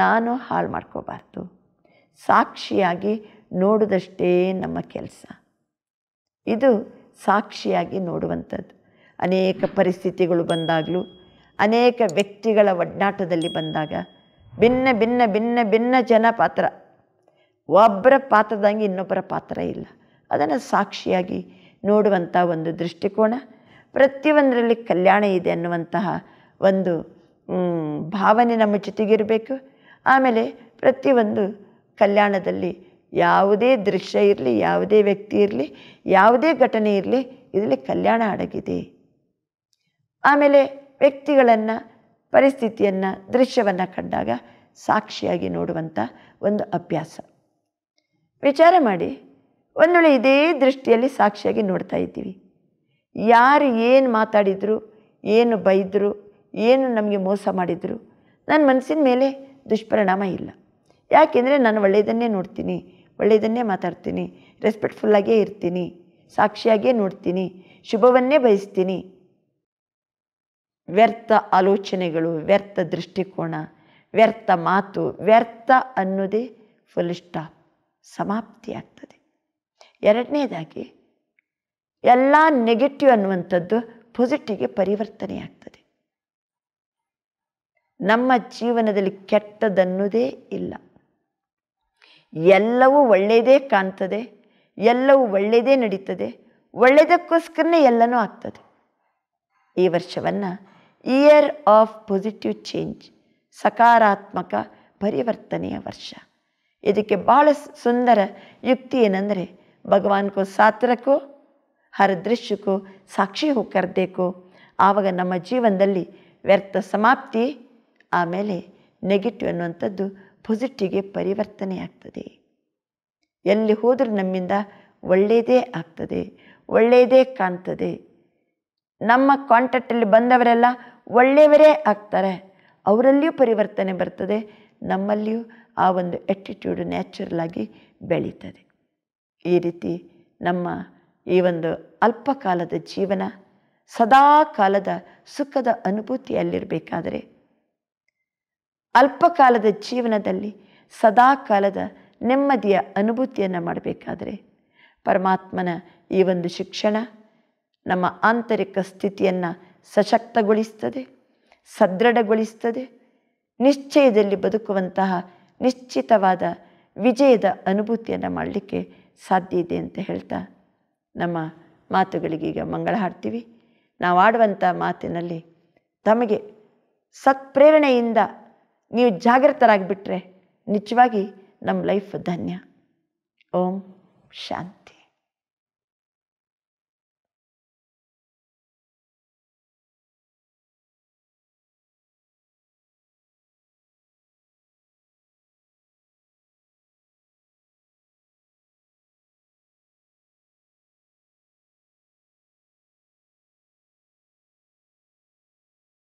ನಾನು ಹಾಳು ಮಾಡ್ಕೋಬಾರ್ದು. ಸಾಕ್ಷಿಯಾಗಿ ನೋಡುವುದಷ್ಟೇ ನಮ್ಮ ಕೆಲಸ. ಇದು ಸಾಕ್ಷಿಯಾಗಿ ನೋಡುವಂಥದ್ದು. ಅನೇಕ ಪರಿಸ್ಥಿತಿಗಳು ಬಂದಾಗಲೂ, ಅನೇಕ ವ್ಯಕ್ತಿಗಳ ಒಡನಾಟದಲ್ಲಿ ಬಂದಾಗ ಭಿನ್ನ ಭಿನ್ನ ಭಿನ್ನ ಭಿನ್ನ ಜನ ಪಾತ್ರ, ಒಬ್ಬರ ಪಾತ್ರದಂಗೆ ಇನ್ನೊಬ್ಬರ ಪಾತ್ರ ಇಲ್ಲ. ಅದನ್ನು ಸಾಕ್ಷಿಯಾಗಿ ನೋಡುವಂಥ ಒಂದು ದೃಷ್ಟಿಕೋನ, ಪ್ರತಿಯೊಂದರಲ್ಲಿ ಕಲ್ಯಾಣ ಇದೆ ಅನ್ನುವಂತಹ ಒಂದು ಭಾವನೆ ನಮ್ಮ ಜೊತೆಗಿರಬೇಕು. ಆಮೇಲೆ ಪ್ರತಿಯೊಂದು ಕಲ್ಯಾಣದಲ್ಲಿ ಯಾವುದೇ ದೃಶ್ಯ ಇರಲಿ, ಯಾವುದೇ ವ್ಯಕ್ತಿ ಇರಲಿ, ಯಾವುದೇ ಘಟನೆ ಇರಲಿ, ಇದರಲ್ಲಿ ಕಲ್ಯಾಣ ಅಡಗಿದೆ. ಆಮೇಲೆ ವ್ಯಕ್ತಿಗಳನ್ನು, ಪರಿಸ್ಥಿತಿಯನ್ನು, ದೃಶ್ಯವನ್ನು ಕಂಡಾಗ ಸಾಕ್ಷಿಯಾಗಿ ನೋಡುವಂಥ ಒಂದು ಅಭ್ಯಾಸ. ವಿಚಾರ ಮಾಡಿ, ಒಂದು ವೇಳೆ ಇದೇ ದೃಷ್ಟಿಯಲ್ಲಿ ಸಾಕ್ಷಿಯಾಗಿ ನೋಡ್ತಾ ಇದ್ದೀವಿ, ಯಾರು ಏನು ಮಾತಾಡಿದರು, ಏನು ಬೈದರು, ಏನು ನಮಗೆ ಮೋಸ ಮಾಡಿದರು, ನನ್ನ ಮನಸ್ಸಿನ ಮೇಲೆ ದುಷ್ಪರಿಣಾಮ ಇಲ್ಲ. ಯಾಕೆಂದರೆ ನಾನು ಒಳ್ಳೆಯದನ್ನೇ ನೋಡ್ತೀನಿ, ಒಳ್ಳೆಯದನ್ನೇ ಮಾತಾಡ್ತೀನಿ, ರೆಸ್ಪೆಕ್ಟ್ಫುಲ್ಲಾಗೇ ಇರ್ತೀನಿ, ಸಾಕ್ಷಿಯಾಗೇ ನೋಡ್ತೀನಿ, ಶುಭವನ್ನೇ ಬಯಸ್ತೀನಿ. ವ್ಯರ್ಥ ಆಲೋಚನೆಗಳು, ವ್ಯರ್ಥ ದೃಷ್ಟಿಕೋನ, ವ್ಯರ್ಥ ಮಾತು, ವ್ಯರ್ಥ ಅನ್ನೋದೇ ಫುಲ್ ಸ್ಟಾಪ್, ಸಮಾಪ್ತಿ ಆಗ್ತದೆ. ಎರಡನೇದಾಗಿ ಎಲ್ಲ ನೆಗೆಟಿವ್ ಅನ್ನುವಂಥದ್ದು ಪಾಸಿಟಿವ್ಗೆ ಪರಿವರ್ತನೆ ಆಗ್ತದೆ. ನಮ್ಮ ಜೀವನದಲ್ಲಿ ಕೆಟ್ಟದನ್ನುವುದೇ ಇಲ್ಲ, ಎಲ್ಲವೂ ಒಳ್ಳೆಯದೇ ಕಾಣ್ತದೆ, ಎಲ್ಲವೂ ಒಳ್ಳೆಯದೇ ನಡೀತದೆ, ಒಳ್ಳೆಯದಕ್ಕೋಸ್ಕರನೇ ಎಲ್ಲನೂ ಆಗ್ತದೆ. ಈ ವರ್ಷವನ್ನು ಇಯರ್ ಆಫ್ ಪಾಸಿಟಿವ್ ಚೇಂಜ್, ಸಕಾರಾತ್ಮಕ ಪರಿವರ್ತನೆಯ ವರ್ಷ. ಇದಕ್ಕೆ ಭಾಳ ಸುಂದರ ಯುಕ್ತಿ ಏನಂದರೆ, ಭಗವಾನ್ ಕೋ ಸಾಥ್ ರಖೋ, ಹರ್ ದೃಶ್ಯ ಕೋ ಸಾಕ್ಷಿ ಹೋ ಕರ್ ದೇಖೋ. ಆವಾಗ ನಮ್ಮ ಜೀವನದಲ್ಲಿ ವ್ಯರ್ಥ ಸಮಾಪ್ತಿ, ಆಮೇಲೆ ನೆಗೆಟಿವ್ ಅನ್ನುವಂಥದ್ದು ಪಾಸಿಟಿವ್ಗೆ ಪರಿವರ್ತನೆ ಆಗ್ತದೆ. ಎಲ್ಲಿ ಹೋದರೂ ನಮ್ಮಿಂದ ಒಳ್ಳೆಯದೇ ಆಗ್ತದೆ, ಒಳ್ಳೆಯದೇ ಕಾಣ್ತದೆ. ನಮ್ಮ ಕಾಂಟ್ಯಾಕ್ಟಲ್ಲಿ ಬಂದವರೆಲ್ಲ ಒಳ್ಳೆಯವರೇ ಆಗ್ತಾರೆ, ಅವರಲ್ಲಿಯೂ ಪರಿವರ್ತನೆ ಬರ್ತದೆ, ನಮ್ಮಲ್ಲಿಯೂ ಆ ಒಂದು ಆ್ಯಟಿಟ್ಯೂಡ್ ನ್ಯಾಚುರಲ್ ಆಗಿ ಬೆಳೀತದೆ. ಈ ರೀತಿ ನಮ್ಮ ಈ ಒಂದು ಅಲ್ಪಕಾಲದ ಜೀವನ ಸದಾ ಕಾಲದ ಸುಖದ ಅನುಭೂತಿಯಲ್ಲಿರಬೇಕಾದರೆ, ಅಲ್ಪಕಾಲದ ಜೀವನದಲ್ಲಿ ಸದಾ ಕಾಲದ ನೆಮ್ಮದಿಯ ಅನುಭೂತಿಯನ್ನು ಮಾಡಬೇಕಾದರೆ, ಪರಮಾತ್ಮನ ಈ ಒಂದು ಶಿಕ್ಷಣ ನಮ್ಮ ಆಂತರಿಕ ಸ್ಥಿತಿಯನ್ನು ಸಶಕ್ತಗೊಳಿಸ್ತದೆ, ಸದೃಢಗೊಳಿಸ್ತದೆ, ನಿಶ್ಚಯದಲ್ಲಿ ಬದುಕುವಂತಹ ನಿಶ್ಚಿತವಾದ ವಿಜಯದ ಅನುಭೂತಿಯನ್ನು ಮಾಡಲಿಕ್ಕೆ ಸಾಧ್ಯ ಇದೆ ಅಂತ ಹೇಳ್ತಾ ನಮ್ಮ ಮಾತುಗಳಿಗೀಗ ಮಂಗಳ ಹಾಡ್ತೀವಿ. ನಾವು ಆಡುವಂಥ ಮಾತಿನಲ್ಲಿ ತಮಗೆ ಸತ್ಪ್ರೇರಣೆಯಿಂದ ನೀವು ಜಾಗೃತರಾಗಿಬಿಟ್ರೆ ನಿಜವಾಗಿ ನಮ್ಮ ಲೈಫ್ ಧನ್ಯ. ಓಂ ಶಾಂತಿ.